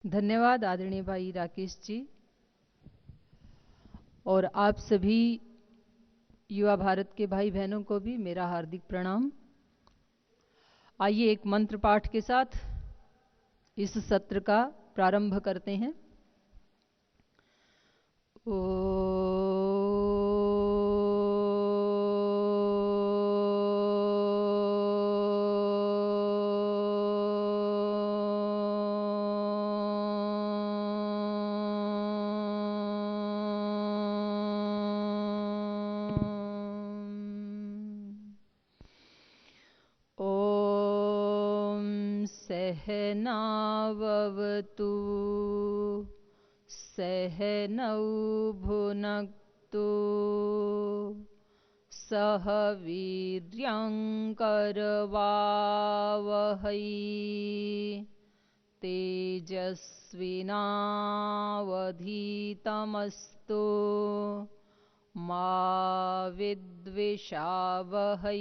धन्यवाद आदरणीय भाई राकेश जी और आप सभी युवा भारत के भाई बहनों को भी मेरा हार्दिक प्रणाम। आइए एक मंत्र पाठ के साथ इस सत्र का प्रारंभ करते हैं। सहनाववतु सहनौ भुनक्तु सह वीर्यङ्करवावहै तेजस्विनावधीतमस्तु मा विद्विषावहै।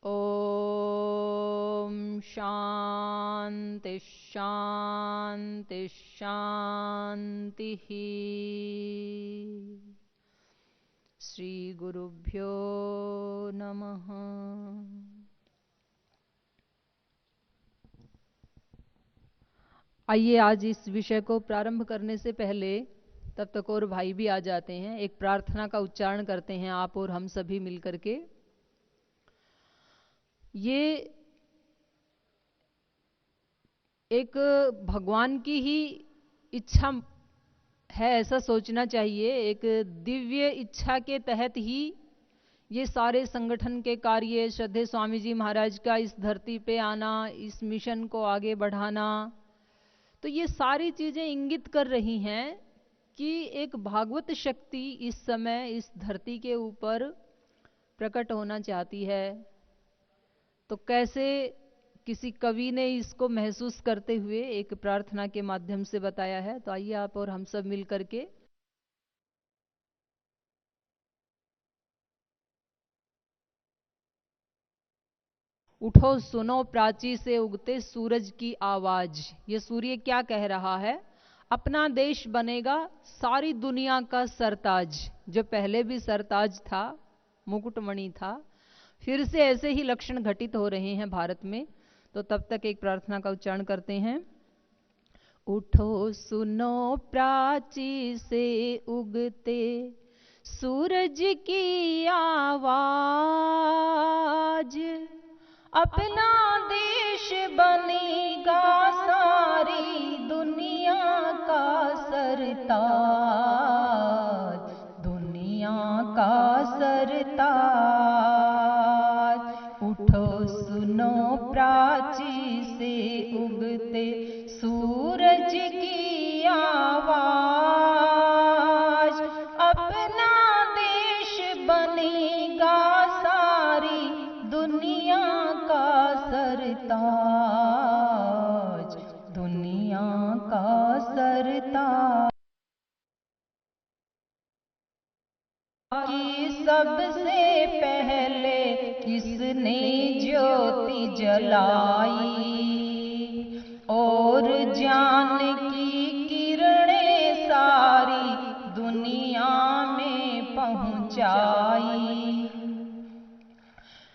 ओम शांति शांति शांति। श्री गुरुभ्यो नमः। आइए आज इस विषय को प्रारंभ करने से पहले तब तक और भाई भी आ जाते हैं, एक प्रार्थना का उच्चारण करते हैं आप और हम सभी मिलकर के। ये एक भगवान की ही इच्छा है ऐसा सोचना चाहिए। एक दिव्य इच्छा के तहत ही ये सारे संगठन के कार्य, श्रद्धेय स्वामी जी महाराज का इस धरती पे आना, इस मिशन को आगे बढ़ाना, तो ये सारी चीजें इंगित कर रही हैं कि एक भागवत शक्ति इस समय इस धरती के ऊपर प्रकट होना चाहती है। तो कैसे किसी कवि ने इसको महसूस करते हुए एक प्रार्थना के माध्यम से बताया है। तो आइए आप और हम सब मिल करके उठो सुनो प्राची से उगते सूरज की आवाज। ये सूर्य क्या कह रहा है? अपना देश बनेगा सारी दुनिया का सरताज। जो पहले भी सरताज था, मुकुटमणि था, फिर से ऐसे ही लक्षण घटित हो रहे हैं भारत में। तो तब तक एक प्रार्थना का उच्चारण करते हैं। उठो सुनो प्राची से उगते सूरज की आवाज। अपना देश बनेगा सारी दुनिया का सरताज, दुनिया का सरताज। उठो सुनो प्राची से उगते सूरज की आवाज। अपना देश बनेगा सारी दुनिया का सरताज, दुनिया का सरताज। सबसे पहले किसने ज्योति जलाई और ज्ञान की किरणें सारी दुनिया में पहुंचाई।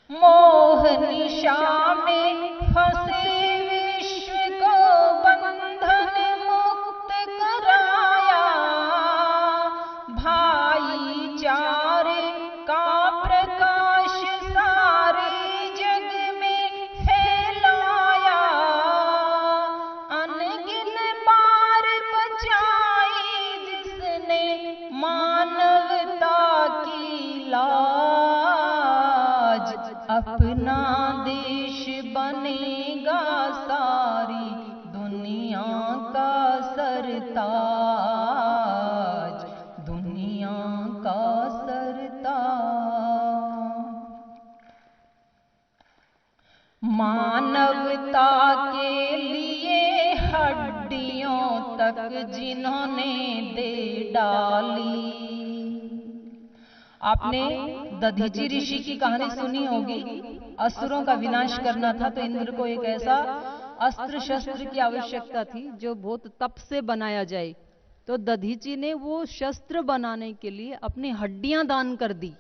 मोह निशा में फंसे विश्व को बंधन मुक्त कराया। भाईचारे का प्रकाश सारे जग में फैलाया। अनगिन बार बचाई जिसने मानवता की लाज। अपना देश बनेगा सारी दुनिया का सरताज, दुनिया का सरताज। मानवता के लिए हड्डियों तक जिन्होंने दे डाली। आपने दधीचि ऋषि की कहानी सुनी होगी। असुरों का विनाश करना था तो इंद्र को एक ऐसा अस्त्र शस्त्र की आवश्यकता थी जो बहुत तप से बनाया जाए, तो दधीची ने वो शस्त्र बनाने के लिए अपनी हड्डियां दान कर दी।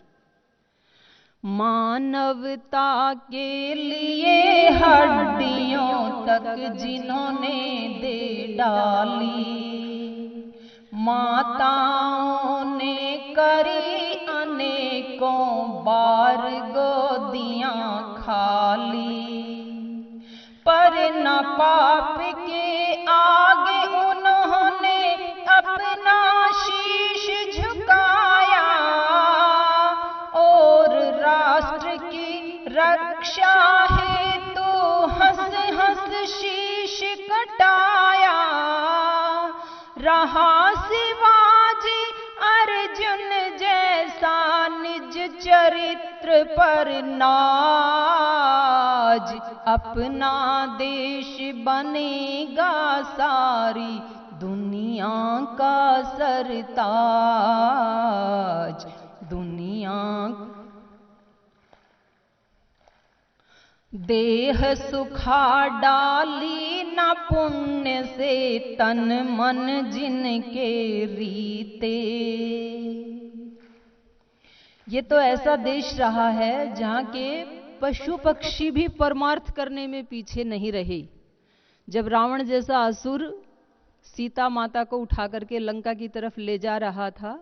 मानवता के लिए हड्डियों तक जिन्होंने दे डाली, माताओं ने करी अनेकों बार गोदियां खाली, पर न पाप के आगे उन्होंने अपना शीश झुकाया, और राष्ट्र की रक्षा हेतु हंस हंस शीश कटाया। रहा शिवाजी अर्जुन जैसा निज चरित्र पर नाज, अपना देश बनेगा सारी दुनिया का सरताज। दुनिया देह सुखा डाली न पुण्य से तन मन जिनके रीते। ये तो ऐसा देश रहा है जहां के पशु पक्षी भी परमार्थ करने में पीछे नहीं रहे। जब रावण जैसा असुर सीता माता को उठा करके लंका की तरफ ले जा रहा था,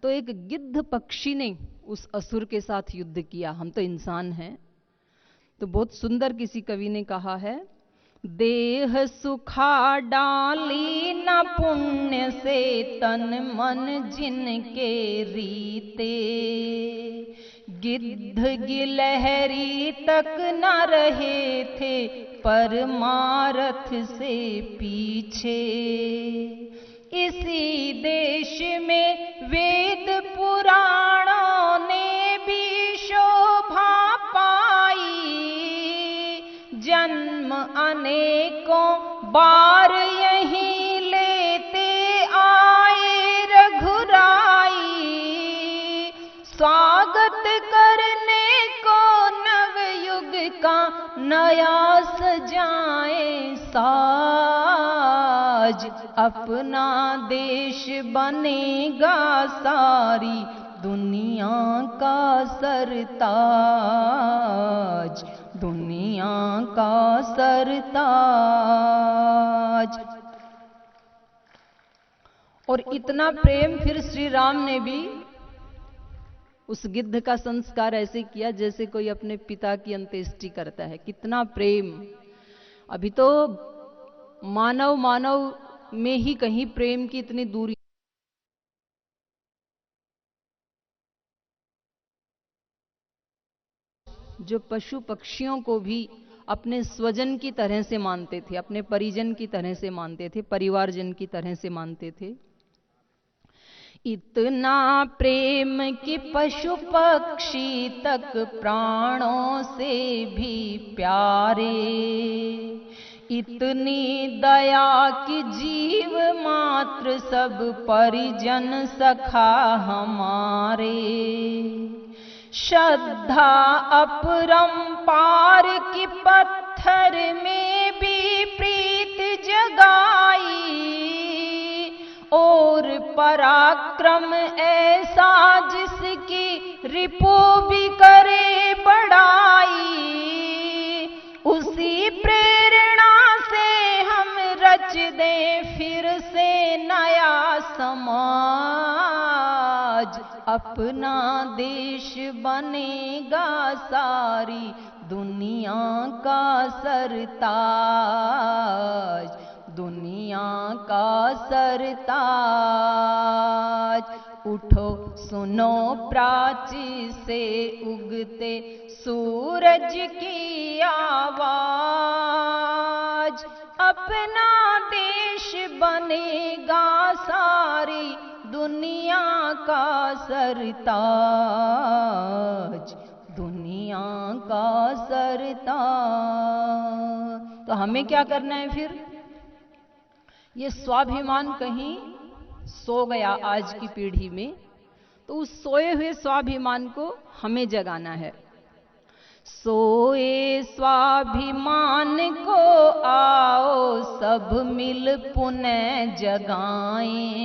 तो एक गिद्ध पक्षी ने उस असुर के साथ युद्ध किया। हम तो इंसान हैं। तो बहुत सुंदर किसी कवि ने कहा है, देह सुखा डाली न पुण्य से तन मन जिनके रीते, गिद्ध गिलहरी तक न रहे थे परमारथ से पीछे। इसी देश में वेद पुराणों ने भी शोभा पाई, जन्म अनेकों बार यहीं लेते आए रघुराई। स्वागत करने को नवयुग का नया सजाए साज, अपना देश बनेगा सारी दुनिया का सरताज। दुनिया का सरताज। और इतना प्रेम फिर श्री राम ने भी उस गिद्ध का संस्कार ऐसे किया जैसे कोई अपने पिता की अंत्येष्टि करता है। कितना प्रेम! अभी तो मानव मानव में ही कहीं प्रेम की इतनी दूरी, जो पशु पक्षियों को भी अपने स्वजन की तरह से मानते थे, अपने परिजन की तरह से मानते थे, परिवारजन की तरह से मानते थे। इतना प्रेम कि पशु पक्षी तक प्राणों से भी प्यारे, इतनी दया कि जीव मात्र सब परिजन सखा हमारे। श्रद्धा अपरंपार की पत्थर में भी प्रीत जगाई, और पराक्रम ऐसा जिसकी रिपु भी करे बढ़ाई। उसी प्रेरणा से हम रच दें फिर से नया समाज, अपना देश बनेगा सारी दुनिया का सरताज। दुनिया का सरताज। उठो सुनो प्राची से उगते सूरज की आवाज, अपना देश बनेगा सारी दुनिया का सरताज। दुनिया का सरताज। तो हमें क्या करना है फिर? ये स्वाभिमान कहीं सो गया आज की पीढ़ी में, तो उस सोए हुए स्वाभिमान को हमें जगाना है। सोए स्वाभिमान को आओ सब मिल पुनः जगाएं।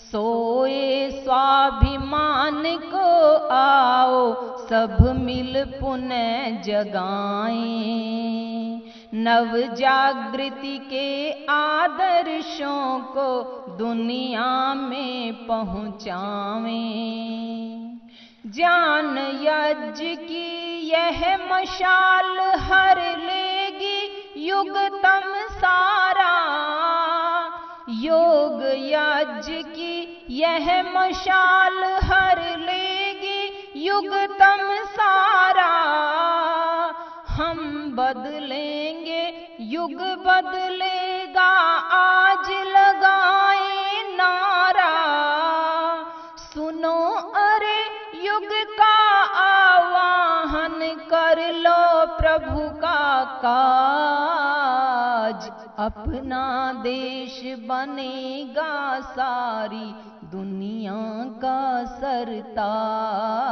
सोए स्वाभिमान को आओ सब मिल पुनः जगाएं। नव जागृति के आदर्शों को दुनिया में पहुंचावें। ज्ञान यज्ञ की यह मशाल हर लेगी युगतम सारा। योग यज्ञ की यह मशाल हर लेगी युगतम सारा। हम बदलेंगे युग बदलेगा आज लगाए नारा। सुनो अरे युग का आवाहन कर लो प्रभु का काज। अपना देश बनेगा सारी दुनिया का सरताज।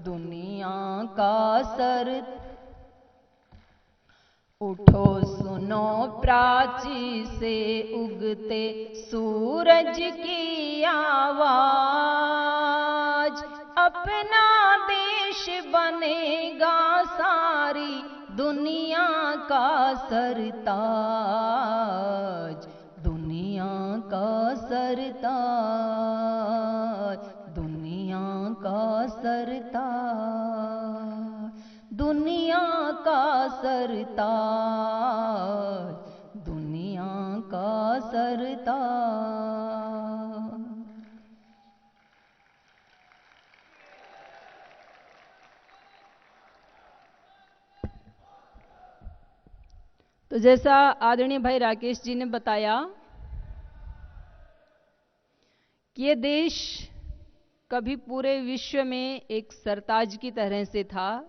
दुनिया का सरताज। उठो सुनो प्राची से उगते सूरज की आवाज। अपना देश बनेगा सारी दुनिया का सरताज। दुनिया का सरताज। दुनिया का सरताज। दुनिया का सरताज। दुनिया का सरताज। तो जैसा आदरणीय भाई राकेश जी ने बताया कि ये देश कभी पूरे विश्व में एक सरताज की तरह से था।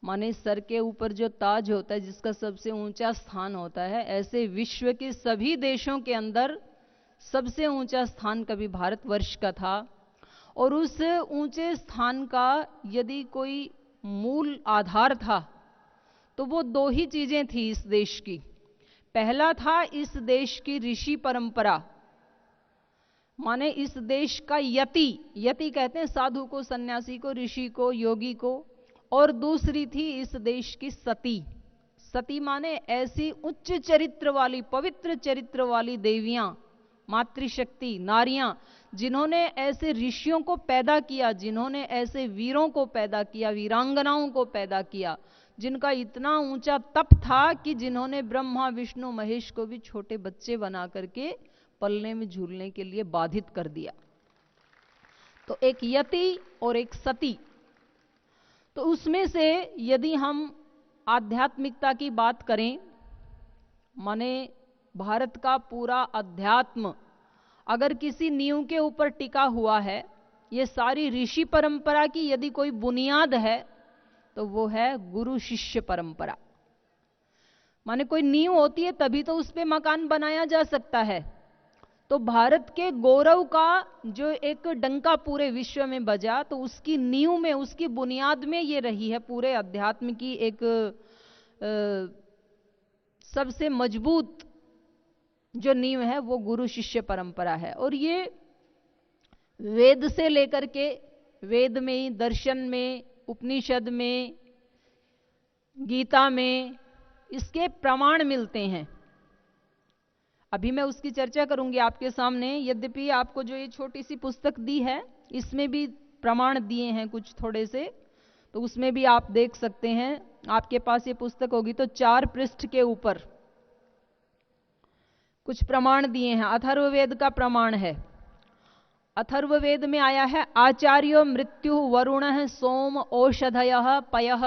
माने सर के ऊपर जो ताज होता है जिसका सबसे ऊंचा स्थान होता है, ऐसे विश्व के सभी देशों के अंदर सबसे ऊंचा स्थान कभी भारतवर्ष का था। और उस ऊंचे स्थान का यदि कोई मूल आधार था तो वो दो ही चीजें थी इस देश की। पहला था इस देश की ऋषि परंपरा, माने इस देश का यति, यति कहते हैं साधु को, सन्यासी को, ऋषि को, योगी को। और दूसरी थी इस देश की सती। सती माने ऐसी उच्च चरित्र वाली, पवित्र चरित्र वाली देवियां, मातृशक्ति, नारियां, जिन्होंने ऐसे ऋषियों को पैदा किया, जिन्होंने ऐसे वीरों को पैदा किया, वीरांगनाओं को पैदा किया, जिनका इतना ऊंचा तप था कि जिन्होंने ब्रह्मा विष्णु महेश को भी छोटे बच्चे बना करके पलने में झूलने के लिए बाधित कर दिया। तो एक यति और एक सती। तो उसमें से यदि हम आध्यात्मिकता की बात करें, माने भारत का पूरा अध्यात्म अगर किसी नींव के ऊपर टिका हुआ है, ये सारी ऋषि परंपरा की यदि कोई बुनियाद है तो वो है गुरु शिष्य परंपरा। माने कोई नींव होती है तभी तो उस पे मकान बनाया जा सकता है। तो भारत के गौरव का जो एक डंका पूरे विश्व में बजा, तो उसकी नींव में, उसकी बुनियाद में ये रही है पूरे अध्यात्म की एक सबसे मजबूत जो नींव है वो गुरु शिष्य परंपरा है। और ये वेद से लेकर के, वेद में, दर्शन में, उपनिषद में, गीता में इसके प्रमाण मिलते हैं। अभी मैं उसकी चर्चा करूंगी आपके सामने। यद्यपि आपको जो ये छोटी सी पुस्तक दी है इसमें भी प्रमाण दिए हैं कुछ थोड़े से, तो उसमें भी आप देख सकते हैं। आपके पास ये पुस्तक होगी तो 4 पृष्ठ के ऊपर कुछ प्रमाण दिए हैं। अथर्ववेद का प्रमाण है। अथर्ववेद में आया है आचार्यो मृत्यु वरुण सोम औषधयः पयः।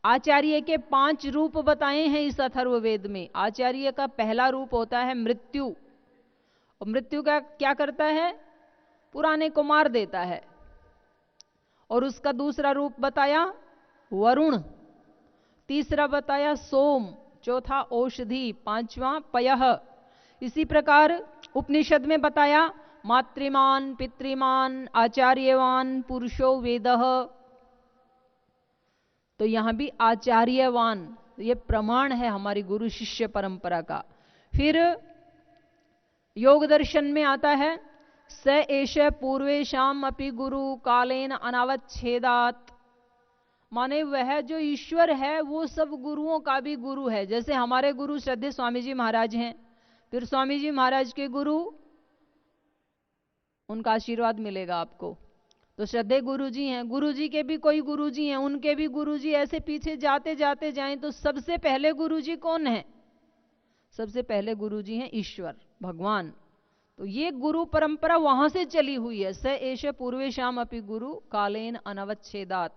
आचार्य के 5 रूप बताए हैं इस अथर्ववेद में। आचार्य का पहला रूप होता है मृत्यु, और मृत्यु का क्या करता है? पुराने को मार देता है। और उसका दूसरा रूप बताया वरुण, तीसरा बताया सोम, चौथा औषधि, पांचवा पयः। इसी प्रकार उपनिषद में बताया मातृमान, पितृमान, आचार्यवान पुरुषो वेदः। तो यहां भी आचार्यवान, ये प्रमाण है हमारी गुरु शिष्य परंपरा का। फिर योग दर्शन में आता है स एष पूर्वेशाम अपि गुरु कालेन अनावच्छेदात, माने वह जो ईश्वर है वो सब गुरुओं का भी गुरु है। जैसे हमारे गुरु श्रद्धेय स्वामी जी महाराज हैं, फिर स्वामी जी महाराज के गुरु, उनका आशीर्वाद मिलेगा आपको। तो श्रद्धेय गुरु जी हैं, गुरु जी के भी कोई गुरु जी हैं, उनके भी गुरु जी, ऐसे पीछे जाते जाते जाएं तो सबसे पहले गुरु जी कौन है? सबसे पहले गुरु जी हैं ईश्वर भगवान। तो ये गुरु परंपरा वहां से चली हुई है। स एष पूर्वेशाम अपि गुरु कालेन अनवच्छेदात,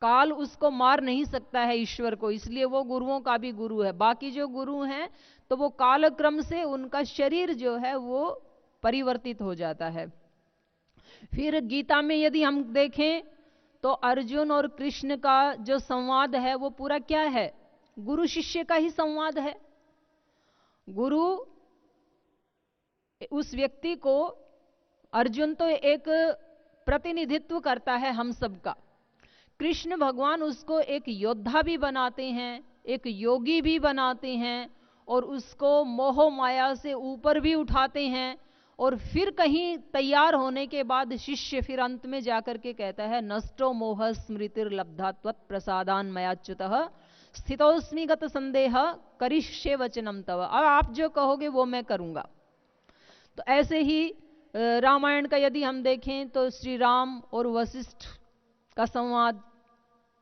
काल उसको मार नहीं सकता है ईश्वर को, इसलिए वो गुरुओं का भी गुरु है। बाकी जो गुरु हैं तो वो कालक्रम से उनका शरीर जो है वो परिवर्तित हो जाता है। फिर गीता में यदि हम देखें तो अर्जुन और कृष्ण का जो संवाद है वो पूरा क्या है? गुरु शिष्य का ही संवाद है। गुरु उस व्यक्ति को, अर्जुन तो एक प्रतिनिधित्व करता है हम सबका, कृष्ण भगवान उसको एक योद्धा भी बनाते हैं, एक योगी भी बनाते हैं, और उसको मोह माया से ऊपर भी उठाते हैं। और फिर कहीं तैयार होने के बाद शिष्य फिर अंत में जाकर के कहता है नष्टो मोह स्मृतिर लब्धा त्वत् प्रसादान मयाच्युतः स्थितोस्मि गत संदेह करिष्ये वचनम तव, अब आप जो कहोगे वो मैं करूंगा। तो ऐसे ही रामायण का यदि हम देखें तो श्री राम और वशिष्ठ का संवाद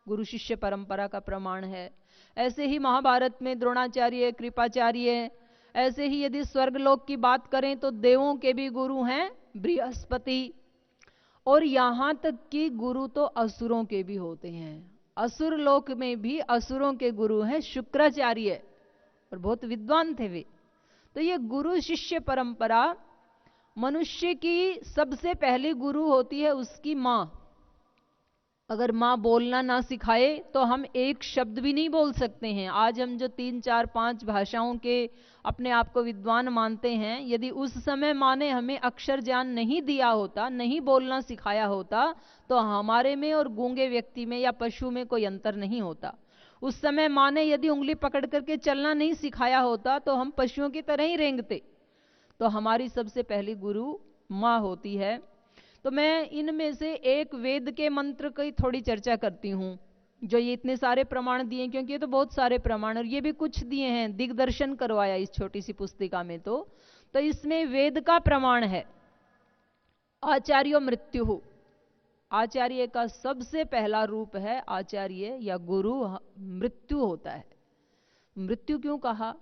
गुरु शिष्य परंपरा का प्रमाण है। ऐसे ही महाभारत में द्रोणाचार्य, कृपाचार्य, ऐसे ही यदि स्वर्गलोक की बात करें तो देवों के भी गुरु हैं बृहस्पति, और यहां तक कि गुरु तो असुरों के भी होते हैं। असुर लोक में भी असुरों के गुरु हैं शुक्राचार्य, और बहुत विद्वान थे वे। तो ये गुरु शिष्य परंपरा, मनुष्य की सबसे पहली गुरु होती है उसकी मां। अगर मां बोलना ना सिखाए तो हम एक शब्द भी नहीं बोल सकते हैं। आज हम जो 3, 4, 5 भाषाओं के अपने आप को विद्वान मानते हैं, यदि उस समय मां ने हमें अक्षर ज्ञान नहीं दिया होता, नहीं बोलना सिखाया होता, तो हमारे में और गूंगे व्यक्ति में या पशु में कोई अंतर नहीं होता। उस समय मां ने यदि उंगली पकड़ करके चलना नहीं सिखाया होता तो हम पशुओं की तरह ही रेंगते। तो हमारी सबसे पहली गुरु मां होती है। तो मैं इनमें से एक वेद के मंत्र की थोड़ी चर्चा करती हूं, जो ये इतने सारे प्रमाण दिए, क्योंकि ये तो बहुत सारे प्रमाण, और ये भी कुछ दिए हैं, दिग्दर्शन करवाया इस छोटी सी पुस्तिका में। तो इसमें वेद का प्रमाण है आचार्यो मृत्यु। आचार्य का सबसे पहला रूप है आचार्य या गुरु मृत्यु होता है। मृत्यु क्यों कहा?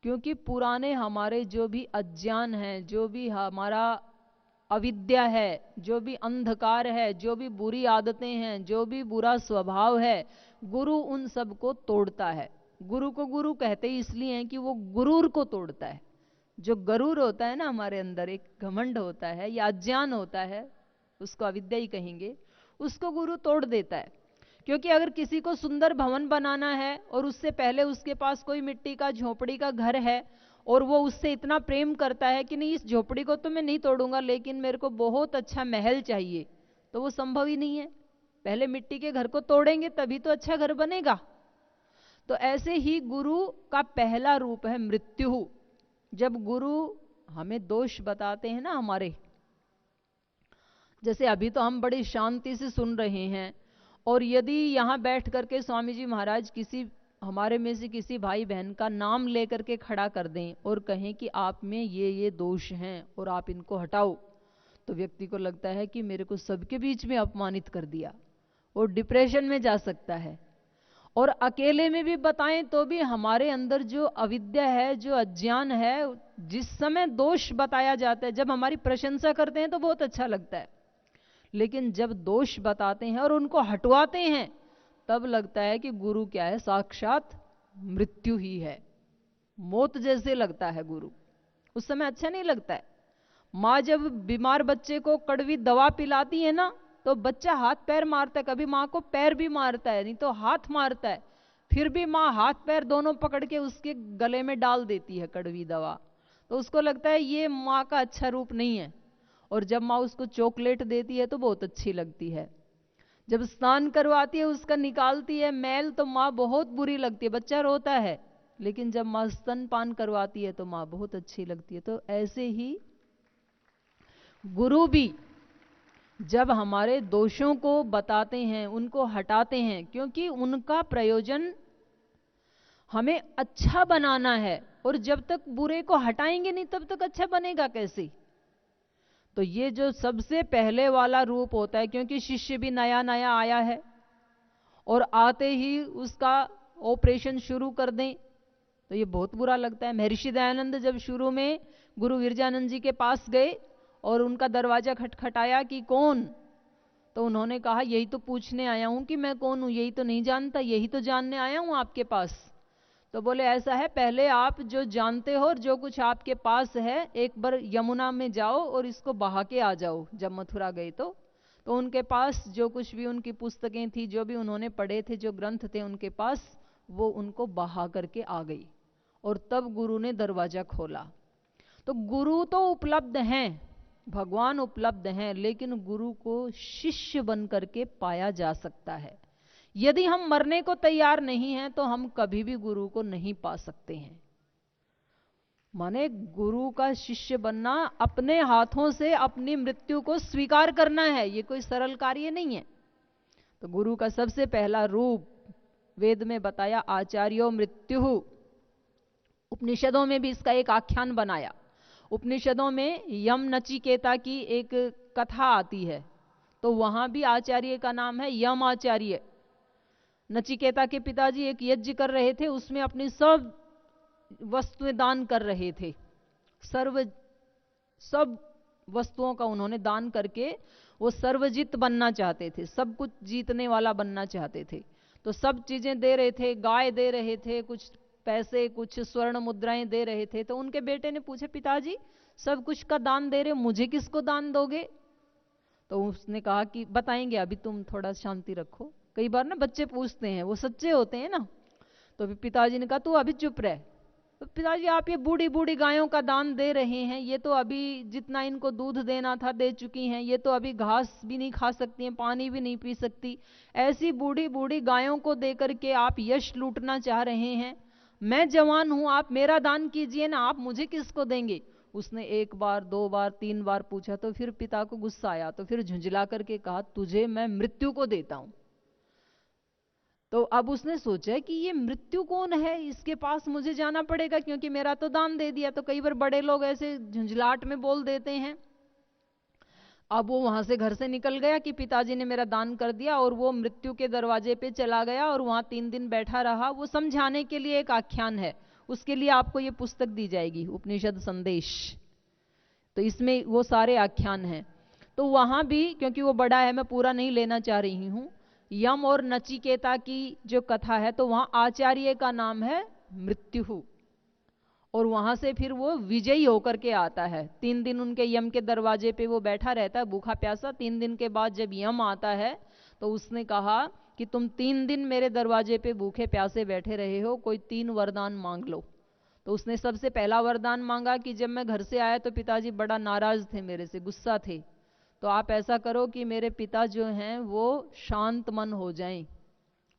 क्योंकि पुराने हमारे जो भी अज्ञान है, जो भी हमारा अविद्या है, जो भी अंधकार है, जो भी बुरी आदतें हैं, जो भी बुरा स्वभाव है, गुरु उन सब को तोड़ता है। गुरु को गुरु कहते ही इसलिए हैं कि वो गुरूर को तोड़ता है। जो गरूर होता है ना हमारे अंदर, एक घमंड होता है या अज्ञान होता है, उसको अविद्या ही कहेंगे, उसको गुरु तोड़ देता है। क्योंकि अगर किसी को सुंदर भवन बनाना है और उससे पहले उसके पास कोई मिट्टी का झोपड़ी का घर है, और वो उससे इतना प्रेम करता है कि नहीं इस झोपड़ी को तो मैं नहीं तोड़ूंगा, लेकिन मेरे को बहुत अच्छा महल चाहिए, तो वो संभव ही नहीं है। पहले मिट्टी के घर को तोड़ेंगे तभी तो अच्छा घर बनेगा। तो ऐसे ही गुरु का पहला रूप है मृत्यु। जब गुरु हमें दोष बताते हैं ना हमारे, जैसे अभी तो हम बड़ी शांति से सुन रहे हैं, और यदि यहां बैठ करके स्वामी जी महाराज किसी हमारे में से किसी भाई बहन का नाम लेकर के खड़ा कर दें और कहें कि आप में ये दोष हैं और आप इनको हटाओ, तो व्यक्ति को लगता है कि मेरे को सबके बीच में अपमानित कर दिया, और डिप्रेशन में जा सकता है। और अकेले में भी बताएं तो भी हमारे अंदर जो अविद्या है, जो अज्ञान है, जिस समय दोष बताया जाता है, जब हमारी प्रशंसा करते हैं तो बहुत अच्छा लगता है, लेकिन जब दोष बताते हैं और उनको हटवाते हैं तब लगता है कि गुरु क्या है, साक्षात मृत्यु ही है, मौत जैसे लगता है गुरु। उस समय अच्छा नहीं लगता है। माँ जब बीमार बच्चे को कड़वी दवा पिलाती है ना, तो बच्चा हाथ पैर मारता है, कभी माँ को पैर भी मारता है, नहीं तो हाथ मारता है, फिर भी माँ हाथ पैर दोनों पकड़ के उसके गले में डाल देती है कड़वी दवा, तो उसको लगता है ये माँ का अच्छा रूप नहीं है। और जब माँ उसको चॉकलेट देती है तो बहुत अच्छी लगती है। जब स्नान करवाती है उसका निकालती है मैल तो माँ बहुत बुरी लगती है, बच्चा रोता है, लेकिन जब माँ स्तनपान करवाती है तो माँ बहुत अच्छी लगती है। तो ऐसे ही गुरु भी जब हमारे दोषों को बताते हैं, उनको हटाते हैं, क्योंकि उनका प्रयोजन हमें अच्छा बनाना है, और जब तक बुरे को हटाएंगे नहीं तब तक अच्छा बनेगा कैसे। तो ये जो सबसे पहले वाला रूप होता है, क्योंकि शिष्य भी नया नया आया है और आते ही उसका ऑपरेशन शुरू कर दें तो ये बहुत बुरा लगता है। महर्षि दयानंद जब शुरू में गुरु विरजानंद जी के पास गए और उनका दरवाजा खटखटाया कि कौन, तो उन्होंने कहा यही तो पूछने आया हूं कि मैं कौन हूं, यही तो नहीं जानता, यही तो जानने आया हूं आपके पास। तो बोले ऐसा है, पहले आप जो जानते हो और जो कुछ आपके पास है एक बार यमुना में जाओ और इसको बहा के आ जाओ। जब मथुरा गए तो उनके पास जो कुछ भी उनकी पुस्तकें थी, जो भी उन्होंने पढ़े थे, जो ग्रंथ थे उनके पास, वो उनको बहा करके आ गई और तब गुरु ने दरवाजा खोला। तो गुरु तो उपलब्ध हैं, भगवान उपलब्ध हैं, लेकिन गुरु को शिष्य बन करके पाया जा सकता है। यदि हम मरने को तैयार नहीं हैं तो हम कभी भी गुरु को नहीं पा सकते हैं। माने गुरु का शिष्य बनना अपने हाथों से अपनी मृत्यु को स्वीकार करना है, ये कोई सरल कार्य नहीं है। तो गुरु का सबसे पहला रूप वेद में बताया आचार्यो मृत्यु। उपनिषदों में भी इसका एक आख्यान बनाया। उपनिषदों में यम नचिकेता की एक कथा आती है, तो वहां भी आचार्य का नाम है यम आचार्य। नचिकेता के पिताजी एक यज्ञ कर रहे थे, उसमें अपनी सब वस्तुएं दान कर रहे थे। सब वस्तुओं का उन्होंने दान करके वो सर्वजित बनना चाहते थे, सब कुछ जीतने वाला बनना चाहते थे। तो सब चीजें दे रहे थे, गाय दे रहे थे, कुछ पैसे, कुछ स्वर्ण मुद्राएं दे रहे थे। तो उनके बेटे ने पूछा, पिताजी सब कुछ का दान दे रहे, मुझे किसको दान दोगे? तो उसने कहा कि बताएंगे, अभी तुम थोड़ा शांति रखो। कई बार ना बच्चे पूछते हैं, वो सच्चे होते हैं ना। तो पिताजी ने कहा तू अभी चुप रह। तो पिताजी आप ये बूढ़ी बूढ़ी गायों का दान दे रहे हैं, ये तो अभी जितना इनको दूध देना था दे चुकी हैं, ये तो अभी घास भी नहीं खा सकती हैं, पानी भी नहीं पी सकती, ऐसी बूढ़ी बूढ़ी गायों को दे करके आप यश लूटना चाह रहे हैं। मैं जवान हूं, आप मेरा दान कीजिए ना, आप मुझे किसको देंगे? उसने एक बार, दो बार, तीन बार पूछा, तो फिर पिता को गुस्सा आया, तो फिर झुंझला करके कहा तुझे मैं मृत्यु को देता हूं। तो अब उसने सोचा कि ये मृत्यु कौन है, इसके पास मुझे जाना पड़ेगा, क्योंकि मेरा तो दान दे दिया। तो कई बार बड़े लोग ऐसे झुंझलाहट में बोल देते हैं। अब वो वहां से घर से निकल गया कि पिताजी ने मेरा दान कर दिया, और वो मृत्यु के दरवाजे पे चला गया और वहां 3 दिन बैठा रहा। वो समझाने के लिए एक आख्यान है, उसके लिए आपको ये पुस्तक दी जाएगी, उपनिषद संदेश। तो इसमें वो सारे आख्यान हैं। तो वहां भी, क्योंकि वो बड़ा है, मैं पूरा नहीं लेना चाह रही हूं, यम और नचिकेता की जो कथा है, तो वहां आचार्य का नाम है मृत्यु, और वहां से फिर वो विजयी होकर के आता है। 3 दिन उनके यम के दरवाजे पे वो बैठा रहता है भूखा प्यासा। 3 दिन के बाद जब यम आता है तो उसने कहा कि तुम 3 दिन मेरे दरवाजे पे भूखे प्यासे बैठे रहे हो, कोई 3 वरदान मांग लो। तो उसने सबसे पहला वरदान मांगा कि जब मैं घर से आया तो पिताजी बड़ा नाराज थे मेरे से, गुस्सा थे, तो आप ऐसा करो कि मेरे पिता जो हैं वो शांत मन हो जाएं,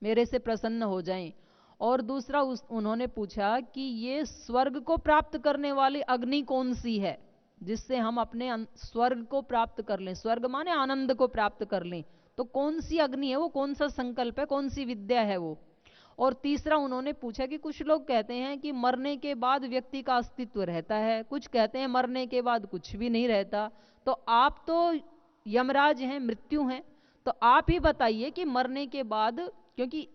मेरे से प्रसन्न हो जाएं। और दूसरा उन्होंने पूछा कि ये स्वर्ग को प्राप्त करने वाली अग्नि कौन सी है, जिससे हम अपने स्वर्ग को प्राप्त कर लें, स्वर्ग माने आनंद को प्राप्त कर लें, तो कौन सी अग्नि है वो, कौन सा संकल्प है, कौन सी विद्या है वो। और तीसरा उन्होंने पूछा कि कुछ लोग कहते हैं कि मरने के बाद व्यक्ति का अस्तित्व रहता है, कुछ कहते हैं मरने के बाद कुछ भी नहीं रहता। तो आप तो यमराज हैं, मृत्यु हैं, तो आप ही बताइए कि मरने के बाद, क्योंकि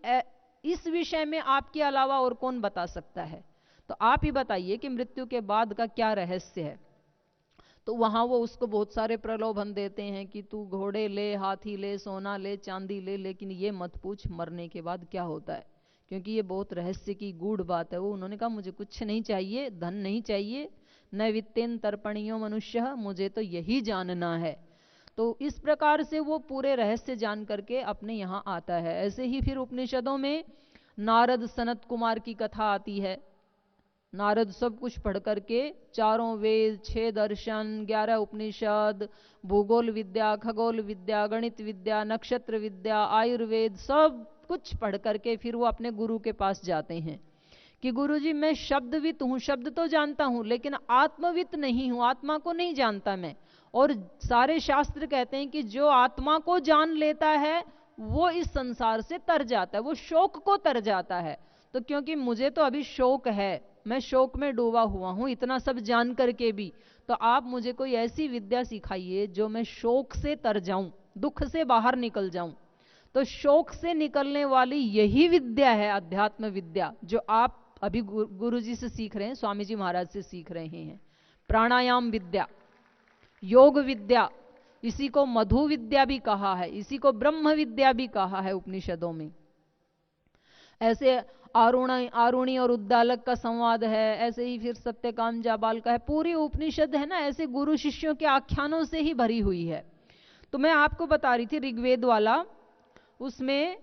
इस विषय में आपके अलावा और कौन बता सकता है, तो आप ही बताइए कि मृत्यु के बाद का क्या रहस्य है। तो वहां वो उसको बहुत सारे प्रलोभन देते हैं कि तू घोड़े ले, हाथी ले, सोना ले, चांदी ले, लेकिन ये मत पूछ मरने के बाद क्या होता है, क्योंकि ये बहुत रहस्य की गूढ़ बात है। वो उन्होंने कहा मुझे कुछ नहीं चाहिए, धन नहीं चाहिए, न वित्तेन तर्पणीयो मनुष्य, मुझे तो यही जानना है। तो इस प्रकार से वो पूरे रहस्य जान करके अपने यहाँ आता है। ऐसे ही फिर उपनिषदों में नारद सनत कुमार की कथा आती है। नारद सब कुछ पढ़ करके 4 वेद, 6 दर्शन, 11 उपनिषद, भूगोल विद्या, खगोल विद्या, गणित विद्या, नक्षत्र विद्या, आयुर्वेद, सब कुछ पढ़ करके फिर वो अपने गुरु के पास जाते हैं कि गुरुजी मैं शब्दवित हूँ, शब्द तो जानता हूँ लेकिन आत्मवित नहीं हूँ, आत्मा को नहीं जानता मैं। और सारे शास्त्र कहते हैं कि जो आत्मा को जान लेता है वो इस संसार से तर जाता है, वो शोक को तर जाता है। तो क्योंकि मुझे तो अभी शोक है, मैं शोक में डूबा हुआ हूं इतना सब जान करके भी, तो आप मुझे कोई ऐसी विद्या सिखाइए जो मैं शोक से तर जाऊं, दुख से बाहर निकल जाऊं। तो शोक से निकलने वाली यही विद्या है अध्यात्म विद्या, जो आप अभी गुरु जी से सीख रहे हैं, स्वामी जी महाराज से सीख रहे हैं। प्राणायाम विद्या, योग विद्या, इसी को मधु विद्या भी कहा है, इसी को ब्रह्म विद्या भी कहा है उपनिषदों में। ऐसे आरुणी और उद्दालक का संवाद है, ऐसे ही फिर सत्यकाम जाबाल का है, पूरी उपनिषद है ना ऐसे गुरु शिष्यों के आख्यानों से ही भरी हुई है। तो मैं आपको बता रही थी ऋग्वेद वाला, उसमें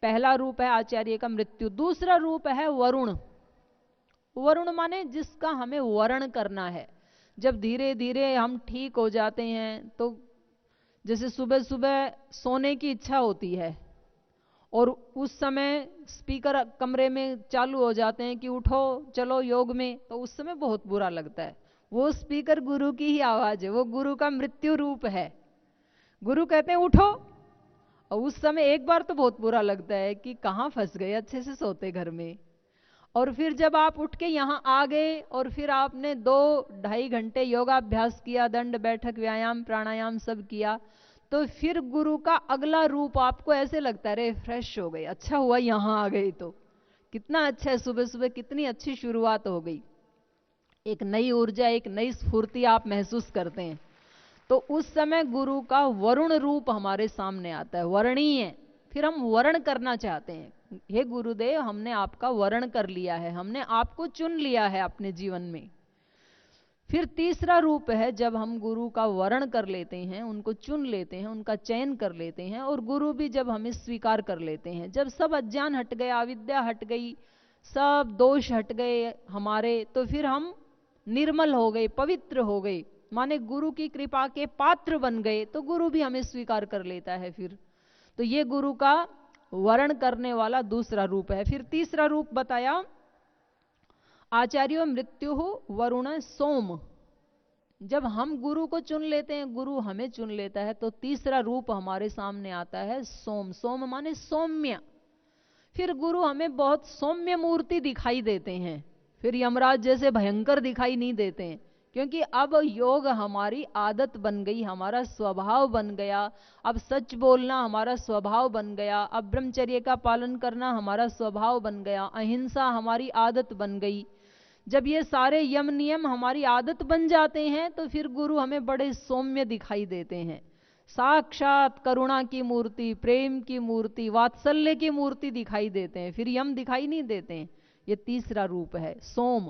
पहला रूप है आचार्य का मृत्यु, दूसरा रूप है वरुण। वरुण माने जिसका हमें वर्ण करना है। जब धीरे धीरे हम ठीक हो जाते हैं, तो जैसे सुबह सुबह सोने की इच्छा होती है और उस समय स्पीकर कमरे में चालू हो जाते हैं कि उठो चलो योग में, तो उस समय बहुत बुरा लगता है। वो स्पीकर गुरु की ही आवाज है, वो गुरु का मृत्यु रूप है। गुरु कहते हैं उठो, और उस समय एक बार तो बहुत बुरा लगता है कि कहाँ फंस गए, अच्छे से सोते घर में। और फिर जब आप उठ के यहाँ आ गए और फिर आपने 2-2.5 घंटे योगाभ्यास किया, दंड बैठक व्यायाम प्राणायाम सब किया, तो फिर गुरु का अगला रूप आपको ऐसे लगता है अरे फ्रेश हो गई, अच्छा हुआ यहाँ आ गई, तो कितना अच्छा है, सुबह सुबह कितनी अच्छी शुरुआत हो गई, एक नई ऊर्जा एक नई स्फूर्ति आप महसूस करते हैं। तो उस समय गुरु का वरुण रूप हमारे सामने आता है, वर्णीय। फिर हम वर्ण करना चाहते हैं, हे गुरुदेव हमने आपका वर्ण कर लिया है, हमने आपको चुन लिया है अपने जीवन में। फिर तीसरा रूप है जब हम गुरु का वर्ण कर लेते हैं, उनको चुन लेते हैं, उनका चयन कर लेते हैं, और गुरु भी जब हमें स्वीकार कर लेते हैं, जब सब अज्ञान हट गया, अविद्या हट गई, सब दोष हट गए हमारे, तो फिर हम निर्मल हो गए, पवित्र हो गए, माने गुरु की कृपा के पात्र बन गए, तो गुरु भी हमें स्वीकार कर लेता है फिर। तो ये गुरु का वर्ण करने वाला दूसरा रूप है। फिर तीसरा रूप बताया आचार्यो मृत्यु वरुण सोम। जब हम गुरु को चुन लेते हैं, गुरु हमें चुन लेता है, तो तीसरा रूप हमारे सामने आता है सोम। सोम माने सौम्य। फिर गुरु हमें बहुत सौम्य मूर्ति दिखाई देते हैं, फिर यमराज जैसे भयंकर दिखाई नहीं देते हैं, क्योंकि अब योग हमारी आदत बन गई, हमारा स्वभाव बन गया। अब सच बोलना हमारा स्वभाव बन गया, अब ब्रह्मचर्य का पालन करना हमारा स्वभाव बन गया, अहिंसा हमारी आदत बन गई। जब ये सारे यम नियम हमारी आदत बन जाते हैं, तो फिर गुरु हमें बड़े सौम्य दिखाई देते हैं, साक्षात करुणा की मूर्ति, प्रेम की मूर्ति, वात्सल्य की मूर्ति दिखाई देते हैं, फिर यम दिखाई नहीं देते हैं। ये तीसरा रूप है सोम।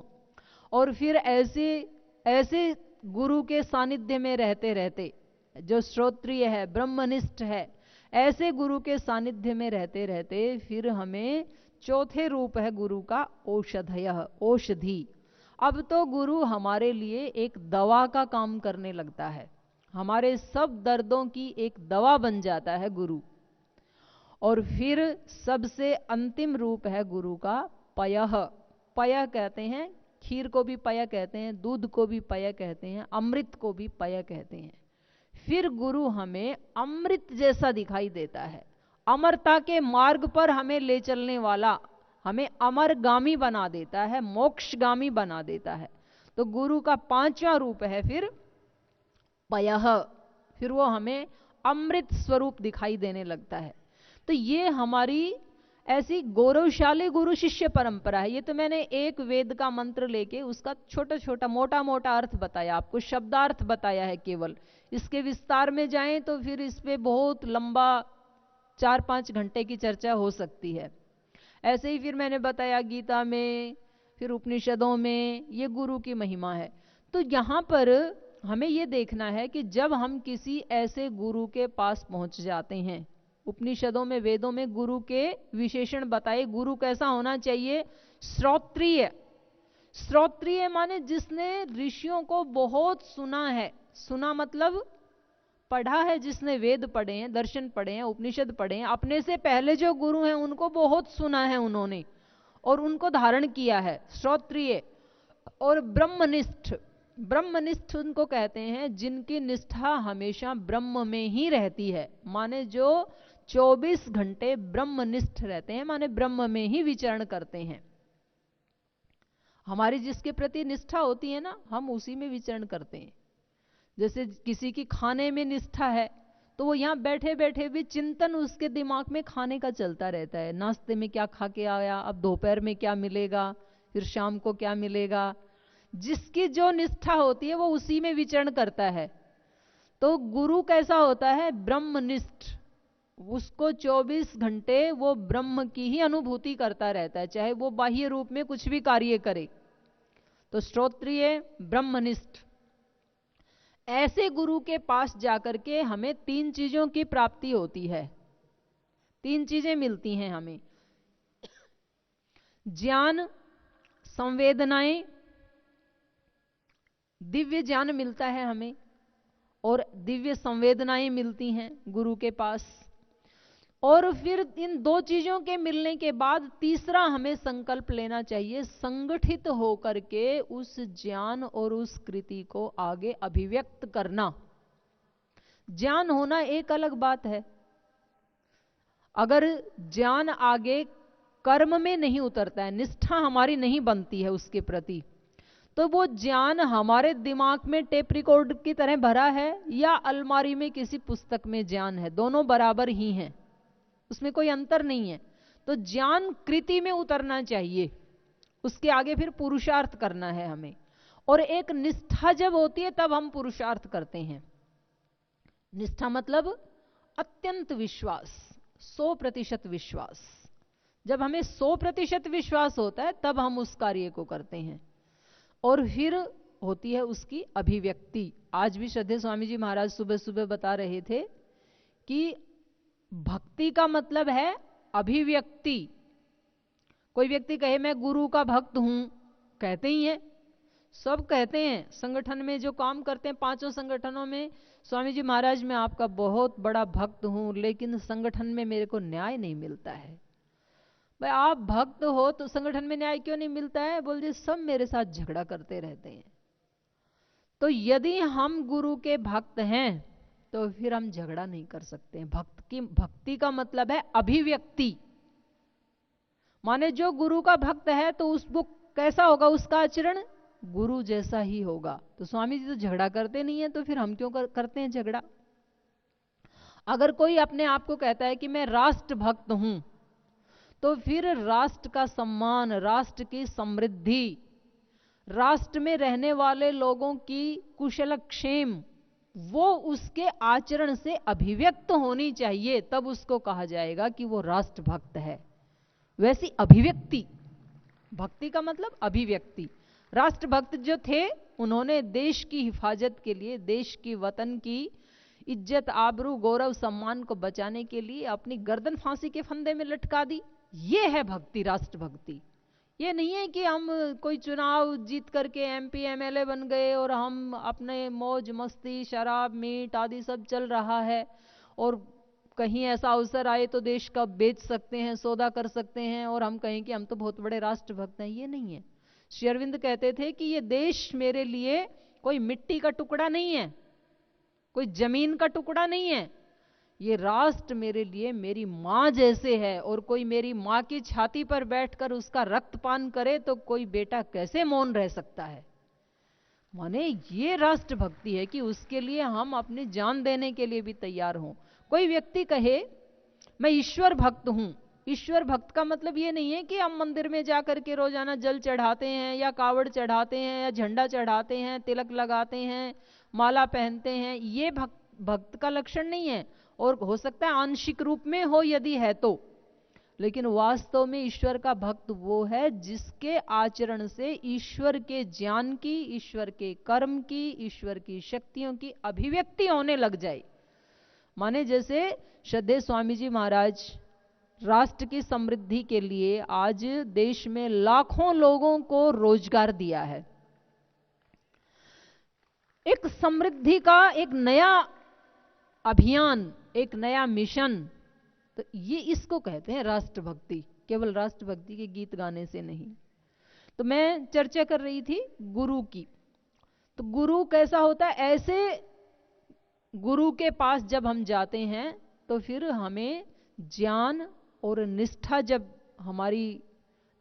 और फिर ऐसे गुरु के सानिध्य में रहते रहते, जो श्रोत्रिय है, ब्रह्मनिष्ठ है, ऐसे गुरु के सानिध्य में रहते रहते फिर हमें चौथे रूप है गुरु का औषधयः, औषधि। अब तो गुरु हमारे लिए एक दवा का काम करने लगता है, हमारे सब दर्दों की एक दवा बन जाता है गुरु। और फिर सबसे अंतिम रूप है गुरु का पयः। पय कहते हैं, खीर को भी पय कहते हैं, दूध को भी पय कहते हैं, अमृत को भी पय कहते हैं। फिर गुरु हमें अमृत जैसा दिखाई देता है, अमरता के मार्ग पर हमें ले चलने वाला, हमें अमरगामी बना देता है, मोक्षगामी बना देता है। तो गुरु का पांचवा रूप है फिर पयः, फिर वो हमें अमृत स्वरूप दिखाई देने लगता है। तो ये हमारी ऐसी गौरवशाली गुरु शिष्य परंपरा है। ये तो मैंने एक वेद का मंत्र लेके उसका छोटा छोटा मोटा मोटा अर्थ बताया, आपको शब्दार्थ बताया है केवल। इसके विस्तार में जाएं तो फिर इस पे बहुत लंबा 4-5 घंटे की चर्चा हो सकती है। ऐसे ही फिर मैंने बताया गीता में, फिर उपनिषदों में ये गुरु की महिमा है। तो यहाँ पर हमें ये देखना है कि जब हम किसी ऐसे गुरु के पास पहुंच जाते हैं, उपनिषदों में वेदों में गुरु के विशेषण बताए, गुरु कैसा होना चाहिए, श्रोत्रिय। श्रोत्रिय माने जिसने ऋषियों को बहुत सुना है। सुना मतलब पढ़ा है, जिसने वेद पढ़े हैं, दर्शन पढ़े हैं, उपनिषद पढ़े हैं, अपने से पहले जो गुरु हैं उनको बहुत सुना है उन्होंने और उनको धारण किया है, श्रोत्रिय। और ब्रह्मनिष्ठ, ब्रह्मनिष्ठ उनको कहते हैं जिनकी निष्ठा हमेशा ब्रह्म में ही रहती है, माने जो 24 घंटे ब्रह्मनिष्ठ रहते हैं, माने ब्रह्म में ही विचरण करते हैं। हमारी जिसके प्रति निष्ठा होती है ना, हम उसी में विचरण करते हैं। जैसे किसी की खाने में निष्ठा है तो वो यहाँ बैठे बैठे भी चिंतन उसके दिमाग में खाने का चलता रहता है, नाश्ते में क्या खा के आया, अब दोपहर में क्या मिलेगा, फिर शाम को क्या मिलेगा। जिसकी जो निष्ठा होती है वो उसी में विचरण करता है। तो गुरु कैसा होता है, ब्रह्मनिष्ठ, उसको 24 घंटे वो ब्रह्म की ही अनुभूति करता रहता है, चाहे वो बाह्य रूप में कुछ भी कार्य करे। तो श्रोत्रिय, ब्रह्मनिष्ठ, ऐसे गुरु के पास जाकर के हमें 3 चीजों की प्राप्ति होती है, 3 चीजें मिलती हैं हमें, ज्ञान, संवेदनाएं, दिव्य ज्ञान मिलता है हमें और दिव्य संवेदनाएं मिलती हैं गुरु के पास। और फिर इन 2 चीजों के मिलने के बाद तीसरा हमें संकल्प लेना चाहिए, संगठित होकर के उस ज्ञान और उस कृति को आगे अभिव्यक्त करना। ज्ञान होना एक अलग बात है, अगर ज्ञान आगे कर्म में नहीं उतरता है, निष्ठा हमारी नहीं बनती है उसके प्रति, तो वो ज्ञान हमारे दिमाग में टेप रिकॉर्ड की तरह भरा है या अलमारी में किसी पुस्तक में ज्ञान है, दोनों बराबर ही हैं, उसमें कोई अंतर नहीं है। तो ज्ञान कृति में उतरना चाहिए, उसके आगे फिर पुरुषार्थ करना है हमें। और एक निष्ठा जब होती है तब हम पुरुषार्थ करते हैं। निष्ठा मतलब अत्यंत विश्वास, 100% विश्वास। जब हमें 100% विश्वास होता है तब हम उस कार्य को करते हैं। और फिर होती है उसकी अभिव्यक्ति। आज भी श्रद्धेय स्वामी जी महाराज सुबह सुबह बता रहे थे कि भक्ति का मतलब है अभिव्यक्ति। कोई व्यक्ति कहे मैं गुरु का भक्त हूं, कहते ही हैं, सब कहते हैं। संगठन में जो काम करते हैं, 5 संगठनों में, स्वामी जी महाराज मैं आपका बहुत बड़ा भक्त हूं, लेकिन संगठन में मेरे को न्याय नहीं मिलता है। भाई आप भक्त हो तो संगठन में न्याय क्यों नहीं मिलता है? बोल जी सब मेरे साथ झगड़ा करते रहते हैं। तो यदि हम गुरु के भक्त हैं तो फिर हम झगड़ा नहीं कर सकते। भक्ति का मतलब है अभिव्यक्ति। माने जो गुरु का भक्त है तो वो कैसा होगा, उसका आचरण गुरु जैसा ही होगा। तो स्वामी जी तो झगड़ा करते नहीं है, तो फिर हम क्यों करते हैं झगड़ा? अगर कोई अपने आप को कहता है कि मैं राष्ट्र भक्त हूं, तो फिर राष्ट्र का सम्मान, राष्ट्र की समृद्धि, राष्ट्र में रहने वाले लोगों की कुशलक्षेम, वो उसके आचरण से अभिव्यक्त होनी चाहिए, तब उसको कहा जाएगा कि वो राष्ट्र भक्त है। वैसी अभिव्यक्ति, भक्ति का मतलब अभिव्यक्ति। राष्ट्रभक्त जो थे उन्होंने देश की हिफाजत के लिए, देश की वतन की इज्जत, आबरू, गौरव, सम्मान को बचाने के लिए अपनी गर्दन फांसी के फंदे में लटका दी। ये है भक्ति, राष्ट्रभक्ति। ये नहीं है कि हम कोई चुनाव जीत करके एमपी एमएलए बन गए और हम अपने मौज मस्ती, शराब, मीट आदि सब चल रहा है और कहीं ऐसा अवसर आए तो देश का बेच सकते हैं, सौदा कर सकते हैं और हम कहें कि हम तो बहुत बड़े राष्ट्रभक्त हैं। ये नहीं है। श्री अरविंद कहते थे कि ये देश मेरे लिए कोई मिट्टी का टुकड़ा नहीं है, कोई जमीन का टुकड़ा नहीं है। ये राष्ट्र मेरे लिए मेरी मां जैसे है, और कोई मेरी मां की छाती पर बैठकर उसका रक्तपान करे तो कोई बेटा कैसे मौन रह सकता है। माने ये राष्ट्रभक्ति है कि उसके लिए हम अपनी जान देने के लिए भी तैयार हों। कोई व्यक्ति कहे मैं ईश्वर भक्त हूं, ईश्वर भक्त का मतलब ये नहीं है कि हम मंदिर में जाकर के रोजाना जल चढ़ाते हैं या कावड़ चढ़ाते हैं या झंडा चढ़ाते हैं, तिलक लगाते हैं, माला पहनते हैं। ये भक्त का लक्षण नहीं है। और हो सकता है आंशिक रूप में हो यदि है तो, लेकिन वास्तव में ईश्वर का भक्त वो है जिसके आचरण से ईश्वर के ज्ञान की, ईश्वर के कर्म की, ईश्वर की शक्तियों की अभिव्यक्ति होने लग जाए। माने जैसे श्रद्धेय स्वामी जी महाराज राष्ट्र की समृद्धि के लिए आज देश में लाखों लोगों को रोजगार दिया है। एक समृद्धि का एक नया अभियान, एक नया मिशन, तो ये इसको कहते हैं राष्ट्रभक्ति। केवल राष्ट्रभक्ति के गीत गाने से नहीं। तो मैं चर्चा कर रही थी गुरु की। तो गुरु कैसा होता है? ऐसे गुरु के पास जब हम जाते हैं तो फिर हमें ज्ञान और निष्ठा जब हमारी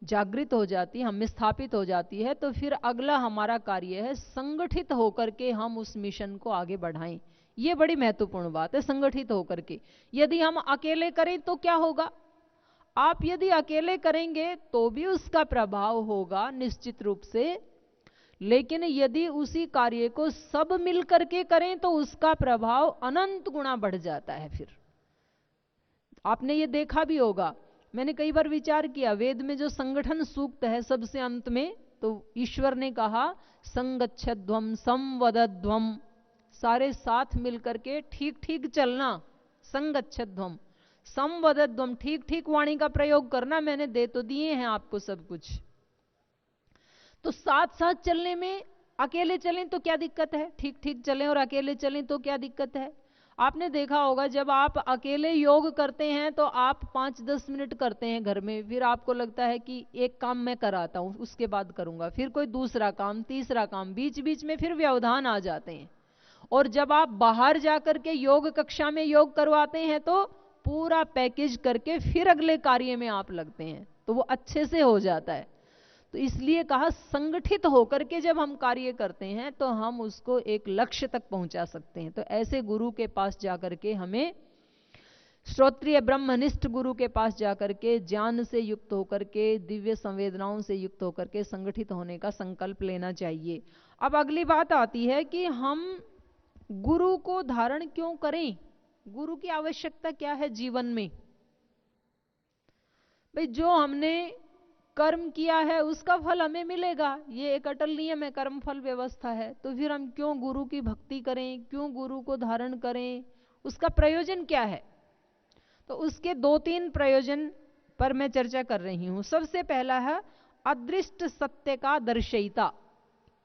जागृत हो जाती है, हम में स्थापित हो जाती है, तो फिर अगला हमारा कार्य है संगठित होकर के हम उस मिशन को आगे बढ़ाएं। ये बड़ी महत्वपूर्ण बात है, संगठित होकर के। यदि हम अकेले करें तो क्या होगा? आप यदि अकेले करेंगे तो भी उसका प्रभाव होगा निश्चित रूप से, लेकिन यदि उसी कार्य को सब मिलकर के करें तो उसका प्रभाव अनंत गुना बढ़ जाता है। फिर आपने ये देखा भी होगा, मैंने कई बार विचार किया, वेद में जो संगठन सूक्त है सबसे अंत में, तो ईश्वर ने कहा संगच्छध्वम संवदध्वम, सारे साथ मिलकर के ठीक ठीक चलना। संगच्छध्वम संवदध्वम, ठीक ठीक वाणी का प्रयोग करना। मैंने दे तो दिए हैं आपको सब कुछ, तो साथ साथ चलने में, अकेले चलें तो क्या दिक्कत है? ठीक ठीक चलें और अकेले चलें तो क्या दिक्कत है? आपने देखा होगा जब आप अकेले योग करते हैं तो आप 5-10 मिनट करते हैं घर में, फिर आपको लगता है कि एक काम मैं कराता हूं, उसके बाद करूंगा, फिर कोई दूसरा काम, तीसरा काम, बीच बीच में फिर व्यवधान आ जाते हैं। और जब आप बाहर जाकर के योग कक्षा में योग करवाते हैं तो पूरा पैकेज करके फिर अगले कार्य में आप लगते हैं, तो वो अच्छे से हो जाता है। तो इसलिए कहा संगठित होकर के जब हम कार्य करते हैं तो हम उसको एक लक्ष्य तक पहुंचा सकते हैं। तो ऐसे गुरु के पास जाकर के हमें, श्रोत्रिय ब्रह्मनिष्ठ गुरु के पास जाकर के ज्ञान से युक्त होकर के, दिव्य संवेदनाओं से युक्त होकर के संगठित होने का संकल्प लेना चाहिए। अब अगली बात आती है कि हम गुरु को धारण क्यों करें? गुरु की आवश्यकता क्या है जीवन में? भाई, जो हमने कर्म किया है उसका फल हमें मिलेगा, ये एक अटल नियम है, कर्म फल व्यवस्था है। तो फिर हम क्यों गुरु की भक्ति करें, क्यों गुरु को धारण करें? उसका प्रयोजन क्या है? तो उसके 2-3 प्रयोजन पर मैं चर्चा कर रही हूं। सबसे पहला है अदृष्ट सत्य का दर्शयिता।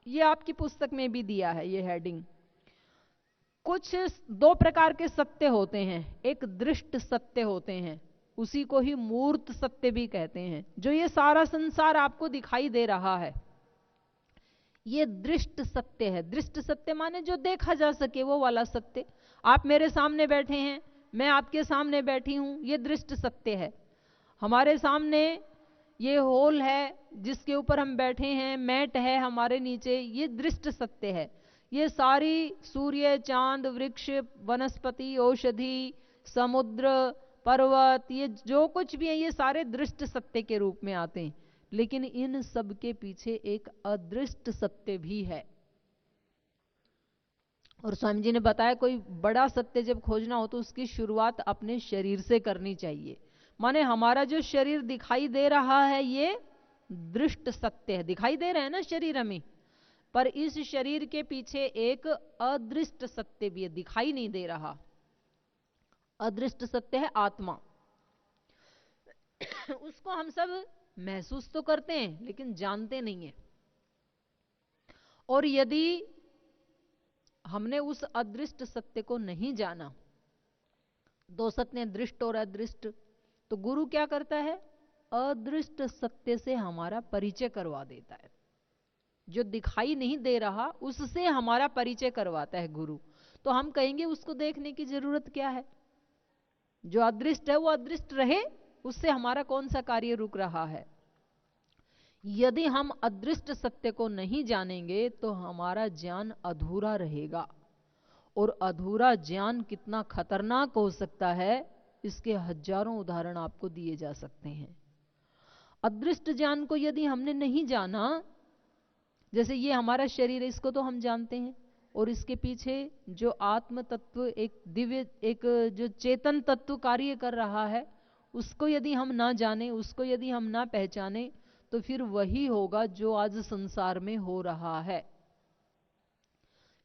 ये आपकी पुस्तक में भी दिया है ये हेडिंग। कुछ 2 प्रकार के सत्य होते हैं। एक दृष्ट सत्य होते हैं, उसी को ही मूर्त सत्य भी कहते हैं। जो ये सारा संसार आपको दिखाई दे रहा है ये दृष्ट सत्य है। दृष्ट सत्य माने जो देखा जा सके, वो वाला सत्य। आप मेरे सामने बैठे हैं, मैं आपके सामने बैठी हूं, ये दृष्ट सत्य है। हमारे सामने ये हॉल है जिसके ऊपर हम बैठे हैं, मैट है हमारे नीचे, ये दृष्ट सत्य है। ये सारी सूर्य, चांद, वृक्ष, वनस्पति, औषधि, समुद्र, पर्वत, ये जो कुछ भी है ये सारे दृष्ट सत्य के रूप में आते हैं। लेकिन इन सब के पीछे एक अदृष्ट सत्य भी है। और स्वामी जी ने बताया कोई बड़ा सत्य जब खोजना हो तो उसकी शुरुआत अपने शरीर से करनी चाहिए। माने हमारा जो शरीर दिखाई दे रहा है ये दृष्ट सत्य है, दिखाई दे रहा है ना शरीर हमें, पर इस शरीर के पीछे एक अदृष्ट सत्य भी है, दिखाई नहीं दे रहा। अदृष्ट सत्य है आत्मा। उसको हम सब महसूस तो करते हैं लेकिन जानते नहीं है। और यदि हमने उस अदृष्ट सत्य को नहीं जाना, 2 सत्य, दृष्ट और अदृष्ट, तो गुरु क्या करता है? अदृष्ट सत्य से हमारा परिचय करवा देता है। जो दिखाई नहीं दे रहा उससे हमारा परिचय करवाता है गुरु। तो हम कहेंगे उसको देखने की जरूरत क्या है? जो अदृष्ट है वो अदृष्ट रहे, उससे हमारा कौन सा कार्य रुक रहा है? यदि हम अदृष्ट सत्य को नहीं जानेंगे तो हमारा ज्ञान अधूरा रहेगा। और अधूरा ज्ञान कितना खतरनाक हो सकता है, इसके हजारों उदाहरण आपको दिए जा सकते हैं। अदृष्ट ज्ञान को यदि हमने नहीं जाना, जैसे ये हमारा शरीर है, इसको तो हम जानते हैं, और इसके पीछे जो आत्म तत्व, एक दिव्य, एक जो चेतन तत्व कार्य कर रहा है, उसको यदि हम ना जाने, उसको यदि हम ना पहचाने, तो फिर वही होगा जो आज संसार में हो रहा है।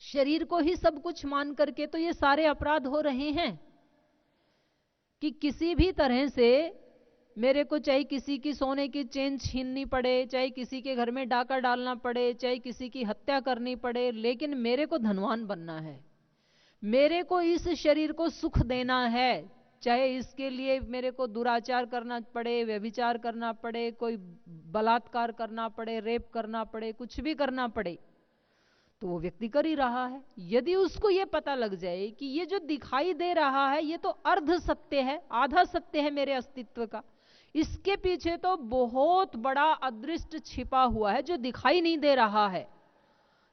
शरीर को ही सब कुछ मान करके तो ये सारे अपराध हो रहे हैं कि किसी भी तरह से मेरे को चाहे किसी की सोने की चेन छीननी पड़े, चाहे किसी के घर में डाका डालना पड़े, चाहे किसी की हत्या करनी पड़े, लेकिन मेरे को धनवान बनना है, मेरे को इस शरीर को सुख देना है, चाहे इसके लिए मेरे को दुराचार करना पड़े, व्यभिचार करना पड़े, कोई बलात्कार करना पड़े, रेप करना पड़े, कुछ भी करना पड़े, तो वो व्यक्ति कर ही रहा है। यदि उसको ये पता लग जाए कि ये जो दिखाई दे रहा है ये तो अर्ध सत्य है, आधा सत्य है मेरे अस्तित्व का, इसके पीछे तो बहुत बड़ा अदृष्ट छिपा हुआ है जो दिखाई नहीं दे रहा है।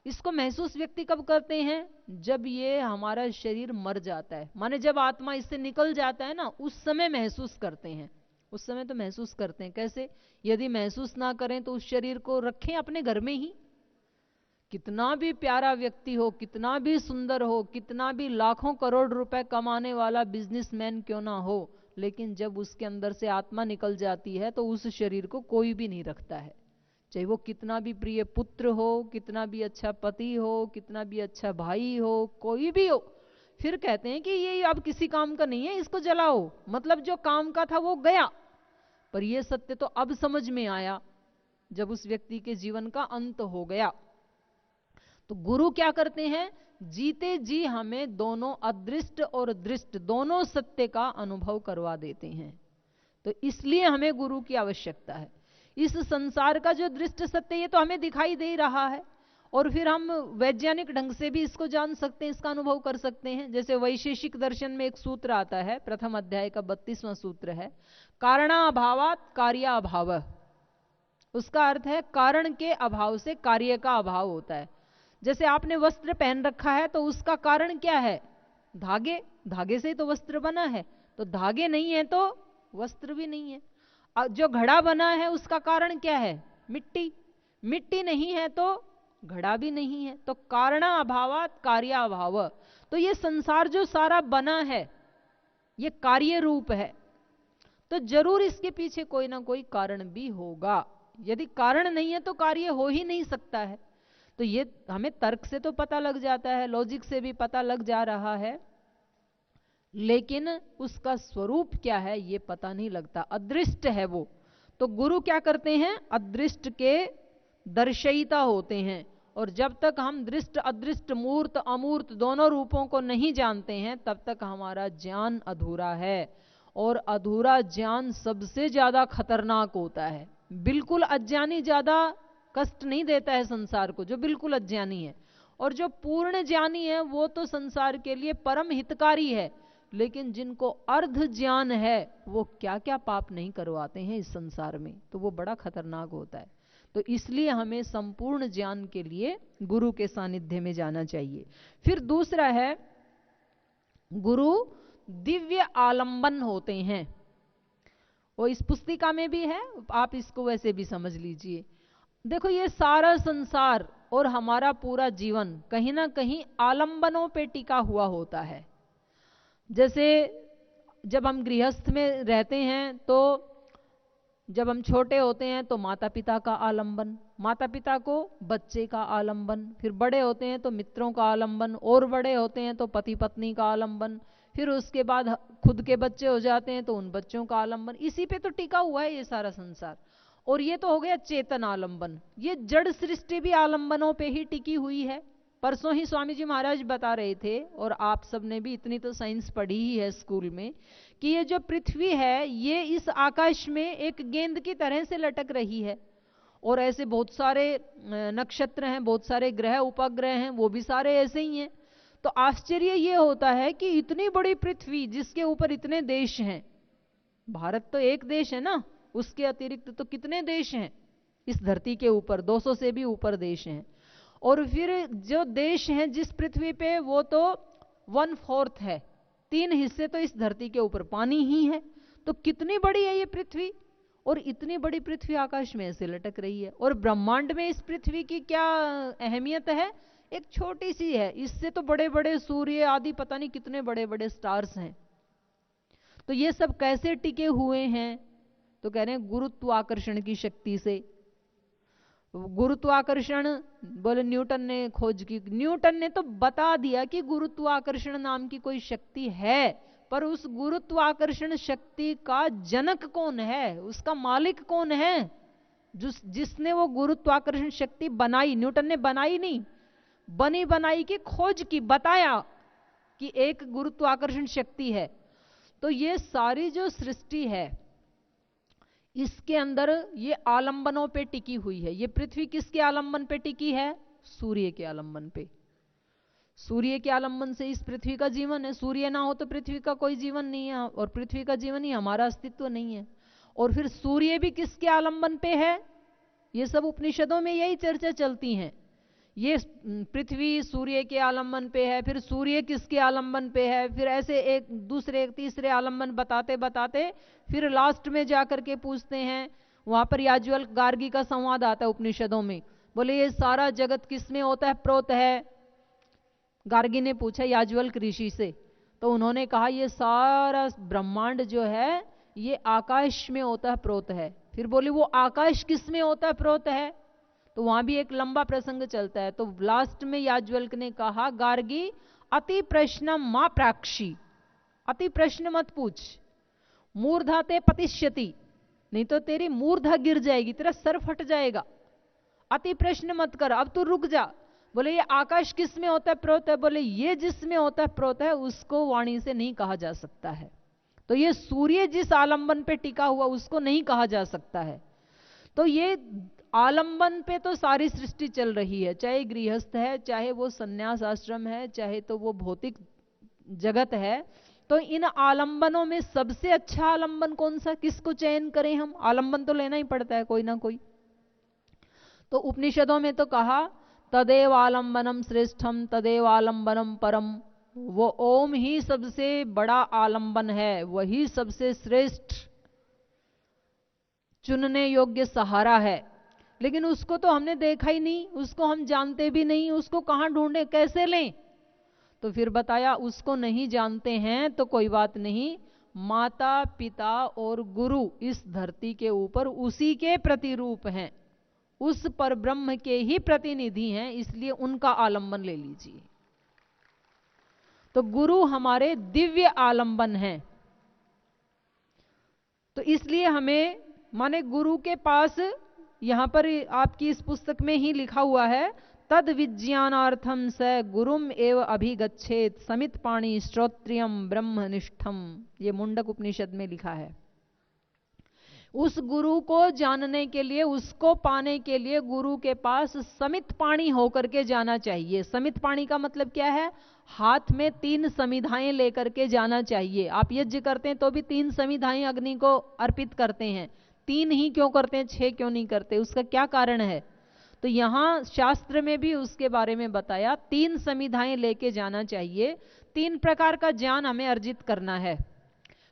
इसको महसूस व्यक्ति कब करते हैं? जब ये हमारा शरीर मर जाता है, माने जब आत्मा इससे निकल जाता है ना, उस समय महसूस करते हैं। उस समय तो महसूस करते हैं। कैसे? यदि महसूस ना करें तो उस शरीर को रखें अपने घर में ही। कितना भी प्यारा व्यक्ति हो, कितना भी सुंदर हो, कितना भी लाखों करोड़ रुपए कमाने वाला बिजनेसमैन क्यों ना हो, लेकिन जब उसके अंदर से आत्मा निकल जाती है तो उस शरीर को कोई भी नहीं रखता है, चाहे वो कितना भी प्रिय पुत्र हो, कितना भी अच्छा पति हो, कितना भी अच्छा भाई हो, कोई भी हो। फिर कहते हैं कि ये अब किसी काम का नहीं है, इसको जलाओ, मतलब जो काम का था वो गया। पर यह सत्य तो अब समझ में आया जब उस व्यक्ति के जीवन का अंत हो गया। तो गुरु क्या करते हैं? जीते जी हमें दोनों अदृष्ट और दृष्ट दोनों सत्य का अनुभव करवा देते हैं। तो इसलिए हमें गुरु की आवश्यकता है। इस संसार का जो दृष्ट सत्य ये तो हमें दिखाई दे रहा है, और फिर हम वैज्ञानिक ढंग से भी इसको जान सकते हैं, इसका अनुभव कर सकते हैं। जैसे वैशेषिक दर्शन में एक सूत्र आता है, प्रथम अध्याय का 32वां सूत्र है, कारणाभावात् कार्याभावः। उसका अर्थ है कारण के अभाव से कार्य का अभाव होता है। जैसे आपने वस्त्र पहन रखा है तो उसका कारण क्या है? धागे, धागे से तो वस्त्र बना है, तो धागे नहीं है तो वस्त्र भी नहीं है। जो घड़ा बना है उसका कारण क्या है? मिट्टी, मिट्टी नहीं है तो घड़ा भी नहीं है। तो कारणा अभावात् कार्याभाव। तो ये संसार जो सारा बना है ये कार्य रूप है, तो जरूर इसके पीछे कोई ना कोई कारण भी होगा। यदि कारण नहीं है तो कार्य हो ही नहीं सकता है। तो ये हमें तर्क से तो पता लग जाता है, लॉजिक से भी पता लग जा रहा है, लेकिन उसका स्वरूप क्या है ये पता नहीं लगता, अदृष्ट है वो। तो गुरु क्या करते हैं? अदृष्ट के दर्शयिता होते हैं। और जब तक हम दृष्ट अदृष्ट मूर्त अमूर्त दोनों रूपों को नहीं जानते हैं तब तक हमारा ज्ञान अधूरा है। और अधूरा ज्ञान सबसे ज्यादा खतरनाक होता है। बिल्कुल अज्ञानी ज्यादा कष्ट नहीं देता है संसार को, जो बिल्कुल अज्ञानी है। और जो पूर्ण ज्ञानी है वो तो संसार के लिए परम हितकारी है, लेकिन जिनको अर्ध ज्ञान है वो क्या क्या पाप नहीं करवाते हैं इस संसार में, तो वो बड़ा खतरनाक होता है। तो इसलिए हमें संपूर्ण ज्ञान के लिए गुरु के सानिध्य में जाना चाहिए। फिर दूसरा है, गुरु दिव्य आलंबन होते हैं। वो इस पुस्तिका में भी है, आप इसको वैसे भी समझ लीजिए। देखो ये सारा संसार और हमारा पूरा जीवन कहीं ना कहीं आलंबनों पे टिका हुआ होता है। जैसे जब हम गृहस्थ में रहते हैं तो जब हम छोटे होते हैं तो माता पिता का आलंबन, माता पिता को बच्चे का आलंबन, फिर बड़े होते हैं तो मित्रों का आलंबन, और बड़े होते हैं तो पति पत्नी का आलंबन, फिर उसके बाद खुद के बच्चे हो जाते हैं तो उन बच्चों का आलंबन। इसी पे तो टिका हुआ है ये सारा संसार। और ये तो हो गया चेतन आलंबन। ये जड़ सृष्टि भी आलंबनों पे ही टिकी हुई है। परसों ही स्वामी जी महाराज बता रहे थे, और आप सबने भी इतनी तो साइंस पढ़ी ही है स्कूल में, कि ये जो पृथ्वी है ये इस आकाश में एक गेंद की तरह से लटक रही है। और ऐसे बहुत सारे नक्षत्र हैं, बहुत सारे ग्रह उपग्रह हैं, वो भी सारे ऐसे ही हैं। तो आश्चर्य ये होता है कि इतनी बड़ी पृथ्वी जिसके ऊपर इतने देश हैं, भारत तो एक देश है ना, उसके अतिरिक्त तो कितने देश हैं इस धरती के ऊपर, 200 से भी ऊपर देश हैं। और फिर जो देश हैं जिस पृथ्वी पे वो तो 1/4 है, 3 हिस्से तो इस धरती के ऊपर पानी ही है। तो कितनी बड़ी है ये पृथ्वी, और इतनी बड़ी पृथ्वी आकाश में ऐसे लटक रही है। और ब्रह्मांड में इस पृथ्वी की क्या अहमियत है? एक छोटी सी है, इससे तो बड़े बड़े सूर्य आदि पता नहीं कितने बड़े बड़े स्टार्स हैं। तो ये सब कैसे टिके हुए हैं? तो कह रहे हैं गुरुत्वाकर्षण की शक्ति से। गुरुत्वाकर्षण बोले न्यूटन ने खोज की, न्यूटन ने तो बता दिया कि गुरुत्वाकर्षण नाम की कोई शक्ति है, पर उस गुरुत्वाकर्षण शक्ति का जनक कौन है, उसका मालिक कौन है? जिसने वो गुरुत्वाकर्षण शक्ति बनाई, न्यूटन ने बनाई नहीं, बनी बनाई की खोज की, बताया कि एक गुरुत्वाकर्षण शक्ति है। तो ये सारी जो सृष्टि है इसके अंदर ये आलंबनों पे टिकी हुई है। ये पृथ्वी किसके आलंबन पे टिकी है? सूर्य के आलंबन पे। सूर्य के आलंबन से इस पृथ्वी का जीवन है। सूर्य ना हो तो पृथ्वी का कोई जीवन नहीं है, और पृथ्वी का जीवन ही हमारा अस्तित्व नहीं है। और फिर सूर्य भी किसके आलंबन पे है? ये सब उपनिषदों में यही चर्चा चलती है। ये पृथ्वी सूर्य के आलंबन पे है, फिर सूर्य किसके आलंबन पे है, फिर ऐसे एक दूसरे एक तीसरे आलंबन बताते बताते फिर लास्ट में जाकर के पूछते हैं, वहां पर याज्ञवल्क्य गार्गी का संवाद आता है उपनिषदों में, बोले ये सारा जगत किसमें होता है प्रोत है? गार्गी ने पूछा याज्ञवल्क्य ऋषि से, तो उन्होंने कहा ये सारा ब्रह्मांड जो है ये आकाश में होता है प्रोत है। फिर बोले वो आकाश किसमें होता है प्रोत है? तो वहां भी एक लंबा प्रसंग चलता है। तो लास्ट में याज्ञवल्क्य ने कहा, गार्गी अति प्रश्न मां प्राक्षी, अति प्रश्न मत पूछ, मूर्धा ते पतिष्यति, नहीं तो तेरी मूर्धा गिर जाएगी, तेरा सर फट जाएगा। अति प्रश्न मत कर, अब तू रुक जा। बोले ये आकाश किस में होता है प्रोत है? बोले ये जिसमें होता है प्रोत है उसको वाणी से नहीं कहा जा सकता है। तो ये सूर्य जिस आलंबन पे टिका हुआ उसको नहीं कहा जा सकता है। तो ये आलंबन पे तो सारी सृष्टि चल रही है, चाहे गृहस्थ है, चाहे वो संन्यास आश्रम है, चाहे तो वो भौतिक जगत है। तो इन आलंबनों में सबसे अच्छा आलंबन कौन सा, किसको चयन करें हम? आलंबन तो लेना ही पड़ता है कोई ना कोई। तो उपनिषदों में तो कहा तदेव आलंबनम श्रेष्ठम तदेव आलंबनम परम, वो ओम ही सबसे बड़ा आलंबन है, वही सबसे श्रेष्ठ चुनने योग्य सहारा है। लेकिन उसको तो हमने देखा ही नहीं, उसको हम जानते भी नहीं, उसको कहां ढूंढे, कैसे लें? तो फिर बताया उसको नहीं जानते हैं तो कोई बात नहीं, माता पिता और गुरु इस धरती के ऊपर उसी के प्रतिरूप हैं, उस पर ब्रह्म के ही प्रतिनिधि हैं, इसलिए उनका आलंबन ले लीजिए। तो गुरु हमारे दिव्य आलंबन हैं। तो इसलिए हमें माने गुरु के पास, यहां पर आपकी इस पुस्तक में ही लिखा हुआ है, तद विज्ञानार्थम स गुरुम एव अभिगच्छेत समित पाणी श्रोत्रियम ब्रह्मनिष्ठम, ये मुंडक उपनिषद में लिखा है। उस गुरु को जानने के लिए, उसको पाने के लिए गुरु के पास समित पाणी होकर के जाना चाहिए। समित पाणी का मतलब क्या है? हाथ में 3 समिधाएं लेकर के जाना चाहिए। आप यज्ञ करते हैं तो भी 3 समिधाएं अग्नि को अर्पित करते हैं। 3 ही क्यों करते हैं, 6 क्यों नहीं करते? उसका क्या कारण है? तो यहां शास्त्र में भी उसके बारे में बताया, 3 समिधाएं लेके जाना चाहिए। 3 प्रकार का ज्ञान हमें अर्जित करना है,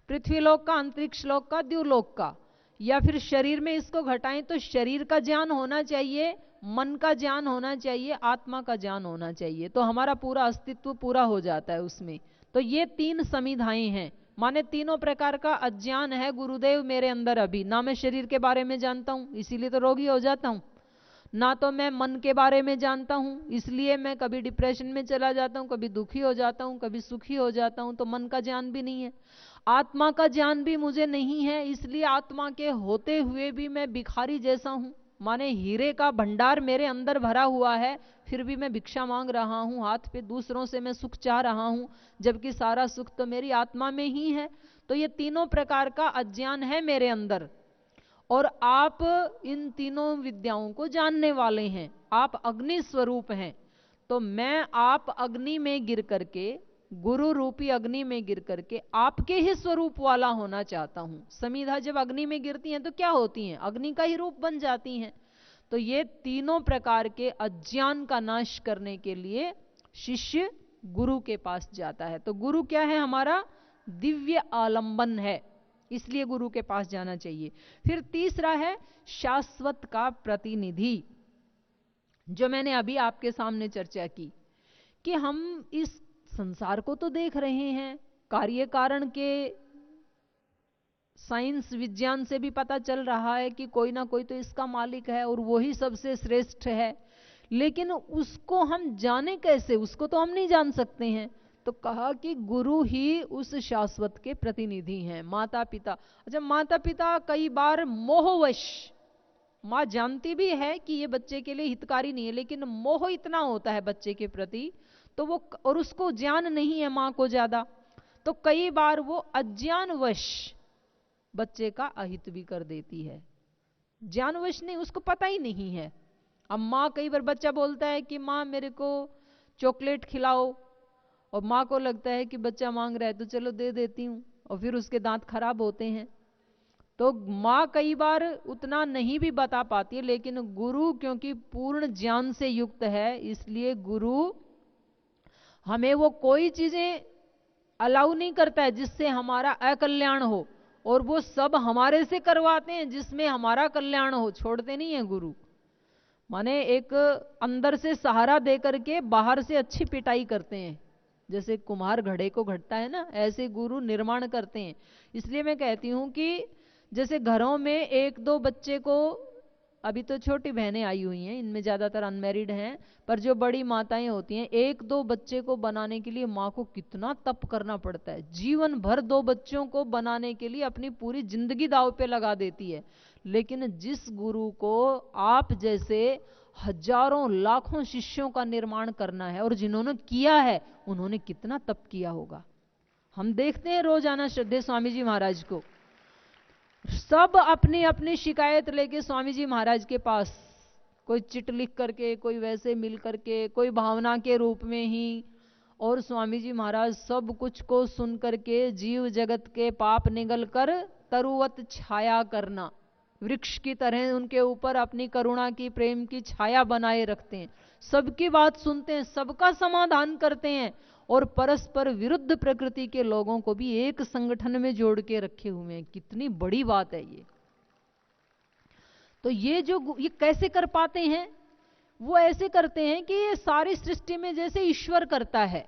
पृथ्वीलोक का, अंतरिक्ष लोक का, द्युलोक का। या फिर शरीर में इसको घटाएं तो शरीर का ज्ञान होना चाहिए, मन का ज्ञान होना चाहिए, आत्मा का ज्ञान होना चाहिए, तो हमारा पूरा अस्तित्व पूरा हो जाता है उसमें। तो ये 3 समिधाएं हैं, माने तीनों प्रकार का अज्ञान है गुरुदेव मेरे अंदर अभी। ना मैं शरीर के बारे में जानता हूं इसीलिए तो रोगी हो जाता हूं, ना तो मैं मन के बारे में जानता हूं इसलिए मैं कभी डिप्रेशन में चला जाता हूं, कभी दुखी हो जाता हूं, कभी सुखी हो जाता हूं। तो मन का ज्ञान भी नहीं है, आत्मा का ज्ञान भी मुझे नहीं है, इसलिए आत्मा के होते हुए भी मैं भिखारी जैसा हूं। माने हीरे का भंडार मेरे अंदर भरा हुआ है, फिर भी मैं भिक्षा मांग रहा हूं, हाथ पे दूसरों से मैं सुख चाह रहा हूं, जबकि सारा सुख तो मेरी आत्मा में ही है। तो ये तीनों प्रकार का अज्ञान है मेरे अंदर, और आप इन तीनों विद्याओं को जानने वाले हैं, आप अग्नि स्वरूप हैं। तो मैं आप अग्नि में गिर करके, गुरु रूपी अग्नि में गिर करके आपके ही स्वरूप वाला होना चाहता हूं। समिधा जब अग्नि में गिरती हैं तो क्या होती हैं? अग्नि का ही रूप बन जाती हैं। तो ये तीनों प्रकार के अज्ञान का नाश करने के लिए शिष्य गुरु के पास जाता है। तो गुरु क्या है? हमारा दिव्य आलंबन है, इसलिए गुरु के पास जाना चाहिए। फिर तीसरा है शाश्वत का प्रतिनिधि, जो मैंने अभी आपके सामने चर्चा की कि हम इस संसार को तो देख रहे हैं, कार्य कारण के साइंस विज्ञान से भी पता चल रहा है कि कोई ना कोई तो इसका मालिक है और वही सबसे श्रेष्ठ है, लेकिन उसको हम जाने कैसे? उसको तो हम नहीं जान सकते हैं। तो कहा कि गुरु ही उस शाश्वत के प्रतिनिधि हैं, माता पिता। अच्छा, माता पिता कई बार मोहवश, माँ जानती भी है कि ये बच्चे के लिए हितकारी नहीं है, लेकिन मोह इतना होता है बच्चे के प्रति, तो वो, और उसको ज्ञान नहीं है माँ को ज्यादा, तो कई बार वो अज्ञानवश बच्चे का अहित भी कर देती है। ज्ञानवश नहीं, उसको पता ही नहीं है। अब माँ, कई बार बच्चा बोलता है कि माँ मेरे को चॉकलेट खिलाओ, और माँ को लगता है कि बच्चा मांग रहा है तो चलो दे देती हूँ, और फिर उसके दांत खराब होते हैं। तो माँ कई बार उतना नहीं भी बता पाती है, लेकिन गुरु क्योंकि पूर्ण ज्ञान से युक्त है, इसलिए गुरु हमें वो कोई चीजें अलाउ नहीं करता है जिससे हमारा अकल्याण हो, और वो सब हमारे से करवाते हैं जिसमें हमारा कल्याण हो, छोड़ते नहीं है गुरु। माने एक अंदर से सहारा दे करके बाहर से अच्छी पिटाई करते हैं, जैसे कुम्हार घड़े को घड़ता है ना, ऐसे गुरु निर्माण करते हैं। इसलिए मैं कहती हूं कि जैसे घरों में एक दो बच्चे को, अभी तो छोटी बहनें आई हुई हैं, इनमें ज्यादातर अनमैरिड हैं, पर जो बड़ी माताएं होती हैं, एक दो बच्चे को बनाने के लिए माँ को कितना तप करना पड़ता है, जीवन भर दो बच्चों को बनाने के लिए अपनी पूरी जिंदगी दांव पे लगा देती है। लेकिन जिस गुरु को आप जैसे हजारों लाखों शिष्यों का निर्माण करना है, और जिन्होंने किया है उन्होंने कितना तप किया होगा। हम देखते हैं रोजाना श्रद्धेय स्वामी जी महाराज को, सब अपनी अपनी शिकायत लेके स्वामी जी महाराज के पास, कोई चिट लिख करके, कोई वैसे मिल करके, कोई भावना के रूप में ही, और स्वामी जी महाराज सब कुछ को सुन करके जीव जगत के पाप निगल कर तरुवत छाया करना, वृक्ष की तरह उनके ऊपर अपनी करुणा की, प्रेम की छाया बनाए रखते हैं, सबकी बात सुनते हैं, सबका समाधान करते हैं, और परस्पर विरुद्ध प्रकृति के लोगों को भी एक संगठन में जोड़ के रखे हुए हैं। कितनी बड़ी बात है ये। तो ये कैसे कर पाते हैं? वो ऐसे करते हैं कि ये सारी सृष्टि में जैसे ईश्वर करता है,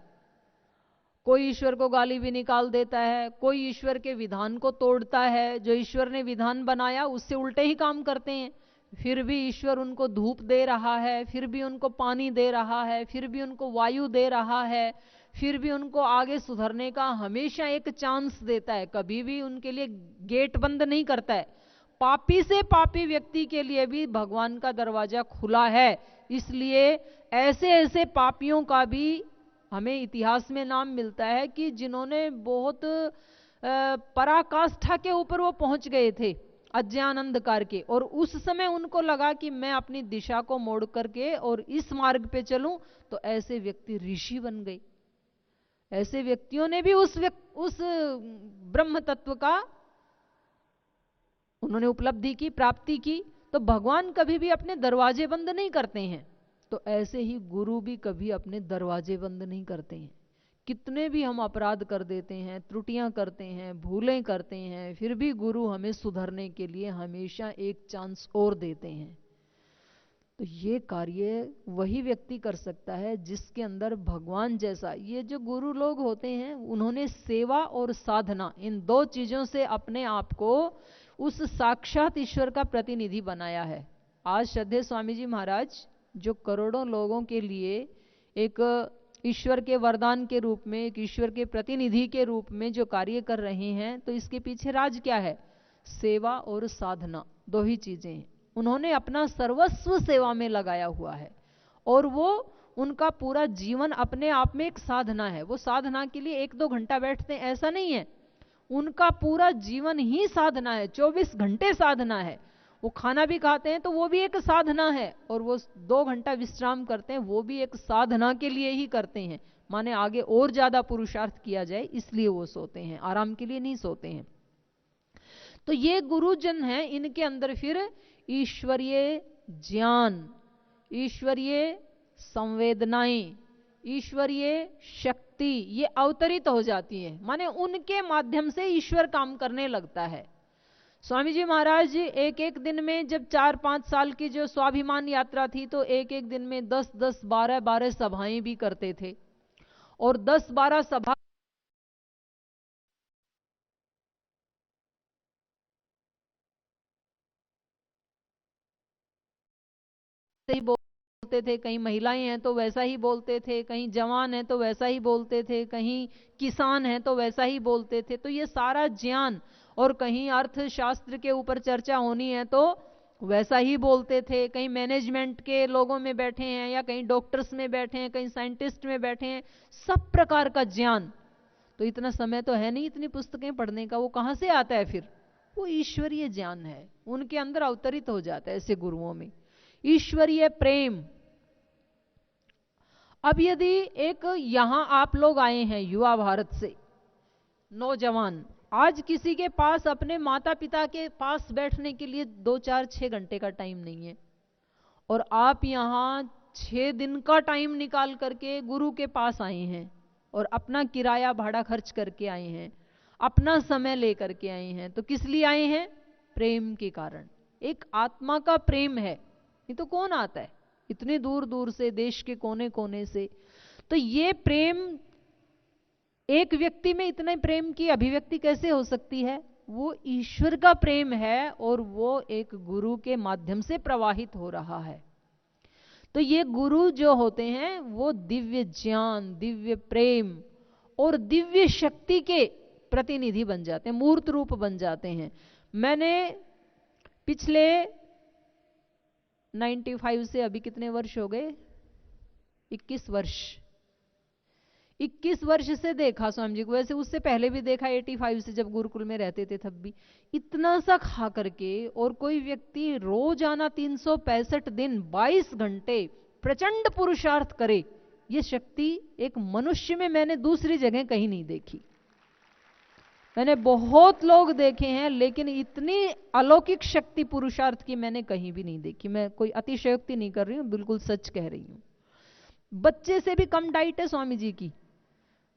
कोई ईश्वर को गाली भी निकाल देता है, कोई ईश्वर के विधान को तोड़ता है, जो ईश्वर ने विधान बनाया उससे उल्टे ही काम करते हैं, फिर भी ईश्वर उनको धूप दे रहा है, फिर भी उनको पानी दे रहा है, फिर भी उनको वायु दे रहा है, फिर भी उनको आगे सुधरने का हमेशा एक चांस देता है, कभी भी उनके लिए गेट बंद नहीं करता है। पापी से पापी व्यक्ति के लिए भी भगवान का दरवाजा खुला है। इसलिए ऐसे ऐसे पापियों का भी हमें इतिहास में नाम मिलता है कि जिन्होंने बहुत पराकाष्ठा के ऊपर वो पहुंच गए थे अज्ञान अंधकार के, और उस समय उनको लगा कि मैं अपनी दिशा को मोड़ करके और इस मार्ग पे चलूं, तो ऐसे व्यक्ति ऋषि बन गए। ऐसे व्यक्तियों ने भी उस ब्रह्म तत्व का उन्होंने उपलब्धि की, प्राप्ति की। तो भगवान कभी भी अपने दरवाजे बंद नहीं करते हैं, तो ऐसे ही गुरु भी कभी अपने दरवाजे बंद नहीं करते हैं। कितने भी हम अपराध कर देते हैं, त्रुटियां करते हैं, भूलें करते हैं, फिर भी गुरु हमें सुधरने के लिए हमेशा एक चांस और देते हैं। तो ये कार्य वही व्यक्ति कर सकता है जिसके अंदर भगवान जैसा, ये जो गुरु लोग होते हैं उन्होंने सेवा और साधना इन दो चीजों से अपने आप को उस साक्षात ईश्वर का प्रतिनिधि बनाया है। आज श्रद्धेय स्वामी जी महाराज जो करोड़ों लोगों के लिए एक ईश्वर के वरदान के रूप में, एक ईश्वर के प्रतिनिधि के रूप में जो कार्य कर रहे हैं, तो इसके पीछे राज क्या है? सेवा और साधना, दो ही चीजें हैं। उन्होंने अपना सर्वस्व सेवा में लगाया हुआ है, और वो उनका पूरा जीवन अपने आप में एक साधना है। वो साधना के लिए एक दो घंटा बैठते हैं ऐसा नहीं है, उनका पूरा जीवन ही साधना है, 24 घंटे साधना है। वो खाना भी खाते हैं तो वो भी एक साधना है, और वो 2 घंटा विश्राम करते हैं वो भी एक साधना के लिए ही करते हैं। माने आगे और ज्यादा पुरुषार्थ किया जाए इसलिए वो सोते हैं, आराम के लिए नहीं सोते हैं। तो ये गुरुजन हैं, इनके अंदर फिर ईश्वरीय ज्ञान, ईश्वरीय संवेदनाएं, ईश्वरीय शक्ति ये अवतरित हो जाती है। माने उनके माध्यम से ईश्वर काम करने लगता है। स्वामी जी महाराज एक एक दिन में, जब 4-5 साल की जो स्वाभिमान यात्रा थी, तो एक एक दिन में 10-10, 12-12 सभाएं भी करते थे, और 10-12 सभा से ही बोलते थे, कहीं महिलाएं हैं तो वैसा ही बोलते थे, कहीं जवान हैं तो वैसा ही बोलते थे, कहीं किसान हैं तो वैसा ही बोलते थे। तो ये सारा ज्ञान, और कहीं अर्थशास्त्र के ऊपर चर्चा होनी है तो वैसा ही बोलते थे, कहीं मैनेजमेंट के लोगों में बैठे हैं या कहीं डॉक्टर्स में बैठे हैं, कहीं साइंटिस्ट में बैठे हैं, सब प्रकार का ज्ञान। तो इतना समय तो है नहीं इतनी पुस्तकें पढ़ने का, वो कहां से आता है फिर? वो ईश्वरीय ज्ञान है, उनके अंदर अवतरित हो जाता है ऐसे गुरुओं में ईश्वरीय प्रेम। अब यदि एक यहां आप लोग आए हैं युवा भारत से, नौजवान, आज किसी के पास अपने माता पिता के पास बैठने के लिए 2-4-6 घंटे का टाइम नहीं है, और आप यहां 6 दिन का टाइम निकाल करके गुरु के पास आए हैं, और अपना किराया भाड़ा खर्च करके आए हैं, अपना समय लेकर के आए हैं। तो किस लिए आए हैं? प्रेम के कारण। एक आत्मा का प्रेम है, ये तो कौन आता है इतने दूर दूर से, देश के कोने कोने से। तो ये प्रेम, एक व्यक्ति में इतने प्रेम की अभिव्यक्ति कैसे हो सकती है? वो ईश्वर का प्रेम है, और वो एक गुरु के माध्यम से प्रवाहित हो रहा है। तो ये गुरु जो होते हैं वो दिव्य ज्ञान, दिव्य प्रेम और दिव्य शक्ति के प्रतिनिधि बन जाते हैं, मूर्त रूप बन जाते हैं। मैंने पिछले 95 से अभी कितने वर्ष हो गए? 21 वर्ष, 21 वर्ष से देखा स्वामी जी को। वैसे उससे पहले भी देखा, 85 से जब गुरुकुल में रहते थे तब भी। इतना सा खा करके, और कोई व्यक्ति रोजाना 365 दिन 22 घंटे प्रचंड पुरुषार्थ करे, ये शक्ति एक मनुष्य में मैंने दूसरी जगह कहीं नहीं देखी। मैंने बहुत लोग देखे हैं, लेकिन इतनी अलौकिक शक्ति पुरुषार्थ की मैंने कहीं भी नहीं देखी। मैं कोई अतिशयोक्ति नहीं कर रही हूं, बिल्कुल सच कह रही हूं। बच्चे से भी कम डाइट है स्वामी जी की।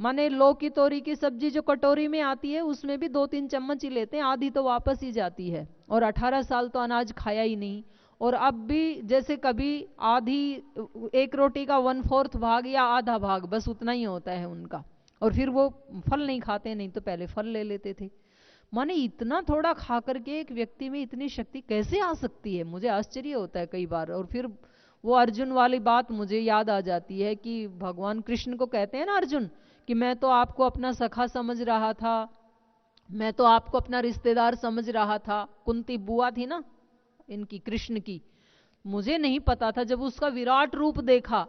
माने लौकी तोरी की सब्जी जो कटोरी में आती है उसमें भी 2-3 चम्मच ही लेते हैं, आधी तो वापस ही जाती है। और 18 साल तो अनाज खाया ही नहीं। और अब भी जैसे कभी आधी, एक रोटी का 1/4 भाग या आधा भाग, बस उतना ही होता है उनका। और फिर वो फल नहीं खाते, नहीं तो पहले फल ले लेते थे। माने इतना थोड़ा खा करके एक व्यक्ति में इतनी शक्ति कैसे आ सकती है? मुझे आश्चर्य होता है कई बार। और फिर वो अर्जुन वाली बात मुझे याद आ जाती है कि भगवान कृष्ण को कहते हैं ना अर्जुन, कि मैं तो आपको अपना सखा समझ रहा था, मैं तो आपको अपना रिश्तेदार समझ रहा था। कुंती बुआ थी ना इनकी, कृष्ण की, मुझे नहीं पता था। जब उसका विराट रूप देखा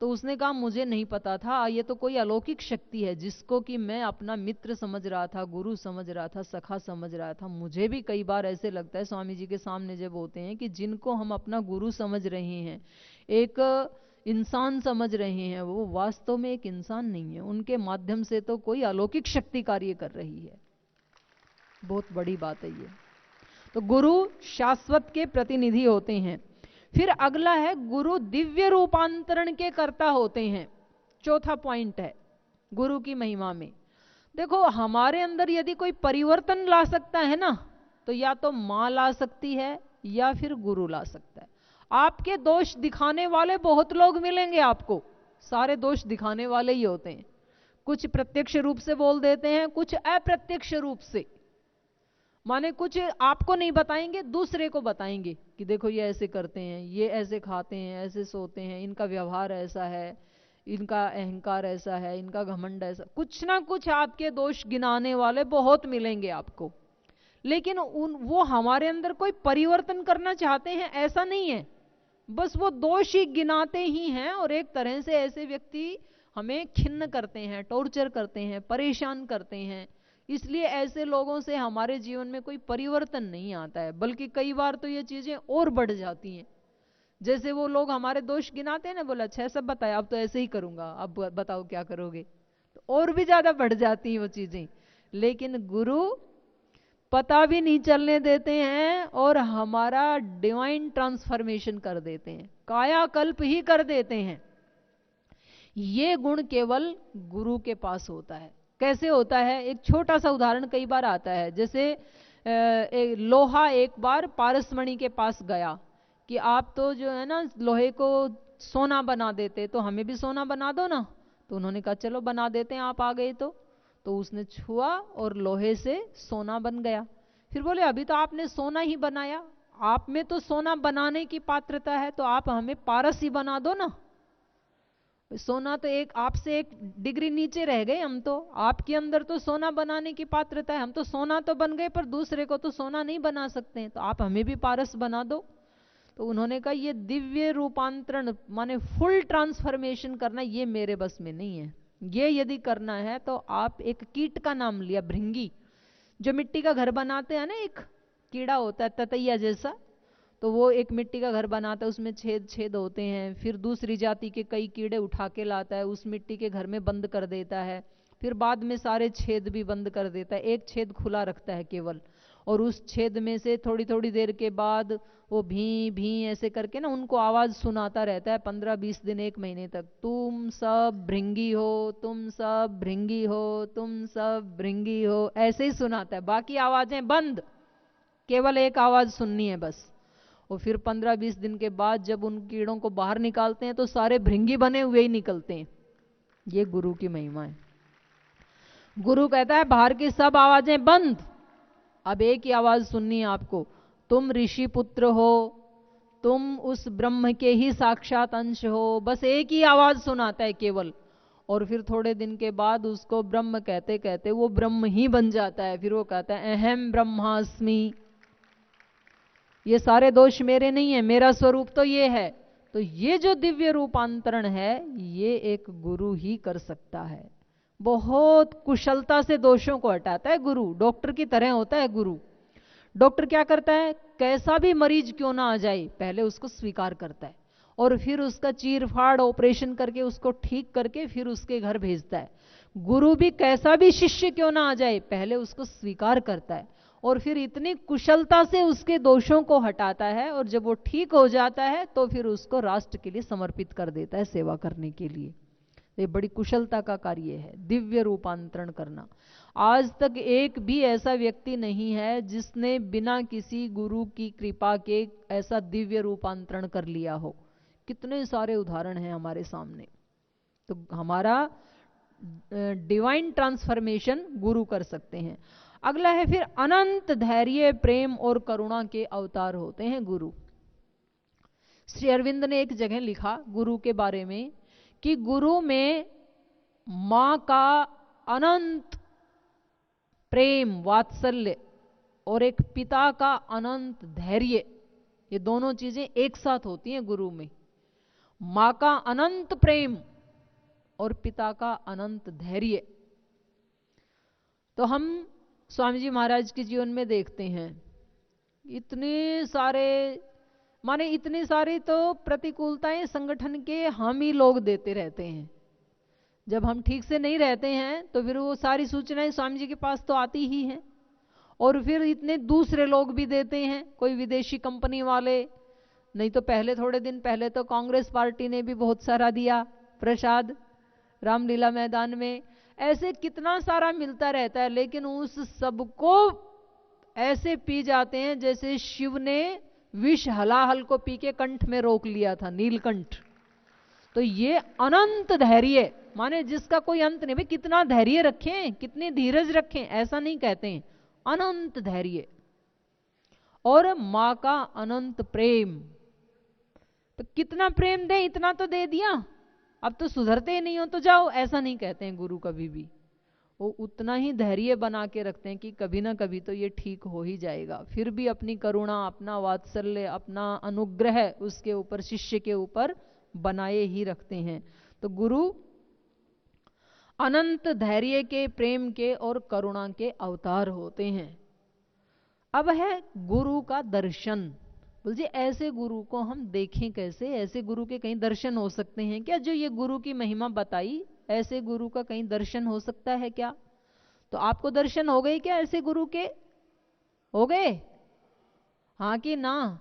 तो उसने कहा मुझे नहीं पता था, ये तो कोई अलौकिक शक्ति है जिसको कि मैं अपना मित्र समझ रहा था, गुरु समझ रहा था, सखा समझ रहा था। मुझे भी कई बार ऐसे लगता है स्वामी जी के सामने जब होते हैं कि जिनको हम अपना गुरु समझ रहे हैं, एक इंसान समझ रहे हैं, वो वास्तव में एक इंसान नहीं है। उनके माध्यम से तो कोई अलौकिक शक्ति कार्य कर रही है। बहुत बड़ी बात है ये। तो गुरु शाश्वत के प्रतिनिधि होते हैं। फिर अगला है गुरु दिव्य रूपांतरण के कर्ता होते हैं। चौथा पॉइंट है गुरु की महिमा में। देखो, हमारे अंदर यदि कोई परिवर्तन ला सकता है ना, तो या तो मां ला सकती है या फिर गुरु ला सकता है। आपके दोष दिखाने वाले बहुत लोग मिलेंगे आपको, सारे दोष दिखाने वाले ही होते हैं। कुछ प्रत्यक्ष रूप से बोल देते हैं, कुछ अप्रत्यक्ष रूप से। माने कुछ आपको नहीं बताएंगे, दूसरे को बताएंगे कि देखो ये ऐसे करते हैं, ये ऐसे खाते हैं, ऐसे सोते हैं, इनका व्यवहार ऐसा है, इनका अहंकार ऐसा है, इनका घमंड ऐसा। कुछ ना कुछ आपके दोष गिनाने वाले बहुत मिलेंगे आपको। लेकिन वो हमारे अंदर कोई परिवर्तन करना चाहते हैं ऐसा नहीं है, बस वो दोष ही गिनाते ही हैं। और एक तरह से ऐसे व्यक्ति हमें खिन्न करते हैं, टॉर्चर करते हैं, परेशान करते हैं। इसलिए ऐसे लोगों से हमारे जीवन में कोई परिवर्तन नहीं आता है, बल्कि कई बार तो ये चीजें और बढ़ जाती हैं। जैसे वो लोग हमारे दोष गिनाते हैं ना, बोला अच्छा सब बताया, अब तो ऐसे ही करूंगा, अब बताओ क्या करोगे, तो और भी ज्यादा बढ़ जाती हैं वो चीजें। लेकिन गुरु पता भी नहीं चलने देते हैं और हमारा डिवाइन ट्रांसफॉर्मेशन कर देते हैं, कायाकल्प ही कर देते हैं। ये गुण केवल गुरु के पास होता है। कैसे होता है? एक छोटा सा उदाहरण कई बार आता है। जैसे लोहा एक बार पारसमणि के पास गया कि आप तो जो है ना लोहे को सोना बना देते, तो हमें भी सोना बना दो ना। तो उन्होंने कहा चलो बना देते हैं, आप आ गए तो उसने छुआ और लोहे से सोना बन गया। फिर बोले अभी तो आपने सोना ही बनाया, आप में तो सोना बनाने की पात्रता है, तो आप हमें पारस ही बना दो ना। सोना तो एक आपसे एक डिग्री नीचे रह गए हम तो, आपके अंदर तो सोना बनाने की पात्रता है, हम तो सोना तो बन गए पर दूसरे को तो सोना नहीं बना सकते हैं, तो आप हमें भी पारस बना दो। तो उन्होंने कहा ये दिव्य रूपांतरण माने फुल ट्रांसफॉर्मेशन करना ये मेरे बस में नहीं है। ये यदि करना है तो आप एक कीट का नाम लिया, भृंगी, जो मिट्टी का घर बनाते हैं ना, एक कीड़ा होता है ततैया जैसा, तो वो एक मिट्टी का घर बनाता है, उसमें छेद छेद होते हैं, फिर दूसरी जाति के कई कीड़े उठा के लाता है, उस मिट्टी के घर में बंद कर देता है, फिर बाद में सारे छेद भी बंद कर देता है, एक छेद खुला रखता है केवल, और उस छेद में से थोड़ी थोड़ी देर के बाद वो भी भी ऐसे करके ना उनको आवाज सुनाता रहता है 15-20 दिन, 1 महीने तक, तुम सब भृंगी हो, तुम सब भृंगी हो, तुम सब भृंगी हो, ऐसे ही सुनाता है, बाकी आवाजें बंद, केवल एक आवाज सुननी है बस। और फिर 15-20 दिन के बाद जब उन कीड़ों को बाहर निकालते हैं तो सारे भृंगी बने हुए ही निकलते हैं। ये गुरु की महिमा है। गुरु कहता है बाहर की सब आवाजें बंद, अब एक ही आवाज सुननी है आपको, तुम ऋषि पुत्र हो, तुम उस ब्रह्म के ही साक्षात अंश हो, बस एक ही आवाज सुनाता है केवल। और फिर थोड़े दिन के बाद उसको ब्रह्म कहते कहते वो ब्रह्म ही बन जाता है, फिर वो कहता है अहम ब्रह्मास्मि, ये सारे दोष मेरे नहीं है, मेरा स्वरूप तो ये है। तो ये जो दिव्य रूपांतरण है ये एक गुरु ही कर सकता है, बहुत कुशलता से दोषों को हटाता है गुरु, डॉक्टर की तरह होता है गुरु। डॉक्टर क्या करता है, कैसा भी मरीज क्यों ना आ जाए पहले उसको स्वीकार करता है, और फिर उसका चीर फाड़ ऑपरेशन करके उसको ठीक करके फिर उसके घर भेजता है। गुरु भी कैसा भी शिष्य क्यों ना आ जाए पहले उसको स्वीकार करता है, और फिर इतनी कुशलता से उसके दोषों को हटाता है, और जब वो ठीक हो जाता है तो फिर उसको राष्ट्र के लिए समर्पित कर देता है सेवा करने के लिए। ये बड़ी कुशलता का कार्य है दिव्य रूपांतरण करना। आज तक एक भी ऐसा व्यक्ति नहीं है जिसने बिना किसी गुरु की कृपा के ऐसा दिव्य रूपांतरण कर लिया हो। कितने सारे उदाहरण हैं हमारे सामने। तो हमारा डिवाइन ट्रांसफॉर्मेशन गुरु कर सकते हैं। अगला है फिर अनंत धैर्य, प्रेम और करुणा के अवतार होते हैं गुरु। श्री अरविंद ने एक जगह लिखा गुरु के बारे में कि गुरु में मां का अनंत प्रेम वात्सल्य और एक पिता का अनंत धैर्य, ये दोनों चीजें एक साथ होती हैं गुरु में। मां का अनंत प्रेम और पिता का अनंत धैर्य। तो हम स्वामी जी महाराज के जीवन में देखते हैं इतने सारे माने इतनी सारी तो प्रतिकूलताएं संगठन के हम ही लोग देते रहते हैं। जब हम ठीक से नहीं रहते हैं तो फिर वो सारी सूचनाएं स्वामी जी के पास तो आती ही हैं, और फिर इतने दूसरे लोग भी देते हैं, कोई विदेशी कंपनी वाले, नहीं तो पहले थोड़े दिन पहले तो कांग्रेस पार्टी ने भी बहुत सारा दिया प्रसाद रामलीला मैदान में। ऐसे कितना सारा मिलता रहता है, लेकिन उस सबको ऐसे पी जाते हैं जैसे शिव ने विष हलाहल को पी के कंठ में रोक लिया था, नीलकंठ। तो ये अनंत धैर्य माने जिसका कोई अंत नहीं। भाई कितना धैर्य रखें, कितनी धीरज रखें, ऐसा नहीं कहते हैं, अनंत धैर्य। और मां का अनंत प्रेम, तो कितना प्रेम दें, इतना तो दे दिया, अब तो सुधरते ही नहीं हो तो जाओ, ऐसा नहीं कहते हैं गुरु कभी भी। वो उतना ही धैर्य बना के रखते हैं कि कभी ना कभी तो ये ठीक हो ही जाएगा, फिर भी अपनी करुणा, अपना वात्सल्य, अपना अनुग्रह उसके ऊपर, शिष्य के ऊपर बनाए ही रखते हैं। तो गुरु अनंत धैर्य के, प्रेम के और करुणा के अवतार होते हैं। अब है गुरु का दर्शन। बोलिए ऐसे गुरु को हम देखें कैसे? ऐसे गुरु के कहीं दर्शन हो सकते हैं क्या? जो ये गुरु की महिमा बताई, ऐसे गुरु का कहीं दर्शन हो सकता है क्या? तो आपको दर्शन हो गए क्या ऐसे गुरु के? हो गए? हाँ कि ना?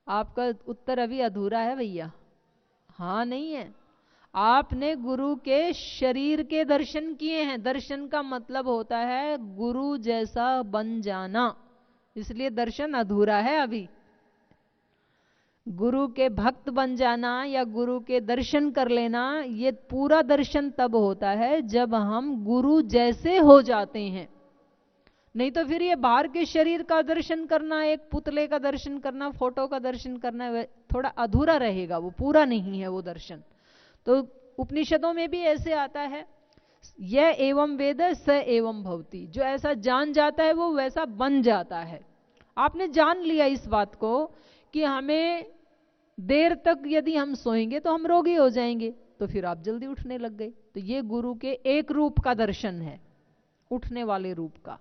आपका उत्तर अभी अधूरा है भैया, हाँ नहीं है। आपने गुरु के शरीर के दर्शन किए हैं। दर्शन का मतलब होता है गुरु जैसा बन जाना, इसलिए दर्शन अधूरा है अभी। गुरु के भक्त बन जाना या गुरु के दर्शन कर लेना, ये पूरा दर्शन तब होता है जब हम गुरु जैसे हो जाते हैं, नहीं तो फिर ये बाहर के शरीर का दर्शन करना, एक पुतले का दर्शन करना, फोटो का दर्शन करना थोड़ा अधूरा रहेगा, वो पूरा नहीं है वो दर्शन। तो उपनिषदों में भी ऐसे आता है, यह एवं वेद स एवं भवति, जो ऐसा जान जाता है वो वैसा बन जाता है। आपने जान लिया इस बात को कि हमें देर तक यदि हम सोएंगे तो हम रोगी हो जाएंगे, तो फिर आप जल्दी उठने लग गए। तो ये गुरु के एक रूप का दर्शन है, उठने वाले रूप का।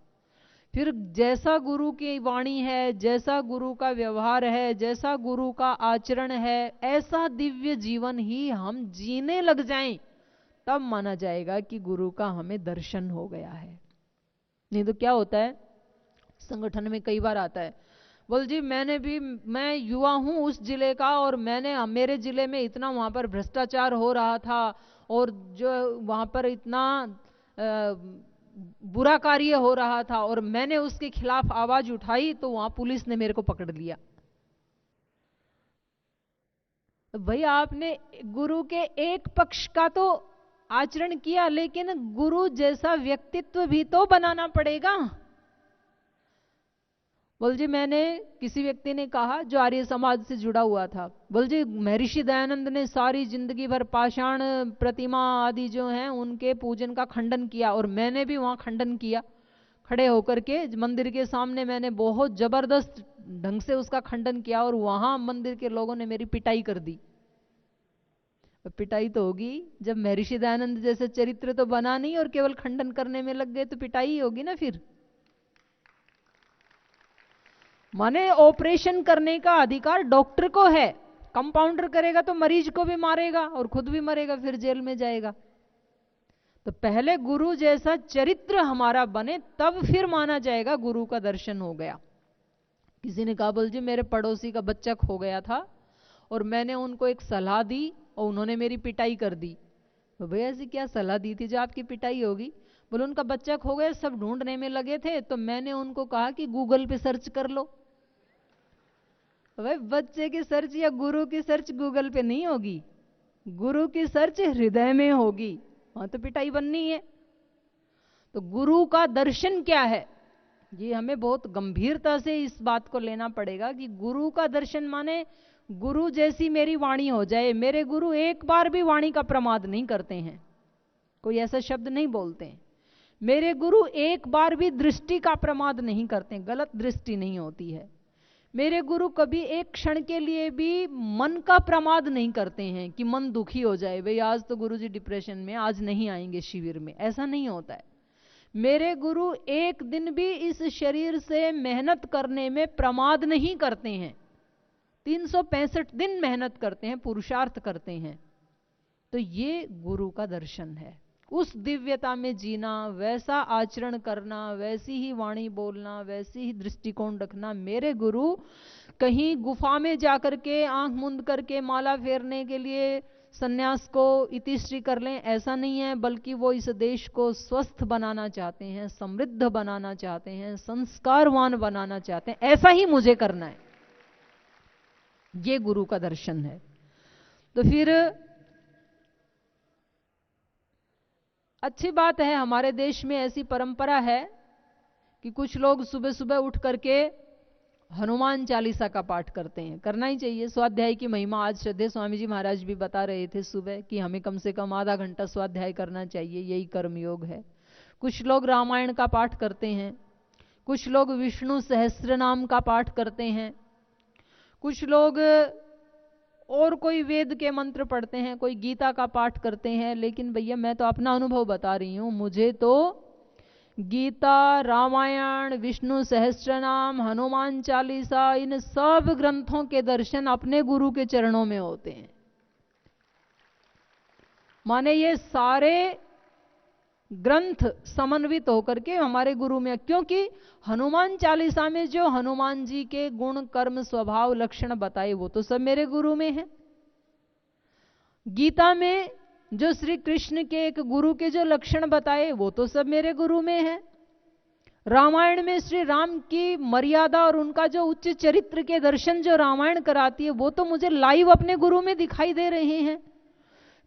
फिर जैसा गुरु की वाणी है, जैसा गुरु का व्यवहार है, जैसा गुरु का आचरण है, ऐसा दिव्य जीवन ही हम जीने लग जाएं, तब माना जाएगा कि गुरु का हमें दर्शन हो गया है। नहीं तो क्या होता है, संगठन में कई बार आता है, बोल जी मैं युवा हूं उस जिले का, और मेरे जिले में इतना वहां पर भ्रष्टाचार हो रहा था, और जो वहां पर इतना बुरा कार्य हो रहा था, और मैंने उसके खिलाफ आवाज उठाई तो वहां पुलिस ने मेरे को पकड़ लिया। तो भाई आपने गुरु के एक पक्ष का तो आचरण किया, लेकिन गुरु जैसा व्यक्तित्व भी तो बनाना पड़ेगा। बोल जी मैंने, किसी व्यक्ति ने कहा जो आर्य समाज से जुड़ा हुआ था, बोल जी महर्षि दयानंद ने सारी जिंदगी भर पाषाण प्रतिमा आदि जो हैं उनके पूजन का खंडन किया, और मैंने भी वहां खंडन किया, खड़े होकर के मंदिर के सामने मैंने बहुत जबरदस्त ढंग से उसका खंडन किया, और वहां मंदिर के लोगों ने मेरी पिटाई कर दी। पिटाई तो होगी, जब महर्षि दयानंद जैसे चरित्र तो बना नहीं और केवल खंडन करने में लग गए, तो पिटाई ही होगी ना। फिर माने ऑपरेशन करने का अधिकार डॉक्टर को है, कंपाउंडर करेगा तो मरीज को भी मारेगा और खुद भी मरेगा, फिर जेल में जाएगा। तो पहले गुरु जैसा चरित्र हमारा बने, तब फिर माना जाएगा गुरु का दर्शन हो गया। किसी ने कहा बोल जी मेरे पड़ोसी का बच्चा खो गया था और मैंने उनको एक सलाह दी और उन्होंने मेरी पिटाई कर दी। तो भैया ऐसी क्या सलाह दी थी जो आपकी पिटाई होगी? बोले उनका बच्चा खो गया, सब ढूंढने में लगे थे, तो मैंने उनको कहा कि गूगल पे सर्च कर लो। भाई बच्चे की सर्च या गुरु की सर्च गूगल पे नहीं होगी, गुरु की सर्च हृदय में होगी, वहां तो पिटाई बननी है। तो गुरु का दर्शन क्या है, ये हमें बहुत गंभीरता से इस बात को लेना पड़ेगा कि गुरु का दर्शन माने गुरु जैसी मेरी वाणी हो जाए। मेरे गुरु एक बार भी वाणी का प्रमाद नहीं करते हैं, कोई ऐसा शब्द नहीं बोलते हैं। मेरे गुरु एक बार भी दृष्टि का प्रमाद नहीं करते, गलत दृष्टि नहीं होती है। मेरे गुरु कभी एक क्षण के लिए भी मन का प्रमाद नहीं करते हैं कि मन दुखी हो जाए, भाई आज तो गुरुजी डिप्रेशन में, आज नहीं आएंगे शिविर में, ऐसा नहीं होता है। मेरे गुरु एक दिन भी इस शरीर से मेहनत करने में प्रमाद नहीं करते हैं, 365 दिन मेहनत करते हैं, पुरुषार्थ करते हैं। तो ये गुरु का दर्शन है, उस दिव्यता में जीना, वैसा आचरण करना, वैसी ही वाणी बोलना, वैसी ही दृष्टिकोण रखना। मेरे गुरु कहीं गुफा में जाकर के आंख मूंद करके माला फेरने के लिए सन्यास को इतिश्री कर लें, ऐसा नहीं है, बल्कि वो इस देश को स्वस्थ बनाना चाहते हैं, समृद्ध बनाना चाहते हैं, संस्कारवान बनाना चाहते हैं। ऐसा ही मुझे करना है, ये गुरु का दर्शन है। तो फिर अच्छी बात है, हमारे देश में ऐसी परंपरा है कि कुछ लोग सुबह सुबह उठ करके हनुमान चालीसा का पाठ करते हैं, करना ही चाहिए। स्वाध्याय की महिमा आज श्रद्धेय स्वामी जी महाराज भी बता रहे थे सुबह कि हमें कम से कम आधा घंटा स्वाध्याय करना चाहिए, यही कर्मयोग है। कुछ लोग रामायण का पाठ करते हैं, कुछ लोग विष्णु सहस्त्रनाम का पाठ करते हैं, कुछ लोग और कोई वेद के मंत्र पढ़ते हैं, कोई गीता का पाठ करते हैं। लेकिन भैया मैं तो अपना अनुभव बता रही हूं, मुझे तो गीता, रामायण, विष्णु सहस्त्रनाम, हनुमान चालीसा, इन सब ग्रंथों के दर्शन अपने गुरु के चरणों में होते हैं। माने ये सारे ग्रंथ समन्वित होकर के हमारे गुरु में, क्योंकि हनुमान चालीसा में जो हनुमान जी के गुण, कर्म, स्वभाव, लक्षण बताए वो तो सब मेरे गुरु में है। गीता में जो श्री कृष्ण के एक गुरु के जो लक्षण बताए वो तो सब मेरे गुरु में है। रामायण में श्री राम की मर्यादा और उनका जो उच्च चरित्र के दर्शन जो रामायण कराती है वो तो मुझे लाइव अपने गुरु में दिखाई दे रहे हैं।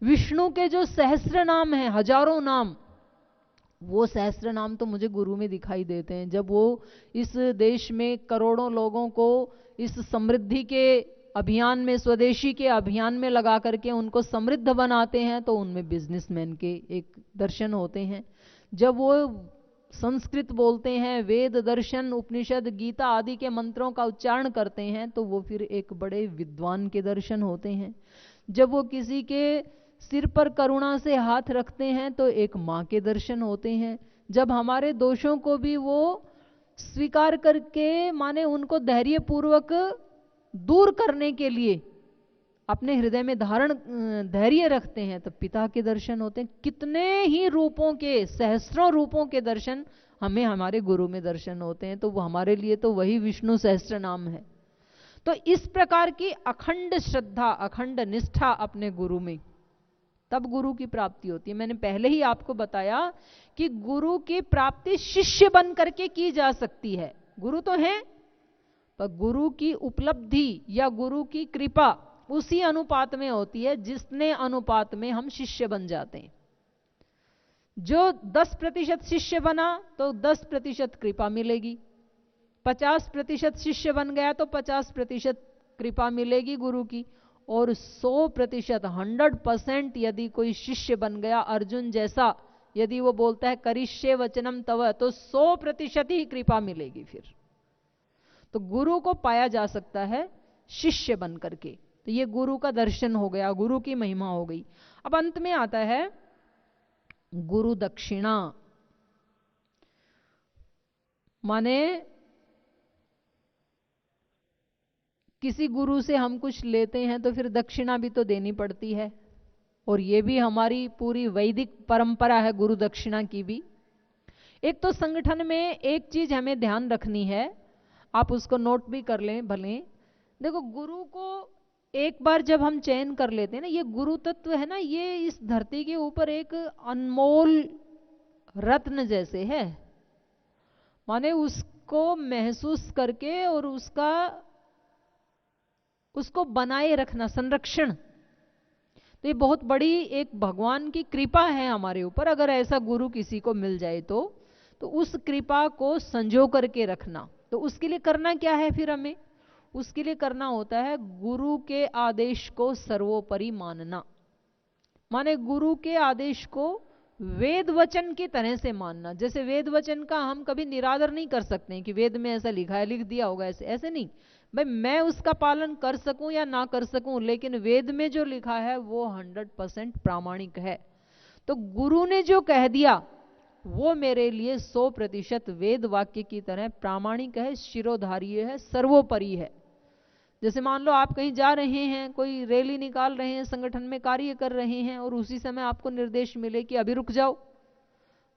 विष्णु के जो सहस्त्र नाम हैं, हजारों नाम, वो सहस्त्र नाम तो मुझे गुरु में दिखाई देते हैं। जब वो इस देश में करोड़ों लोगों को इस समृद्धि के अभियान में, स्वदेशी के अभियान में लगा करके उनको समृद्ध बनाते हैं, तो उनमें बिजनेसमैन के एक दर्शन होते हैं। जब वो संस्कृत बोलते हैं, वेद, दर्शन, उपनिषद, गीता आदि के मंत्रों का उच्चारण करते हैं, तो वो फिर एक बड़े विद्वान के दर्शन होते हैं। जब वो किसी के सिर पर करुणा से हाथ रखते हैं, तो एक माँ के दर्शन होते हैं। जब हमारे दोषों को भी वो स्वीकार करके, माने उनको धैर्यपूर्वक दूर करने के लिए अपने हृदय में धैर्य रखते हैं, तो पिता के दर्शन होते हैं। कितने ही रूपों के, सहस्रों रूपों के दर्शन हमें हमारे गुरु में दर्शन होते हैं। तो वो हमारे लिए तो वही विष्णु सहस्त्र नाम है। तो इस प्रकार की अखंड श्रद्धा, अखंड निष्ठा अपने गुरु में, तब गुरु की प्राप्ति होती है। मैंने पहले ही आपको बताया कि गुरु की प्राप्ति शिष्य बन करके की जा सकती है। गुरु तो है, पर गुरु की उपलब्धि या गुरु की कृपा उसी अनुपात में होती है जिसने अनुपात में हम शिष्य बन जाते हैं। जो 10% शिष्य बना तो 10% कृपा मिलेगी, 50% शिष्य बन गया तो 50% कृपा मिलेगी गुरु की, और 100%, 100% यदि कोई शिष्य बन गया, अर्जुन जैसा, यदि वो बोलता है करिष्ये वचनम तव, तो 100% ही कृपा मिलेगी फिर। तो गुरु को पाया जा सकता है शिष्य बन करके। तो ये गुरु का दर्शन हो गया, गुरु की महिमा हो गई। अब अंत में आता है गुरु दक्षिणा। माने किसी गुरु से हम कुछ लेते हैं तो फिर दक्षिणा भी तो देनी पड़ती है, और ये भी हमारी पूरी वैदिक परंपरा है गुरु दक्षिणा की भी। एक तो संगठन में एक चीज हमें ध्यान रखनी है, आप उसको नोट भी कर लें भले। देखो, गुरु को एक बार जब हम चयन कर लेते हैं ना, ये गुरु तत्व है ना, ये इस धरती के ऊपर एक अनमोल रत्न जैसे है। माने उसको महसूस करके और उसको बनाए रखना, संरक्षण, तो ये बहुत बड़ी एक भगवान की कृपा है हमारे ऊपर। अगर ऐसा गुरु किसी को मिल जाए तो उस कृपा को संजो करके रखना। तो उसके लिए करना क्या है फिर हमें? उसके लिए करना होता है गुरु के आदेश को सर्वोपरि मानना। माने गुरु के आदेश को वेद वचन की तरह से मानना। जैसे वेद वचन का हम कभी निरादर नहीं कर सकते कि वेद में ऐसा लिखा है, लिख दिया होगा, ऐसे नहीं भाई। मैं उसका पालन कर सकूं या ना कर सकूं, लेकिन वेद में जो लिखा है वो 100% प्रामाणिक है। तो गुरु ने जो कह दिया वो मेरे लिए 100% वेद वाक्य की तरह प्रामाणिक है, शिरोधार्य है, सर्वोपरि है। जैसे मान लो आप कहीं जा रहे हैं, कोई रैली निकाल रहे हैं, संगठन में कार्य कर रहे हैं, और उसी समय आपको निर्देश मिले कि अभी रुक जाओ।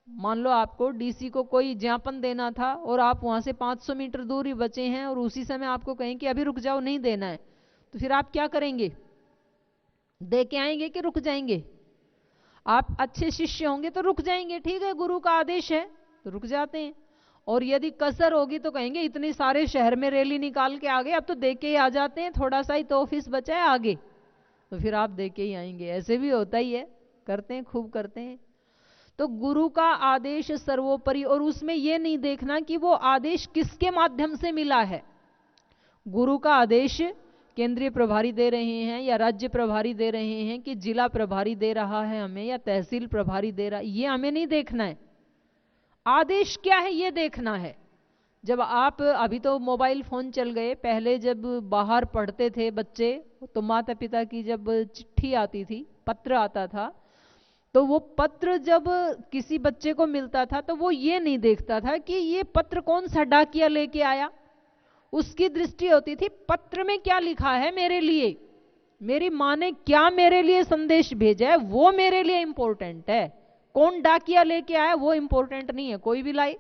मान लो आपको डीसी को कोई ज्ञापन देना था और आप वहां से 500 मीटर दूर ही बचे हैं, और उसी समय आपको कहें कि अभी रुक जाओ, नहीं देना है, तो फिर आप क्या करेंगे? दे के आएंगे कि रुक जाएंगे? आप अच्छे शिष्य होंगे तो रुक जाएंगे, ठीक है, गुरु का आदेश है तो रुक जाते हैं। और यदि कसर होगी तो कहेंगे इतने सारे शहर में रैली निकाल के आ गए, अब तो दे के ही आ जाते हैं, थोड़ा सा ही तो ऑफिस बचा है आगे, तो फिर आप दे के ही आएंगे। ऐसे भी होता ही है, करते हैं, खूब करते हैं। तो गुरु का आदेश सर्वोपरि, और उसमें यह नहीं देखना कि वो आदेश किसके माध्यम से मिला है। गुरु का आदेश केंद्रीय प्रभारी दे रहे हैं या राज्य प्रभारी दे रहे हैं कि जिला प्रभारी दे रहा है हमें या तहसील प्रभारी दे रहा है, ये हमें नहीं देखना है। आदेश क्या है ये देखना है। जब आप, अभी तो मोबाइल फोन चल गए, पहले जब बाहर पढ़ते थे बच्चे तो माता पिता की जब चिट्ठी आती थी, पत्र आता था, तो वो पत्र जब किसी बच्चे को मिलता था तो वो ये नहीं देखता था कि ये पत्र कौन सा डाकिया लेके आया। उसकी दृष्टि होती थी पत्र में क्या लिखा है मेरे लिए, मेरी माँ ने क्या मेरे लिए संदेश भेजा है, वो मेरे लिए इंपॉर्टेंट है। कौन डाकिया लेके आया वो इंपॉर्टेंट नहीं है, कोई भी लाए।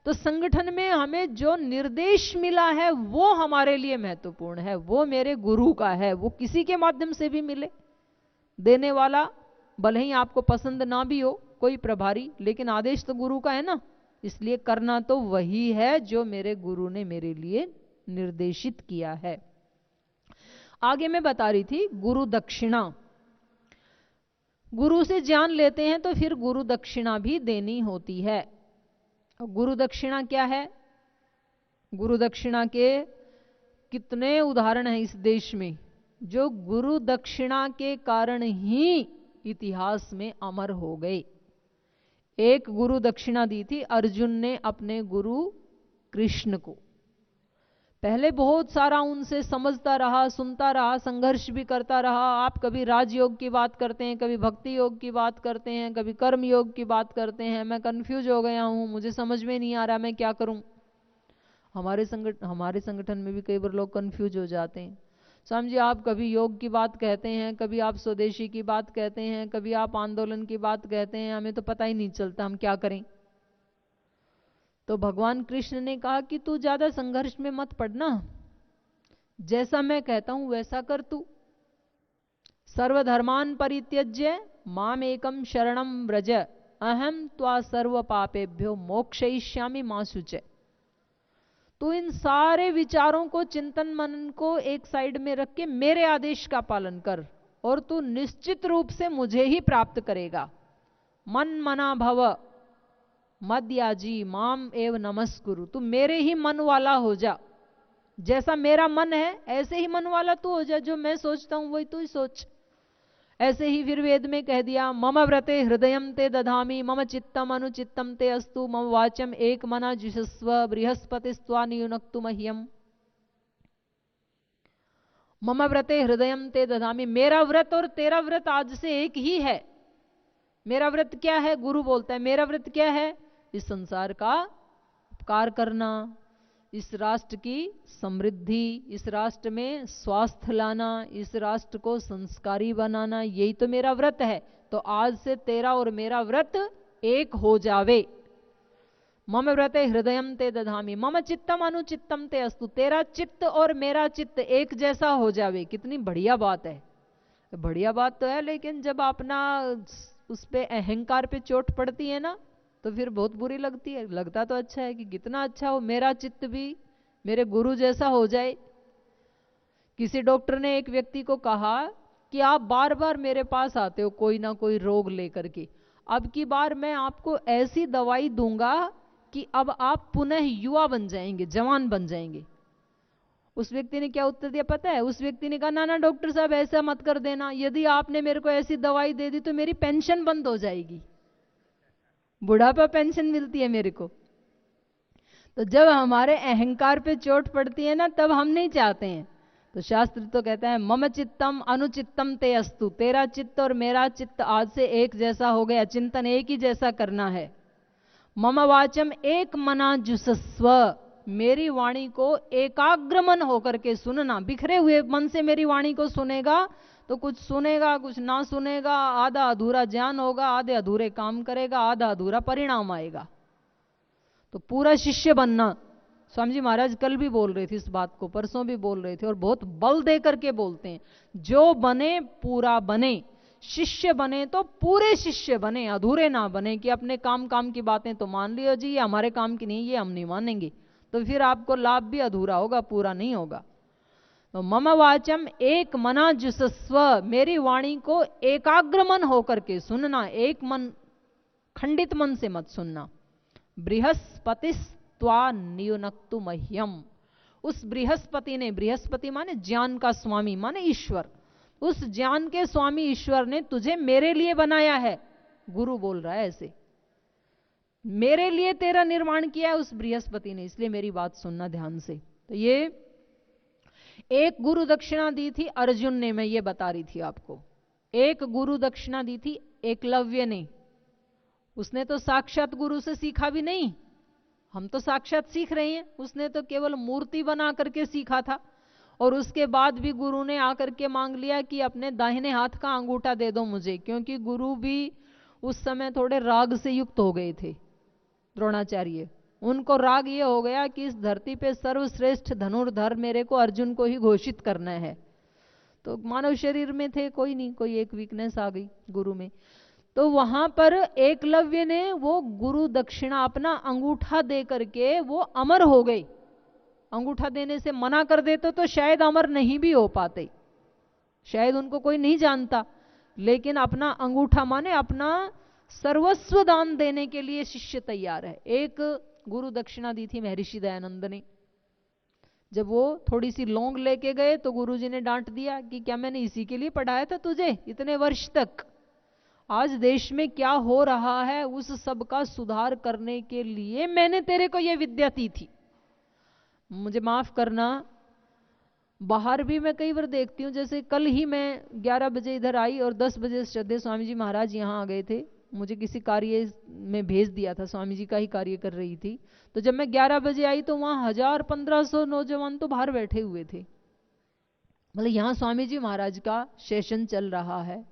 तो संगठन में हमें जो निर्देश मिला है वो हमारे लिए महत्वपूर्ण है, वो मेरे गुरु का है, वो किसी के माध्यम से भी मिले। देने वाला भले ही आपको पसंद ना भी हो कोई प्रभारी, लेकिन आदेश तो गुरु का है ना, इसलिए करना तो वही है जो मेरे गुरु ने मेरे लिए निर्देशित किया है। आगे मैं बता रही थी गुरु दक्षिणा। गुरु से ज्ञान लेते हैं तो फिर गुरु दक्षिणा भी देनी होती है। और गुरु दक्षिणा क्या है? गुरु दक्षिणा के कितने उदाहरण हैं इस देश में, जो गुरु दक्षिणा के कारण ही इतिहास में अमर हो गए। एक गुरु दक्षिणा दी थी अर्जुन ने अपने गुरु कृष्ण को। पहले बहुत सारा उनसे समझता रहा, सुनता रहा, संघर्ष भी करता रहा। आप कभी राजयोग की बात करते हैं, कभी भक्ति योग की बात करते हैं, कभी कर्म योग की बात करते हैं। मैं कंफ्यूज हो गया हूं, मुझे समझ में नहीं आ रहा मैं क्या करूं। हमारे संगठन में भी कई बार लोग कंफ्यूज हो जाते हैं। स्वामी जी, आप कभी योग की बात कहते हैं, कभी आप स्वदेशी की बात कहते हैं, कभी आप आंदोलन की बात कहते हैं, हमें तो पता ही नहीं चलता हम क्या करें। तो भगवान कृष्ण ने कहा कि तू ज्यादा संघर्ष में मत पड़ना, जैसा मैं कहता हूं वैसा कर तू। सर्वधर्मान परित्यज्य माम एकम शरणम व्रज अहम त्वा सर्व पापेभ्यो मोक्षयिष्यामि मा शुचे। तो इन सारे विचारों को, चिंतन मनन को एक साइड में रख के मेरे आदेश का पालन कर और तू निश्चित रूप से मुझे ही प्राप्त करेगा। मन मना भव मद्याजी माम एव नमस्कुरु। तू मेरे ही मन वाला हो जा, जैसा मेरा मन है ऐसे ही मन वाला तू हो जा। जो मैं सोचता हूं वही तू ही सोच। ऐसे ही फिर वेद में कह दिया, मम व्रते हृदयम ते दधामि मम चित्तम अनुचित्तम ते अस्तु मम वाचम एक मना जुषस्व बृहस्पतिस्त्वा नियुनक्तु मह्यम। मम व्रते हृदयम ते दधामि, मेरा व्रत और तेरा व्रत आज से एक ही है। मेरा व्रत क्या है? गुरु बोलता है मेरा व्रत क्या है? इस संसार का उपकार करना, इस राष्ट्र की समृद्धि, इस राष्ट्र में स्वास्थ्य लाना, इस राष्ट्र को संस्कारी बनाना, यही तो मेरा व्रत है। तो आज से तेरा और मेरा व्रत एक हो जावे। मम व्रते हृदयम ते दधामि मम चित्तम अनुचित्तम ते अस्तु। तेरा चित्त और मेरा चित्त एक जैसा हो जावे। कितनी बढ़िया बात है। बढ़िया बात तो है, लेकिन जब अपना उस पे अहंकार पे चोट पड़ती है ना, तो फिर बहुत बुरी लगती है। लगता तो अच्छा है कि कितना अच्छा हो, मेरा चित्त भी मेरे गुरु जैसा हो जाए। किसी डॉक्टर ने एक व्यक्ति को कहा कि आप बार बार मेरे पास आते हो कोई ना कोई रोग लेकर के, अब की बार मैं आपको ऐसी दवाई दूंगा कि अब आप पुनः युवा बन जाएंगे, जवान बन जाएंगे। उस व्यक्ति ने क्या उत्तर दिया पता है? उस व्यक्ति ने कहा, ना ना डॉक्टर साहब ऐसा मत कर देना, यदि आपने मेरे को ऐसी दवाई दे दी तो मेरी पेंशन बंद हो जाएगी, बुढ़ापा पेंशन मिलती है मेरे को। तो जब हमारे अहंकार पे चोट पड़ती है ना, तब हम नहीं चाहते हैं। तो शास्त्र तो कहता है मम चित्तम अनुचित्तम ते अस्तु। तेरा चित्त और मेरा चित्त आज से एक जैसा हो गया, चिंतन एक ही जैसा करना है। मम वाचम एक मना जुसस्व। मेरी वाणी को एकाग्र मन होकर के सुनना। बिखरे हुए मन से मेरी वाणी को सुनेगा तो कुछ सुनेगा, कुछ ना सुनेगा, आधा अधूरा ज्ञान होगा, आधे अधूरे काम करेगा, आधा अधूरा परिणाम आएगा। तो पूरा शिष्य बनना। स्वामी जी महाराज कल भी बोल रहे थे इस बात को, परसों भी बोल रहे थे, और बहुत बल दे करके बोलते हैं, जो बने पूरा बने। शिष्य बने तो पूरे शिष्य बने, अधूरे ना बने कि अपने काम काम की बातें तो मान लियो जी, ये हमारे काम की नहीं, ये हम नहीं मानेंगे, तो फिर आपको लाभ भी अधूरा होगा, पूरा नहीं होगा। तो मम वाचम एक मना जुसस्व। मेरी वाणी को एकाग्र मन होकर के सुनना, एक मन, खंडित मन से मत सुनना। बृहस्पतिस्त्वा नियुनक्तु मह्यम। उस बृहस्पति ने, बृहस्पति माने ज्ञान का स्वामी, माने ईश्वर, उस ज्ञान के स्वामी ईश्वर ने तुझे मेरे लिए बनाया है। गुरु बोल रहा है ऐसे, मेरे लिए तेरा निर्माण किया है उस बृहस्पति ने, इसलिए मेरी बात सुनना ध्यान से। तो ये एक गुरु दक्षिणा दी थी अर्जुन ने, मैं ये बता रही थी आपको। एक गुरु दक्षिणा दी थी एकलव्य ने। उसने तो साक्षात गुरु से सीखा भी नहीं, हम तो साक्षात सीख रहे हैं, उसने तो केवल मूर्ति बना करके सीखा था। और उसके बाद भी गुरु ने आकर के मांग लिया कि अपने दाहिने हाथ का अंगूठा दे दो मुझे, क्योंकि गुरु भी उस समय थोड़े राग से युक्त हो गए थे, द्रोणाचार्य। उनको राग ये हो गया कि इस धरती पे सर्वश्रेष्ठ धनुर्धर मेरे को अर्जुन को ही घोषित करना है। तो मानव शरीर में थे, कोई नहीं, कोई एक वीकनेस आ गई गुरु में। तो वहां पर एकलव्य ने वो गुरु दक्षिणा, अपना अंगूठा दे करके वो अमर हो गए। अंगूठा देने से मना कर देते तो शायद अमर नहीं भी हो पाते, शायद उनको कोई नहीं जानता लेकिन अपना अंगूठा माने अपना सर्वस्व दान देने के लिए शिष्य तैयार है। एक गुरु दक्षिणा दी थी महर्षि दयानंद ने। जब वो थोड़ी सी लौंग लेके गए तो गुरुजी ने डांट दिया कि क्या मैंने इसी के लिए पढ़ाया था तुझे इतने वर्ष तक? आज देश में क्या हो रहा है उस सब का सुधार करने के लिए मैंने तेरे को यह विद्या दी थी। मुझे माफ करना, बाहर भी मैं कई बार देखती हूँ, जैसे कल ही मैं 11 बजे इधर आई और 10 बजे श्रद्धेय स्वामी जी महाराज यहाँ आ गए थे। मुझे किसी कार्य में भेज दिया था, स्वामी जी का ही कार्य कर रही थी। तो जब मैं 11 बजे आई तो वहाँ 1000-1500 नौजवान तो बाहर बैठे हुए थे। मतलब यहाँ स्वामी जी महाराज का सेशन चल रहा है,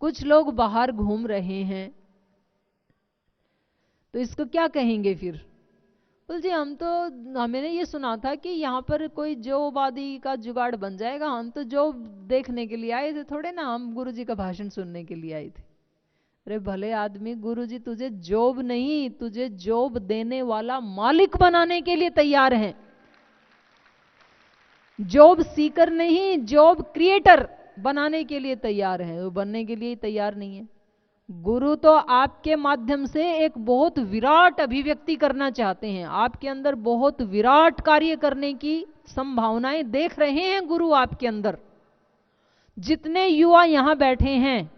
कुछ लोग बाहर घूम रहे हैं, तो इसको क्या कहेंगे फिर? बोल जी हमने ये सुना था कि यहाँ पर कोई जॉब आदि का जुगाड़ बन जाएगा, हम तो जॉब देखने के लिए आए थे, थोड़े ना हम गुरुजी का भाषण सुनने के लिए आए थे। अरे भले आदमी, गुरुजी तुझे जॉब नहीं, तुझे जॉब देने वाला मालिक बनाने के लिए तैयार हैं। जॉब सीकर नहीं, जॉब क्रिएटर बनाने के लिए तैयार है, वो बनने के लिए तैयार नहीं है। गुरु तो आपके माध्यम से एक बहुत विराट अभिव्यक्ति करना चाहते हैं, आपके अंदर बहुत विराट कार्य करने की संभावनाएं देख रहे हैं गुरु आपके अंदर। जितने युवा यहां बैठे हैं,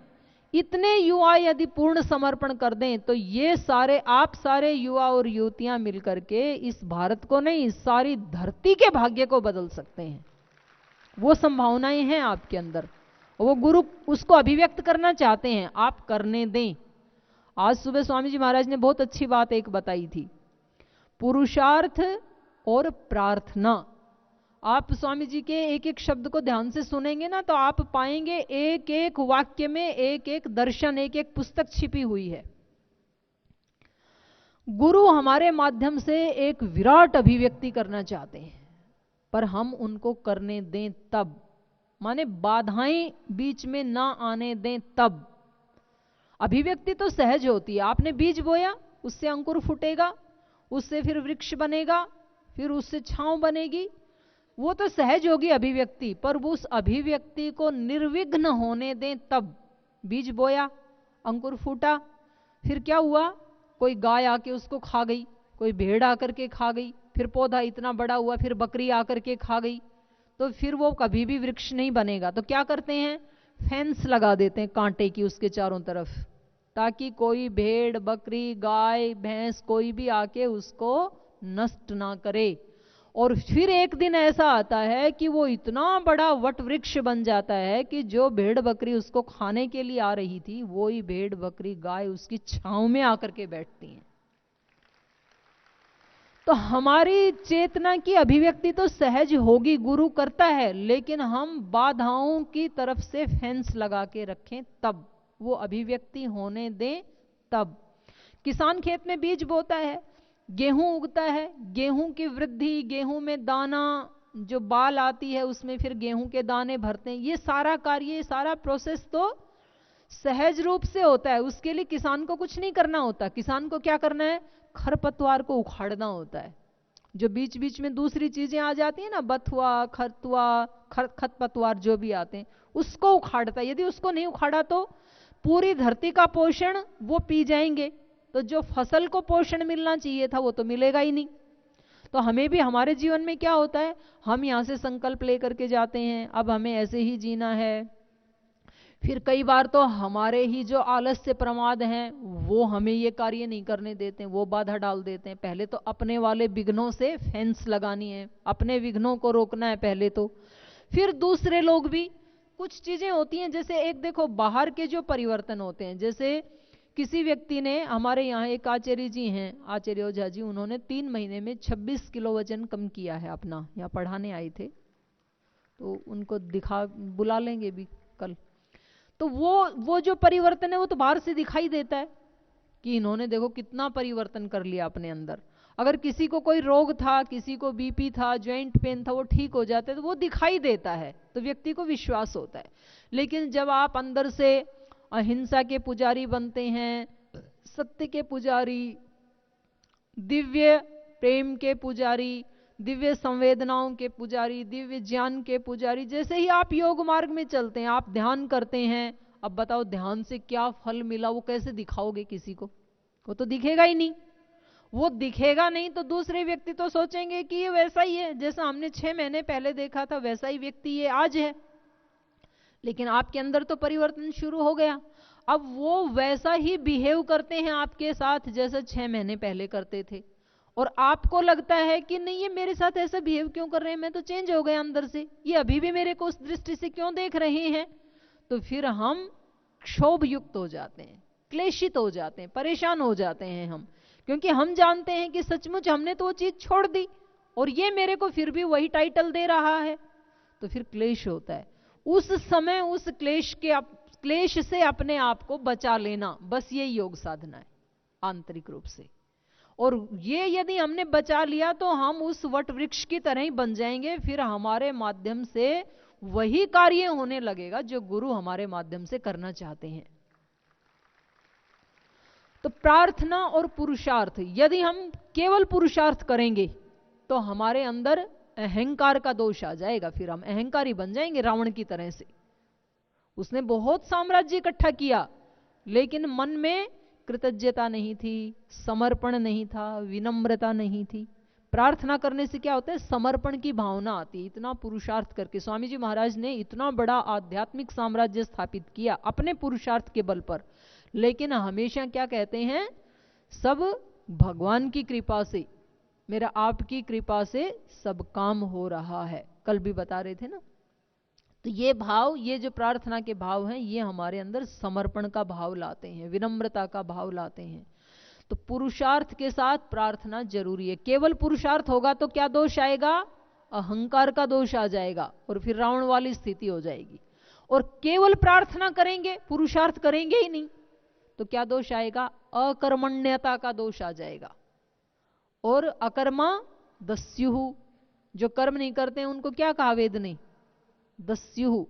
इतने युवा यदि पूर्ण समर्पण कर दें तो ये सारे, आप सारे युवा और युवतियां मिलकर के इस भारत को नहीं, सारी धरती के भाग्य को बदल सकते हैं। वो संभावनाएं हैं आपके अंदर, वो गुरु उसको अभिव्यक्त करना चाहते हैं, आप करने दें। आज सुबह स्वामी जी महाराज ने बहुत अच्छी बात एक बताई थी, पुरुषार्थ और प्रार्थना। आप स्वामी जी के एक एक शब्द को ध्यान से सुनेंगे ना तो आप पाएंगे एक एक वाक्य में एक एक दर्शन, एक एक पुस्तक छिपी हुई है। गुरु हमारे माध्यम से एक विराट अभिव्यक्ति करना चाहते हैं, पर हम उनको करने दें तब, माने बाधाएं बीच में ना आने दें तब। अभिव्यक्ति तो सहज होती है, आपने बीज बोया, उससे अंकुर फूटेगा, उससे फिर वृक्ष बनेगा, फिर उससे छांव बनेगी, वो तो सहज होगी अभिव्यक्ति। पर वो उस अभिव्यक्ति को निर्विघ्न होने दें तब। बीज बोया, अंकुर फूटा, फिर क्या हुआ? कोई गाय आके उसको खा गई, कोई भेड़ आकर के खा गई, फिर पौधा इतना बड़ा हुआ, फिर बकरी आकर के खा गई, तो फिर वो कभी भी वृक्ष नहीं बनेगा। तो क्या करते हैं? फेंस लगा देते हैं कांटे की उसके चारों तरफ, ताकि कोई भेड़, बकरी, गाय, भैंस कोई भी आके उसको नष्ट ना करे। और फिर एक दिन ऐसा आता है कि वो इतना बड़ा वट वृक्ष बन जाता है कि जो भेड़ बकरी उसको खाने के लिए आ रही थी, वो ही भेड़ बकरी गाय उसकी छांव में आकर के बैठती हैं। तो हमारी चेतना की अभिव्यक्ति तो सहज होगी, गुरु करता है, लेकिन हम बाधाओं की तरफ से फेंस लगा के रखें तब, वो अभिव्यक्ति होने दें तब। किसान खेत में बीज बोता है, गेहूं उगता है, गेहूं की वृद्धि, गेहूं में दाना जो बाल आती है उसमें फिर गेहूं के दाने भरते हैं, ये सारा कार्य, सारा प्रोसेस तो सहज रूप से होता है। उसके लिए किसान को कुछ नहीं करना होता। किसान को क्या करना है? खरपतवार को उखाड़ना होता है। जो बीच बीच में दूसरी चीजें आ जाती है ना, बथुआ, खरतुआ, खरपतवार जो भी आते हैं, उसको उखाड़ता है। यदि उसको नहीं उखाड़ा तो पूरी धरती का पोषण वो पी जाएंगे, तो जो फसल को पोषण मिलना चाहिए था वो तो मिलेगा ही नहीं। तो हमें भी हमारे जीवन में क्या होता है, हम यहां से संकल्प लेकर के जाते हैं, अब हमें ऐसे ही जीना है। फिर कई बार तो हमारे ही जो आलस्य प्रमाद हैं वो हमें ये कार्य नहीं करने देते हैं, वो बाधा डाल देते हैं। पहले तो अपने वाले विघ्नों से फेंस लगानी है, अपने विघ्नों को रोकना है पहले तो। फिर दूसरे लोग भी, कुछ चीजें होती हैं, जैसे एक देखो बाहर के जो परिवर्तन होते हैं, जैसे किसी व्यक्ति ने, हमारे यहाँ एक आचार्य जी हैं, आचार्य ओझा जी, उन्होंने 3 महीने में 26 किलो वजन कम किया है अपना। यहाँ पढ़ाने आए थे तो उनको बुला लेंगे भी कल। तो वो जो परिवर्तन है वो तो बाहर से दिखाई देता है कि इन्होंने देखो कितना परिवर्तन कर लिया अपने अंदर। अगर किसी को कोई रोग था, किसी को बीपी था, जॉइंट पेन था, वो ठीक हो जाता है तो वो दिखाई देता है, तो व्यक्ति को विश्वास होता है। लेकिन जब आप अंदर से अहिंसा के पुजारी बनते हैं, सत्य के पुजारी, दिव्य प्रेम के पुजारी, दिव्य संवेदनाओं के पुजारी, दिव्य ज्ञान के पुजारी, जैसे ही आप योग मार्ग में चलते हैं, आप ध्यान करते हैं, अब बताओ ध्यान से क्या फल मिला वो कैसे दिखाओगे किसी को? वो तो दिखेगा ही नहीं। वो दिखेगा नहीं तो दूसरे व्यक्ति तो सोचेंगे कि ये वैसा ही है, जैसा हमने 6 महीने पहले देखा था वैसा ही व्यक्ति ये आज है। लेकिन आपके अंदर तो परिवर्तन शुरू हो गया। अब वो वैसा ही बिहेव करते हैं आपके साथ जैसा 6 महीने पहले करते थे, और आपको लगता है कि नहीं ये मेरे साथ ऐसा बिहेव क्यों कर रहे हैं, मैं तो चेंज हो गया अंदर से, ये अभी भी मेरे को उस दृष्टि से क्यों देख रहे हैं। तो फिर हम क्षोभ युक्त हो जाते हैं, क्लेशित हो जाते हैं, परेशान हो जाते हैं हम, क्योंकि हम जानते हैं कि सचमुच हमने तो वो चीज छोड़ दी और ये मेरे को फिर भी वही टाइटल दे रहा है। तो फिर क्लेश होता है। उस समय उस क्लेश से अपने आप को बचा लेना, बस ये योग साधना है आंतरिक रूप से। और ये यदि हमने बचा लिया तो हम उस वट वृक्ष की तरह ही बन जाएंगे। फिर हमारे माध्यम से वही कार्य होने लगेगा जो गुरु हमारे माध्यम से करना चाहते हैं। तो प्रार्थना और पुरुषार्थ, यदि हम केवल पुरुषार्थ करेंगे तो हमारे अंदर अहंकार का दोष आ जाएगा, फिर हम अहंकारी बन जाएंगे रावण की तरह से। उसने बहुत साम्राज्य इकट्ठा किया लेकिन मन में कृतज्ञता नहीं थी, समर्पण नहीं था, विनम्रता नहीं थी। प्रार्थना करने से क्या होता है, समर्पण की भावना आती है। इतना पुरुषार्थ करके स्वामी जी महाराज ने इतना बड़ा आध्यात्मिक साम्राज्य स्थापित किया अपने पुरुषार्थ के बल पर, लेकिन हमेशा क्या कहते हैं, सब भगवान की कृपा से, मेरा आपकी कृपा से सब काम हो रहा है। कल भी बता रहे थे ना। तो ये भाव, ये जो प्रार्थना के भाव हैं, ये हमारे अंदर समर्पण का भाव लाते हैं, विनम्रता का भाव लाते हैं। तो पुरुषार्थ के साथ प्रार्थना जरूरी है। केवल पुरुषार्थ होगा तो क्या दोष आएगा, अहंकार का दोष आ जाएगा और फिर रावण वाली स्थिति हो जाएगी। और केवल प्रार्थना करेंगे, पुरुषार्थ करेंगे ही नहीं, तो क्या दोष आएगा, अकर्मण्यता का दोष आ जाएगा। और अकर्मा दस्युः, जो कर्म नहीं करते हैं उनको क्या कहा वेद ने, दस्युः,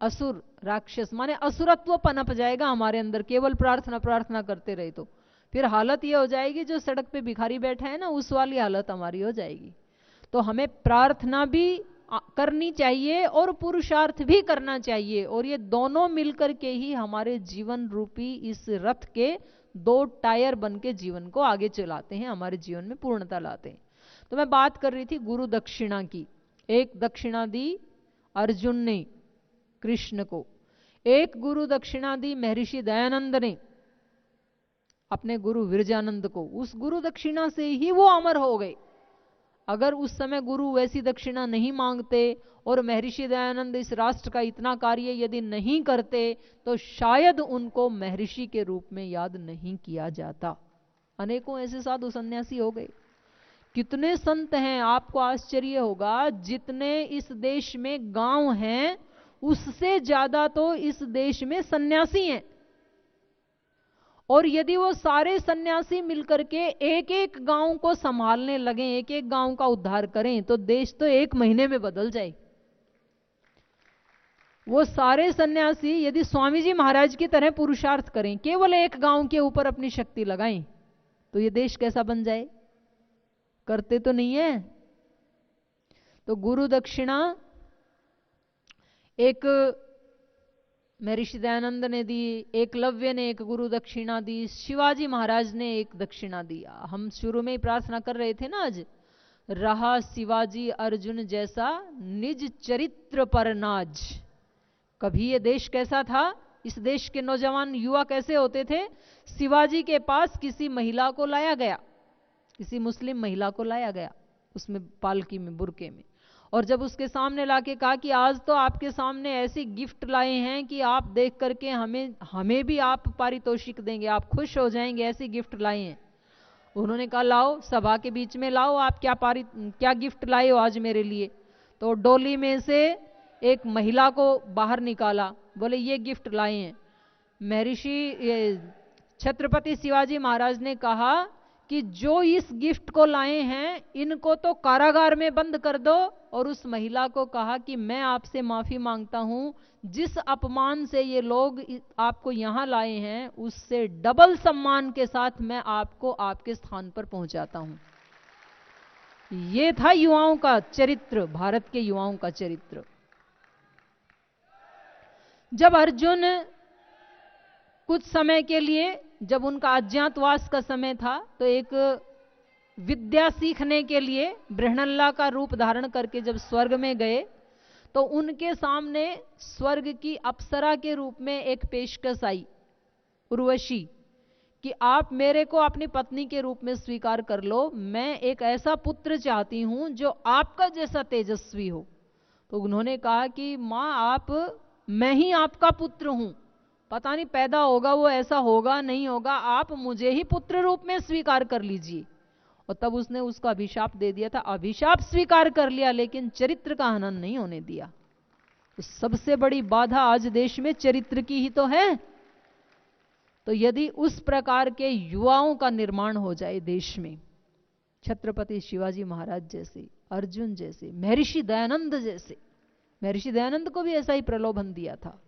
असुर, राक्षस, माने असुरत्व पनप जाएगा हमारे अंदर केवल प्रार्थना करते रहे। तो फिर हालत ये हो जाएगी जो सड़क पे भिखारी बैठा है ना, उस वाली हालत हमारी हो जाएगी। तो हमें प्रार्थना भी करनी चाहिए और पुरुषार्थ भी करना चाहिए, और ये दोनों मिलकर के ही हमारे जीवन रूपी इस रथ के 2 टायर बन के जीवन को आगे चलाते हैं, हमारे जीवन में पूर्णता लाते हैं। तो मैं बात कर रही थी गुरु दक्षिणा की। एक दक्षिणा दी अर्जुन ने कृष्ण को, एक गुरु दक्षिणा दी महर्षि दयानंद ने अपने गुरु विरजानंद को। उस गुरु दक्षिणा से ही वो अमर हो गए। अगर उस समय गुरु वैसी दक्षिणा नहीं मांगते और महर्षि दयानंद इस राष्ट्र का इतना कार्य यदि नहीं करते तो शायद उनको महर्षि के रूप में याद नहीं किया जाता। अनेकों ऐसे साधु सन्यासी हो गए। कितने संत हैं, आपको आश्चर्य होगा, जितने इस देश में गांव हैं उससे ज्यादा तो इस देश में सन्यासी हैं। और यदि वो सारे सन्यासी मिलकर के एक एक गांव को संभालने लगे, एक एक गांव का उद्धार करें, तो देश तो 1 महीने में बदल जाए। वो सारे सन्यासी यदि स्वामी जी महाराज की तरह पुरुषार्थ करें, केवल एक गांव के ऊपर अपनी शक्ति लगाएं, तो ये देश कैसा बन जाए। करते तो नहीं है। तो गुरु दक्षिणा एक महर्षि दयानंद ने दी, एकलव्य ने एक गुरु दक्षिणा दी, शिवाजी महाराज ने एक दक्षिणा दिया। हम शुरू में ही प्रार्थना कर रहे थे ना आज, रहा शिवाजी अर्जुन जैसा निज चरित्र पर नाज। कभी ये देश कैसा था, इस देश के नौजवान युवा कैसे होते थे। शिवाजी के पास किसी महिला को लाया गया, किसी मुस्लिम महिला को लाया गया, उसमें पालकी में, बुरके में, और जब उसके सामने लाके कहा कि आज तो आपके सामने ऐसी गिफ्ट लाए हैं कि आप देख करके हमें भी आप पारितोषिक देंगे, आप खुश हो जाएंगे, ऐसी गिफ्ट लाए हैं। उन्होंने कहा लाओ, सभा के बीच में लाओ, आप क्या गिफ्ट लाए हो आज मेरे लिए। तो डोली में से एक महिला को बाहर निकाला, बोले ये गिफ्ट लाए हैं। महर्षि छत्रपति शिवाजी महाराज ने कहा कि जो इस गिफ्ट को लाए हैं इनको तो कारागार में बंद कर दो, और उस महिला को कहा कि मैं आपसे माफी मांगता हूं, जिस अपमान से ये लोग आपको यहां लाए हैं उससे डबल सम्मान के साथ मैं आपको आपके स्थान पर पहुंचाता हूं। ये था युवाओं का चरित्र, भारत के युवाओं का चरित्र। जब अर्जुन कुछ समय के लिए जब उनका अज्ञातवास का समय था तो एक विद्या सीखने के लिए बृहणल्ला का रूप धारण करके जब स्वर्ग में गए तो उनके सामने स्वर्ग की अप्सरा के रूप में एक पेशकश आई, उर्वशी, कि आप मेरे को अपनी पत्नी के रूप में स्वीकार कर लो, मैं एक ऐसा पुत्र चाहती हूं जो आपका जैसा तेजस्वी हो। तो उन्होंने कहा कि मां आप, मैं ही आपका पुत्र हूं, पता नहीं पैदा होगा वो ऐसा होगा नहीं होगा, आप मुझे ही पुत्र रूप में स्वीकार कर लीजिए। और तब उसने उसको अभिशाप दे दिया था, अभिशाप स्वीकार कर लिया लेकिन चरित्र का हनन नहीं होने दिया। तो सबसे बड़ी बाधा आज देश में चरित्र की ही तो है। तो यदि उस प्रकार के युवाओं का निर्माण हो जाए देश में, छत्रपति शिवाजी महाराज जैसे, अर्जुन जैसे, महर्षि दयानंद जैसे, महर्षि दयानंद को भी ऐसा ही प्रलोभन दिया था,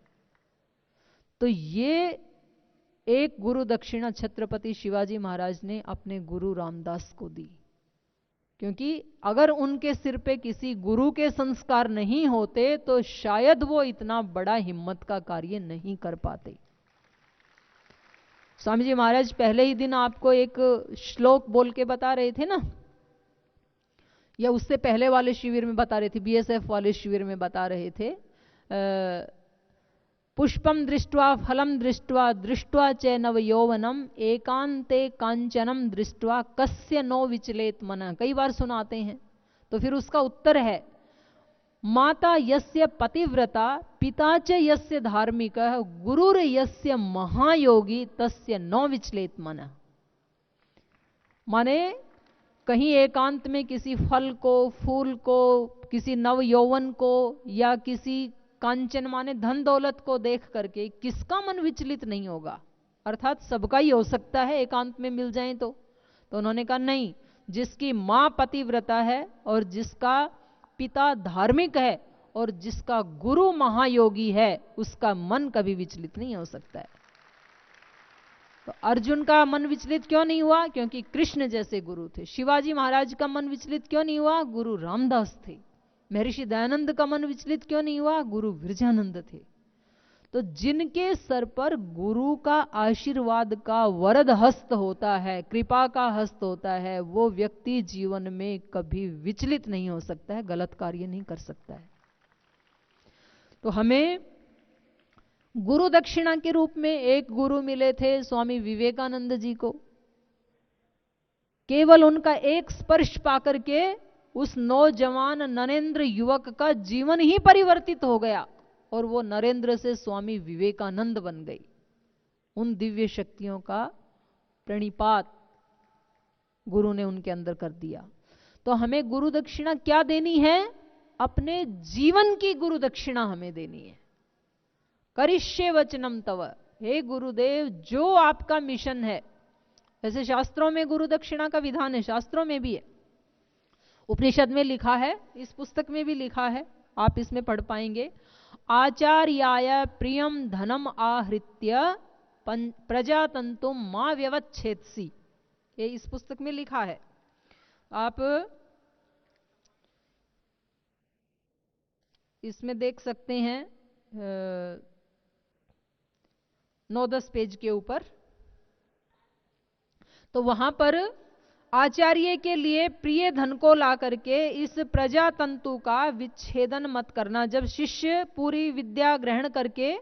तो ये एक गुरु दक्षिणा छत्रपति शिवाजी महाराज ने अपने गुरु रामदास को दी। क्योंकि अगर उनके सिर पे किसी गुरु के संस्कार नहीं होते तो शायद वो इतना बड़ा हिम्मत का कार्य नहीं कर पाते। स्वामी जी महाराज पहले ही दिन आपको एक श्लोक बोल के बता रहे थे ना, या उससे पहले वाले शिविर में बता रहे थे, बीएसएफ वाले शिविर में बता रहे थे, पुष्पम दृष्ट्वा फलम दृष्ट्वा दृष्ट्वा च नव यौवनम एकांते कांचनम दृष्ट्वा कस्य नो विचलेत मन। कई बार सुनाते हैं। तो फिर उसका उत्तर है, माता यस्य पतिव्रता पिता च यस्य धार्मिक गुरुर यस्य महायोगी तस्य नो विचलेत मन। माने कहीं एकांत में किसी फल को, फूल को, किसी नव यौवन को या किसी कांचन माने धन दौलत को देख करके किसका मन विचलित नहीं होगा। अर्थात सबका ही हो सकता है एकांत में मिल जाए तो उन्होंने कहा नहीं, जिसकी मां पतिव्रता है और जिसका पिता धार्मिक है और जिसका गुरु महायोगी है उसका मन कभी विचलित नहीं हो सकता है। तो अर्जुन का मन विचलित क्यों नहीं हुआ? क्योंकि कृष्ण जैसे गुरु थे। शिवाजी महाराज का मन विचलित क्यों नहीं हुआ? गुरु रामदास थे। महर्षि दयानंद का मन विचलित क्यों नहीं हुआ? गुरु विरजानंद थे। तो जिनके सर पर गुरु का आशीर्वाद का वरद हस्त होता है, कृपा का हस्त होता है, वो व्यक्ति जीवन में कभी विचलित नहीं हो सकता है, गलत कार्य नहीं कर सकता है। तो हमें गुरु दक्षिणा के रूप में एक गुरु मिले थे स्वामी विवेकानंद जी को। केवल उनका एक स्पर्श पाकर के उस नौजवान नरेंद्र युवक का जीवन ही परिवर्तित हो गया और वो नरेंद्र से स्वामी विवेकानंद बन गई। उन दिव्य शक्तियों का प्रणिपात गुरु ने उनके अंदर कर दिया। तो हमें गुरु दक्षिणा क्या देनी है? अपने जीवन की गुरु दक्षिणा हमें देनी है। करिष्ये वचनम तव, हे गुरुदेव जो आपका मिशन है। ऐसे शास्त्रों में गुरु दक्षिणा का विधान है, शास्त्रों में भी है, उपनिषद में लिखा है, इस पुस्तक में भी लिखा है, आप इसमें पढ़ पाएंगे। आचार्याय प्रियम धनम आहृत्य प्रजातंतुम मां व्यवच्छेदसी, ये इस पुस्तक में लिखा है। आप इसमें देख सकते हैं 9-10 पेज के ऊपर। तो वहां पर आचार्य के लिए प्रिय धन को ला करके इस प्रजातंतु का विच्छेदन मत करना। जब शिष्य पूरी विद्या ग्रहण करके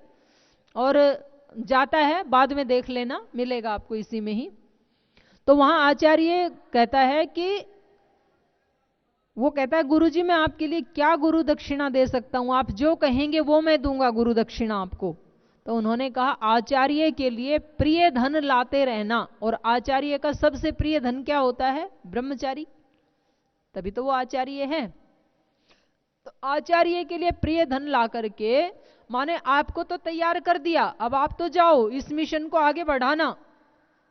और जाता है, बाद में देख लेना, मिलेगा आपको इसी में ही। तो वहां आचार्य कहता है कि वो कहता है गुरुजी मैं आपके लिए क्या गुरु दक्षिणा दे सकता हूं, आप जो कहेंगे वो मैं दूंगा गुरु दक्षिणा आपको। तो उन्होंने कहा आचार्य के लिए प्रिय धन लाते रहना। और आचार्य का सबसे प्रिय धन क्या होता है? ब्रह्मचारी, तभी तो वो आचार्य है। तो आचार्य के लिए प्रिय धन ला करके, माने आपको तो तैयार कर दिया, अब आप तो जाओ इस मिशन को आगे बढ़ाना।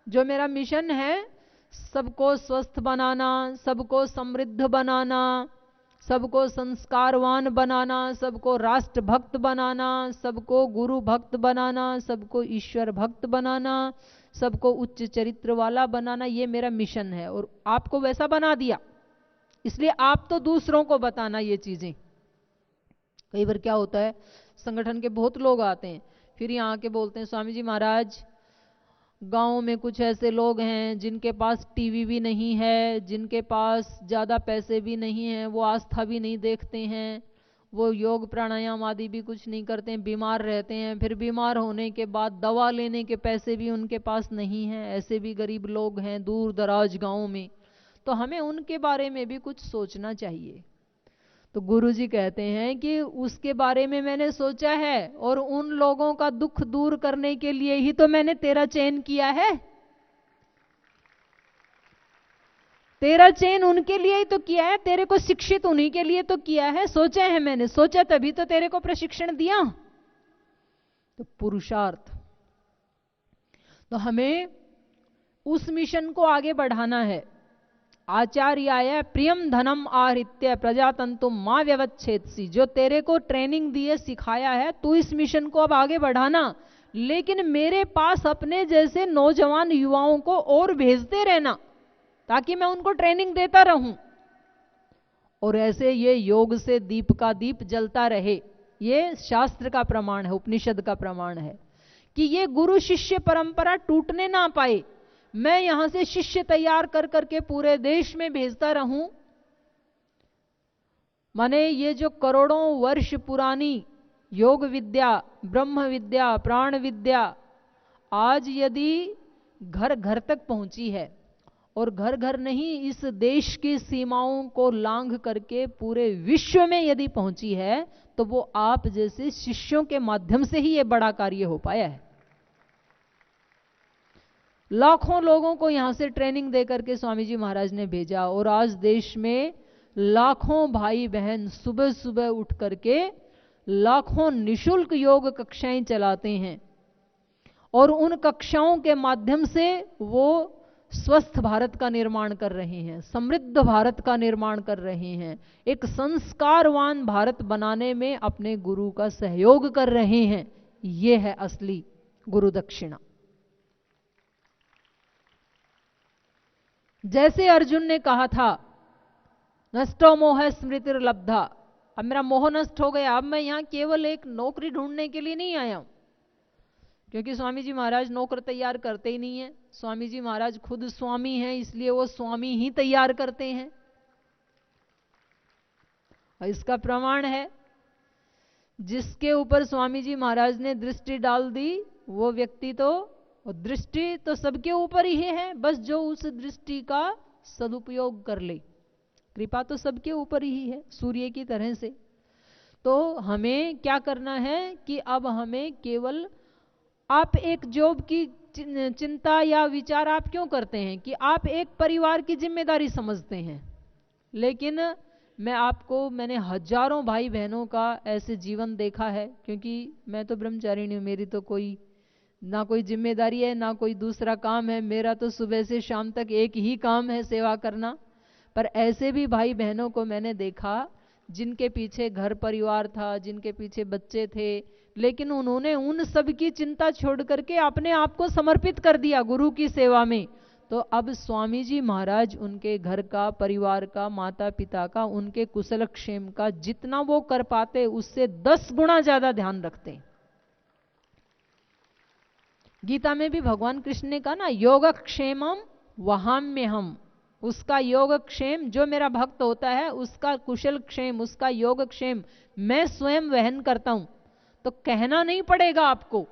जो मेरा मिशन है सबको स्वस्थ बनाना, सबको समृद्ध बनाना, सबको संस्कारवान बनाना, सबको राष्ट्र भक्त बनाना, सबको गुरु भक्त बनाना, सबको ईश्वर भक्त बनाना, सबको उच्च चरित्र वाला बनाना, ये मेरा मिशन है। और आपको वैसा बना दिया, इसलिए आप तो दूसरों को बताना ये चीजें। कई बार क्या होता है, संगठन के बहुत लोग आते हैं, फिर यहाँ आके बोलते हैं स्वामी जी महाराज गांव में कुछ ऐसे लोग हैं जिनके पास टीवी भी नहीं है, जिनके पास ज़्यादा पैसे भी नहीं हैं, वो आस्था भी नहीं देखते हैं, वो योग प्राणायाम आदि भी कुछ नहीं करते हैं, बीमार रहते हैं, फिर बीमार होने के बाद दवा लेने के पैसे भी उनके पास नहीं हैं। ऐसे भी गरीब लोग हैं दूर दराज गाँव में, तो हमें उनके बारे में भी कुछ सोचना चाहिए। तो गुरुजी कहते हैं कि उसके बारे में मैंने सोचा है, और उन लोगों का दुख दूर करने के लिए ही तो मैंने तेरा चयन किया है। तेरा चयन उनके लिए ही तो किया है, तेरे को शिक्षित उन्हीं के लिए तो किया है। सोचा है मैंने, सोचा तभी तो तेरे को प्रशिक्षण दिया। तो पुरुषार्थ, तो हमें उस मिशन को आगे बढ़ाना है। आचार्याय प्रियम धनम आहृत्य प्रजातंतु मां व्यवच्छेदसी, जो तेरे को ट्रेनिंग दिए सिखाया है, तू इस मिशन को अब आगे बढ़ाना, लेकिन मेरे पास अपने जैसे नौजवान युवाओं को और भेजते रहना ताकि मैं उनको ट्रेनिंग देता रहूं, और ऐसे ये योग से दीप का दीप जलता रहे। ये शास्त्र का प्रमाण है, उपनिषद का प्रमाण है कि ये गुरु शिष्य परंपरा टूटने ना पाए। मैं यहां से शिष्य तैयार कर करके पूरे देश में भेजता रहूं, माने ये जो करोड़ों वर्ष पुरानी योग विद्या, ब्रह्म विद्या, प्राण विद्या आज यदि घर घर तक पहुंची है, और घर घर नहीं, इस देश की सीमाओं को लांघ करके पूरे विश्व में यदि पहुंची है, तो वो आप जैसे शिष्यों के माध्यम से ही ये बड़ा कार्य हो पाया है। लाखों लोगों को यहां से ट्रेनिंग देकर के स्वामी जी महाराज ने भेजा, और आज देश में लाखों भाई बहन सुबह सुबह उठ करके लाखों निशुल्क योग कक्षाएं चलाते हैं, और उन कक्षाओं के माध्यम से वो स्वस्थ भारत का निर्माण कर रहे हैं, समृद्ध भारत का निर्माण कर रहे हैं, एक संस्कारवान भारत बनाने में अपने गुरु का सहयोग कर रहे हैं। ये है असली गुरु दक्षिणा। जैसे अर्जुन ने कहा था, नष्टो मोह स्मृतिर्लब्धा, अब मेरा मोह नष्ट हो गया, अब मैं यहां केवल एक नौकरी ढूंढने के लिए नहीं आया हूं, क्योंकि स्वामी जी महाराज नौकर तैयार करते ही नहीं है। स्वामी जी महाराज खुद स्वामी हैं, इसलिए वो स्वामी ही तैयार करते हैं। और इसका प्रमाण है, जिसके ऊपर स्वामी जी महाराज ने दृष्टि डाल दी, वो व्यक्ति तो, और दृष्टि तो सबके ऊपर ही है, बस जो उस दृष्टि का सदुपयोग कर ले। कृपा तो सबके ऊपर ही है, सूर्य की तरह से। तो हमें क्या करना है कि अब हमें केवल, आप एक जॉब की चिंता या विचार आप क्यों करते हैं कि आप एक परिवार की जिम्मेदारी समझते हैं, लेकिन मैंने हजारों भाई बहनों का ऐसे जीवन देखा है, क्योंकि मैं तो ब्रह्मचारिणी हूं, मेरी तो कोई ना कोई जिम्मेदारी है ना कोई दूसरा काम है, मेरा तो सुबह से शाम तक एक ही काम है, सेवा करना। पर ऐसे भी भाई बहनों को मैंने देखा जिनके पीछे घर परिवार था, जिनके पीछे बच्चे थे, लेकिन उन्होंने उन सब की चिंता छोड़ करके अपने आप को समर्पित कर दिया गुरु की सेवा में। तो अब स्वामी जी महाराज उनके घर का, परिवार का, माता पिता का, उनके कुशल क्षेम का जितना वो कर पाते उससे 10 गुना ज्यादा ध्यान रखते। गीता में भी भगवान कृष्ण ने कहा ना, योगक्षेमम वहाम्यहम, उसका योगक्षेम, जो मेरा भक्त होता है उसका कुशल क्षेम, उसका योगक्षेम मैं स्वयं वहन करता हूं। तो कहना नहीं पड़ेगा आपको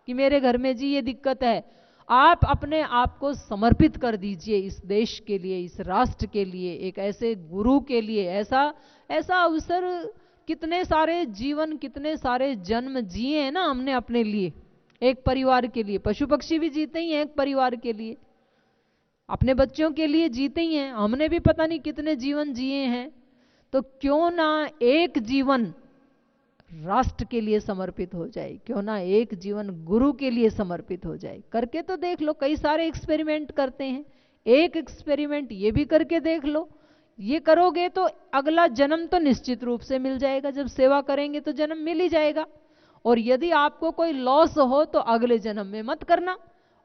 कि मेरे घर में जी ये दिक्कत है, आप अपने आप को समर्पित कर दीजिए इस देश के लिए, इस राष्ट्र के लिए, एक ऐसे गुरु के लिए। ऐसा अवसर, कितने सारे जीवन, कितने सारे जन्म जिए हैं ना हमने अपने लिए, एक परिवार के लिए। पशु पक्षी भी जीते ही हैं एक परिवार के लिए, अपने बच्चों के लिए जीते ही हैं। हमने भी पता नहीं कितने जीवन जिए हैं, तो क्यों ना एक जीवन राष्ट्र के लिए समर्पित हो जाए, क्यों ना एक जीवन गुरु के लिए समर्पित हो जाए। करके तो देख लो, कई सारे एक्सपेरिमेंट करते हैं, एक एक्सपेरिमेंट ये भी करके देख लो। ये करोगे तो अगला जन्म तो निश्चित रूप से मिल जाएगा, जब सेवा करेंगे तो जन्म मिल ही जाएगा। और यदि आपको कोई लॉस हो तो अगले जन्म में मत करना,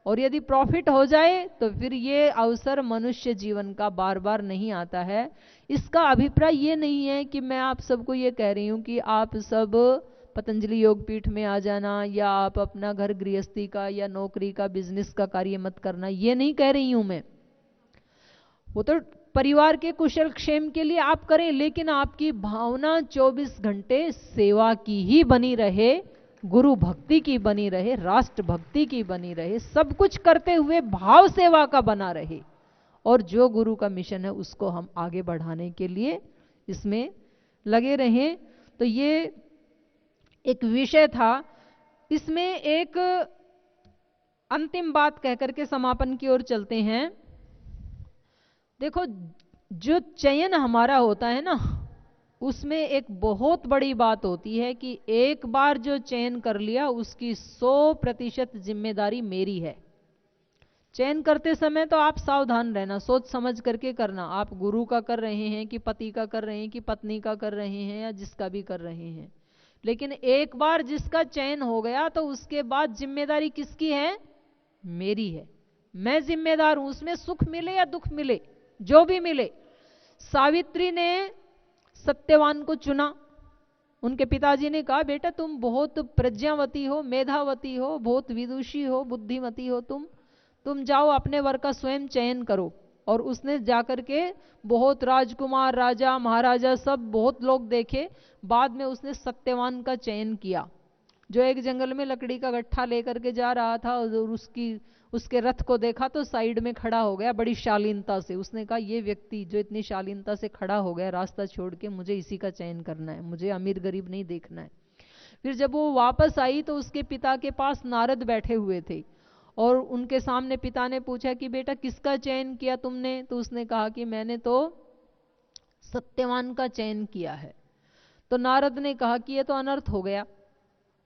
और यदि प्रॉफिट हो जाए तो फिर ये अवसर मनुष्य जीवन का बार बार नहीं आता है। इसका अभिप्राय ये नहीं है कि मैं आप सबको ये कह रही हूं कि आप सब पतंजलि योग पीठ में आ जाना, या आप अपना घर गृहस्थी का या नौकरी का बिजनेस का कार्य मत करना, ये नहीं कह रही हूं मैं। वो तो परिवार के कुशल क्षेम के लिए आप करें, लेकिन आपकी भावना 24 घंटे सेवा की ही बनी रहे, गुरु भक्ति की बनी रहे, राष्ट्र भक्ति की बनी रहे, सब कुछ करते हुए भाव सेवा का बना रहे, और जो गुरु का मिशन है उसको हम आगे बढ़ाने के लिए इसमें लगे रहें। तो ये एक विषय था। इसमें एक अंतिम बात कहकर के समापन की ओर चलते हैं। देखो, जो चयन हमारा होता है ना, उसमें एक बहुत बड़ी बात होती है कि एक बार जो चयन कर लिया उसकी 100% जिम्मेदारी मेरी है। चयन करते समय तो आप सावधान रहना, सोच समझ करके करना। आप गुरु का कर रहे हैं कि पति का कर रहे हैं कि पत्नी का कर रहे हैं या जिसका भी कर रहे हैं, लेकिन एक बार जिसका चयन हो गया तो उसके बाद जिम्मेदारी किसकी है? मेरी है। मैं जिम्मेदार हूं, उसमें सुख मिले या दुख मिले, जो भी मिले। सावित्री ने सत्यवान को चुना। उनके पिताजी ने कहा, बेटा तुम बहुत प्रज्ञावती हो, मेधावती हो, बहुत विदुषी हो, बुद्धिमती हो, तुम जाओ अपने वर का स्वयं चयन करो। और उसने जाकर के बहुत राजकुमार, राजा, महाराजा, सब बहुत लोग देखे। बाद में उसने सत्यवान का चयन किया, जो एक जंगल में लकड़ी का गट्ठा लेकर के जा रहा था, और उसके रथ को देखा तो साइड में खड़ा हो गया बड़ी शालीनता से। उसने कहा, ये व्यक्ति जो इतनी शालीनता से खड़ा हो गया रास्ता छोड़ के, मुझे इसी का चयन करना है, मुझे अमीर गरीब नहीं देखना है। फिर जब वो वापस आई तो उसके पिता के पास नारद बैठे हुए थे, और उनके सामने पिता ने पूछा कि बेटा किसका चयन किया तुमने? तो उसने कहा कि मैंने तो सत्यवान का चयन किया है। तो नारद ने कहा कि ये तो अनर्थ हो गया,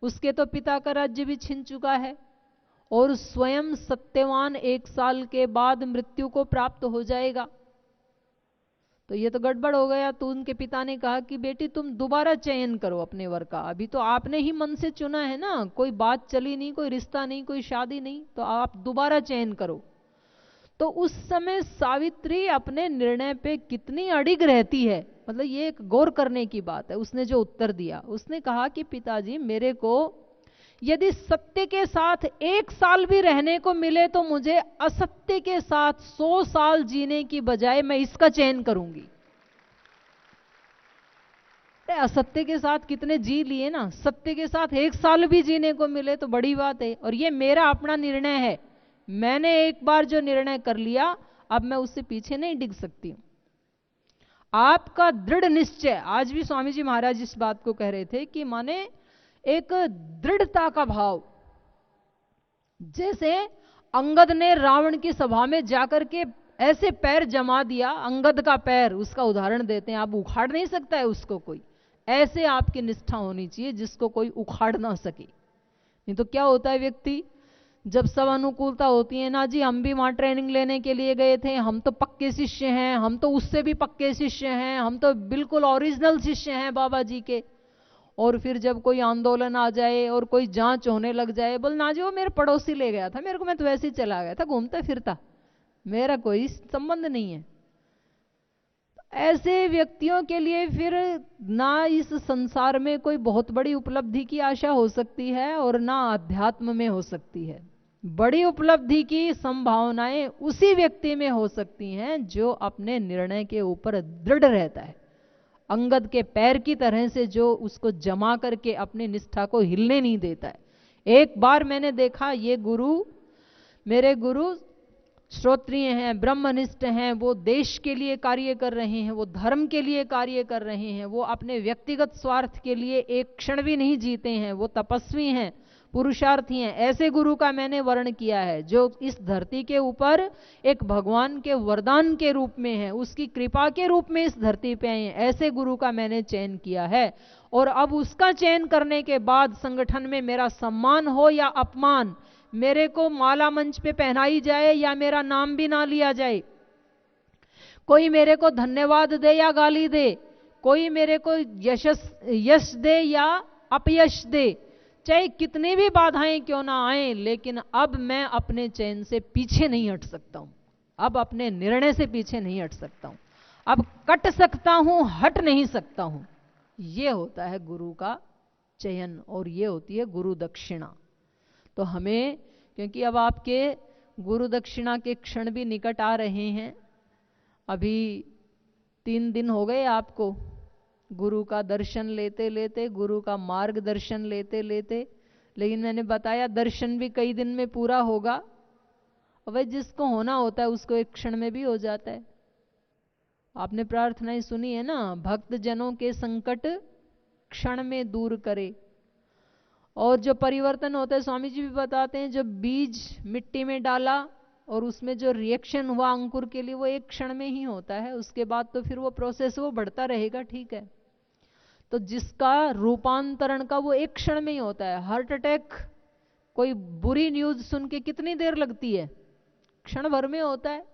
उसके तो पिता का राज्य भी छिन चुका है, और स्वयं सत्यवान 1 साल के बाद मृत्यु को प्राप्त हो जाएगा, तो ये तो गड़बड़ हो गया। तो उनके पिता ने कहा कि बेटी तुम दोबारा चयन करो अपने वर का, अभी तो आपने ही मन से चुना है ना, कोई बात चली नहीं, कोई रिश्ता नहीं, कोई शादी नहीं, तो आप दोबारा चयन करो। तो उस समय सावित्री अपने निर्णय पे कितनी अड़िग रहती है, मतलब ये एक गौर करने की बात है। उसने जो उत्तर दिया, उसने कहा कि पिताजी मेरे को यदि सत्य के साथ 1 साल भी रहने को मिले तो मुझे असत्य के साथ 100 साल जीने की बजाय मैं इसका चयन करूंगी। असत्य के साथ कितने जी लिए ना, सत्य के साथ 1 साल भी जीने को मिले तो बड़ी बात है। और ये मेरा अपना निर्णय है, मैंने एक बार जो निर्णय कर लिया अब मैं उससे पीछे नहीं डिग सकती हूं। आपका दृढ़ निश्चय, आज भी स्वामी जी महाराज इस बात को कह रहे थे कि माने एक दृढ़ता का भाव। जैसे अंगद ने रावण की सभा में जाकर के ऐसे पैर जमा दिया, अंगद का पैर, उसका उदाहरण देते हैं, आप उखाड़ नहीं सकता है उसको कोई, ऐसे आपकी निष्ठा होनी चाहिए जिसको कोई उखाड़ ना सके। नहीं तो क्या होता है, व्यक्ति जब सब अनुकूलता होती है ना, जी हम भी वहां ट्रेनिंग लेने के लिए गए थे, हम तो पक्के शिष्य हैं, हम तो उससे भी पक्के शिष्य हैं, हम तो बिल्कुल ओरिजिनल शिष्य हैं बाबा जी के। और फिर जब कोई आंदोलन आ जाए और कोई जांच होने लग जाए, बोल ना जी वो मेरे पड़ोसी ले गया था, मेरे को मैं तो वैसे ही चला गया था, घूमता फिरता, मेरा कोई संबंध नहीं है। ऐसे व्यक्तियों के लिए फिर ना इस संसार में कोई बहुत बड़ी उपलब्धि की आशा हो सकती है और ना अध्यात्म में हो सकती है। बड़ी उपलब्धि की संभावनाएं उसी व्यक्ति में हो सकती हैं जो अपने निर्णय के ऊपर दृढ़ रहता है, अंगद के पैर की तरह से जो उसको जमा करके अपनी निष्ठा को हिलने नहीं देता है। एक बार मैंने देखा, ये गुरु, मेरे गुरु श्रोत्रिय हैं, ब्रह्मनिष्ठ हैं, वो देश के लिए कार्य कर रहे हैं, वो धर्म के लिए कार्य कर रहे हैं, वो अपने व्यक्तिगत स्वार्थ के लिए एक क्षण भी नहीं जीते हैं, वो तपस्वी हैं, पुरुषार्थी हैं। ऐसे गुरु का मैंने वर्ण किया है जो इस धरती के ऊपर एक भगवान के वरदान के रूप में है, उसकी कृपा के रूप में इस धरती पे आए हैं। ऐसे गुरु का मैंने चयन किया है, और अब उसका चयन करने के बाद संगठन में मेरा सम्मान हो या अपमान, मेरे को माला मंच पे पहनाई जाए या मेरा नाम भी ना लिया जाए, कोई मेरे को धन्यवाद दे या गाली दे, कोई मेरे को यश दे या अपयश दे, चाहे कितनी भी बाधाएं क्यों ना आए, लेकिन अब मैं अपने चयन से पीछे नहीं हट सकता हूं, अब अपने निर्णय से पीछे नहीं हट सकता हूं, अब कट सकता हूं, हट नहीं सकता हूं। यह होता है गुरु का चयन, और ये होती है गुरु दक्षिणा। तो हमें, क्योंकि अब आपके गुरु दक्षिणा के क्षण भी निकट आ रहे हैं, अभी 3 दिन हो गए आपको गुरु का दर्शन लेते लेते, गुरु का मार्गदर्शन लेते लेते, लेकिन मैंने बताया दर्शन भी कई दिन में पूरा होगा। वह जिसको होना होता है उसको एक क्षण में भी हो जाता है। आपने प्रार्थनाएं सुनी है ना, भक्त जनों के संकट क्षण में दूर करे। और जो परिवर्तन होता है, स्वामी जी भी बताते हैं, जो बीज मिट्टी में डाला और उसमें जो रिएक्शन हुआ अंकुर के लिए, वो एक क्षण में ही होता है। उसके बाद तो फिर वो प्रोसेस वो बढ़ता रहेगा, ठीक है। तो जिसका रूपांतरण का वो एक क्षण में ही होता है। हार्ट अटैक, कोई बुरी न्यूज सुन के कितनी देर लगती है? क्षण भर में होता है।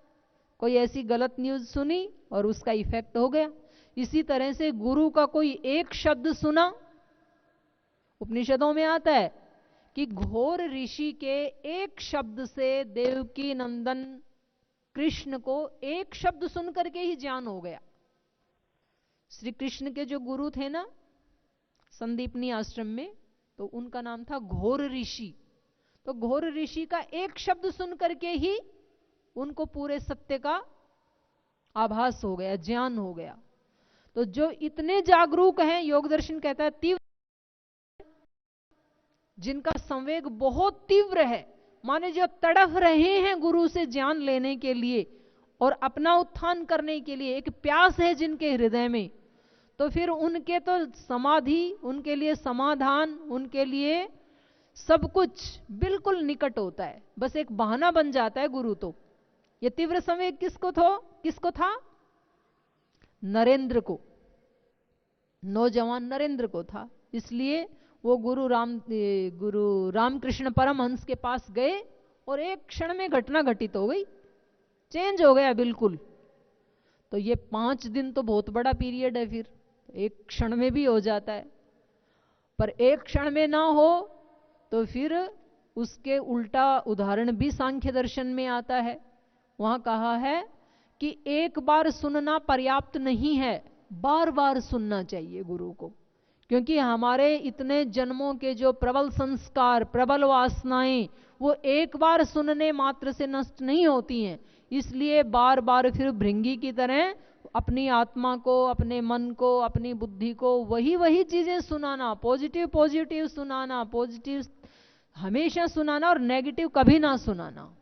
कोई ऐसी गलत न्यूज सुनी और उसका इफेक्ट हो गया। इसी तरह से गुरु का कोई एक शब्द सुना, उपनिषदों में आता है कि घोर ऋषि के एक शब्द से देवकी नंदन कृष्ण को एक शब्द सुन करके ही ज्ञान हो गया। श्री कृष्ण के जो गुरु थे ना संदीपनी आश्रम में, तो उनका नाम था घोर ऋषि। तो घोर ऋषि का एक शब्द सुन करके ही उनको पूरे सत्य का आभास हो गया, ज्ञान हो गया। तो जो इतने जागरूक हैं, योग दर्शन कहता है तीव्र, जिनका संवेग बहुत तीव्र है, माने जो तड़फ रहे हैं गुरु से ज्ञान लेने के लिए और अपना उत्थान करने के लिए, एक प्यास है जिनके हृदय में, तो फिर उनके तो समाधि, उनके लिए समाधान, उनके लिए सब कुछ बिल्कुल निकट होता है। बस एक बहाना बन जाता है गुरु। तो ये तीव्र संवेग किसको था? नरेंद्र को, नौजवान नरेंद्र को था। इसलिए वो गुरु रामकृष्ण परमहंस के पास गए और एक क्षण में घटना घटित हो गई, चेंज हो गया बिल्कुल। तो ये 5 दिन तो बहुत बड़ा पीरियड है, फिर एक क्षण में भी हो जाता है। पर एक क्षण में ना हो तो फिर उसके उल्टा उदाहरण भी सांख्य दर्शन में आता है। वहां कहा है कि एक बार सुनना पर्याप्त नहीं है, बार बार सुनना चाहिए गुरु को। क्योंकि हमारे इतने जन्मों के जो प्रबल संस्कार, प्रबल वासनाएं, वो एक बार सुनने मात्र से नष्ट नहीं होती हैं। इसलिए बार बार फिर भृंगी की तरह अपनी आत्मा को, अपने मन को, अपनी बुद्धि को वही चीजें सुनाना, पॉजिटिव सुनाना, पॉजिटिव हमेशा सुनाना और नेगेटिव कभी ना सुनाना।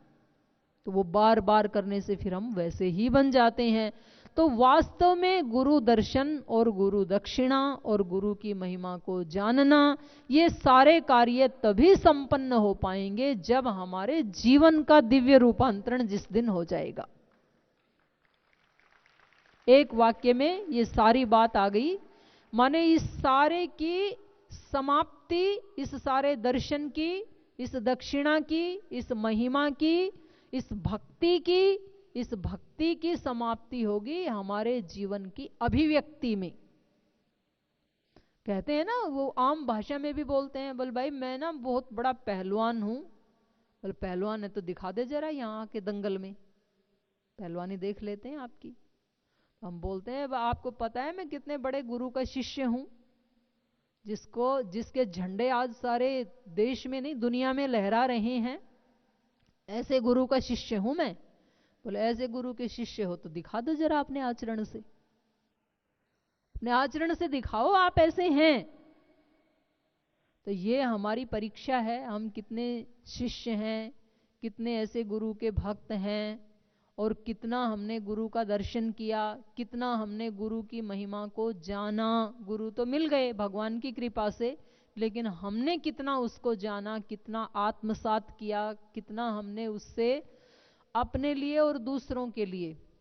तो वो बार बार करने से फिर हम वैसे ही बन जाते हैं। तो वास्तव में गुरु दर्शन और गुरु दक्षिणा और गुरु की महिमा को जानना, ये सारे कार्य तभी संपन्न हो पाएंगे जब हमारे जीवन का दिव्य रूपांतरण जिस दिन हो जाएगा। एक वाक्य में ये सारी बात आ गई। माने इस सारे की समाप्ति, इस सारे दर्शन की, इस दक्षिणा की, इस महिमा की, इस भक्ति की समाप्ति होगी हमारे जीवन की अभिव्यक्ति में। कहते हैं ना, वो आम भाषा में भी बोलते हैं, बोल भाई मैं ना बहुत बड़ा पहलवान हूं। बोल पहलवान है तो दिखा दे जरा, यहाँ के दंगल में पहलवानी देख लेते हैं आपकी। तो हम बोलते हैं आपको पता है मैं कितने बड़े गुरु का शिष्य हूं, जिसके झंडे आज सारे देश में नहीं दुनिया में लहरा रहे हैं, ऐसे गुरु का शिष्य हूं मैं। बोले ऐसे गुरु के शिष्य हो तो दिखा दो जरा अपने आचरण से, अपने आचरण से दिखाओ आप ऐसे हैं। तो ये हमारी परीक्षा है, हम कितने शिष्य हैं, कितने ऐसे गुरु के भक्त हैं, और कितना हमने गुरु का दर्शन किया, कितना हमने गुरु की महिमा को जाना। गुरु तो मिल गए भगवान की कृपा से, लेकिन हमने कितना उसको जाना, कितना आत्मसात किया, कितना हमने उससे अपने लिए और दूसरों के लिए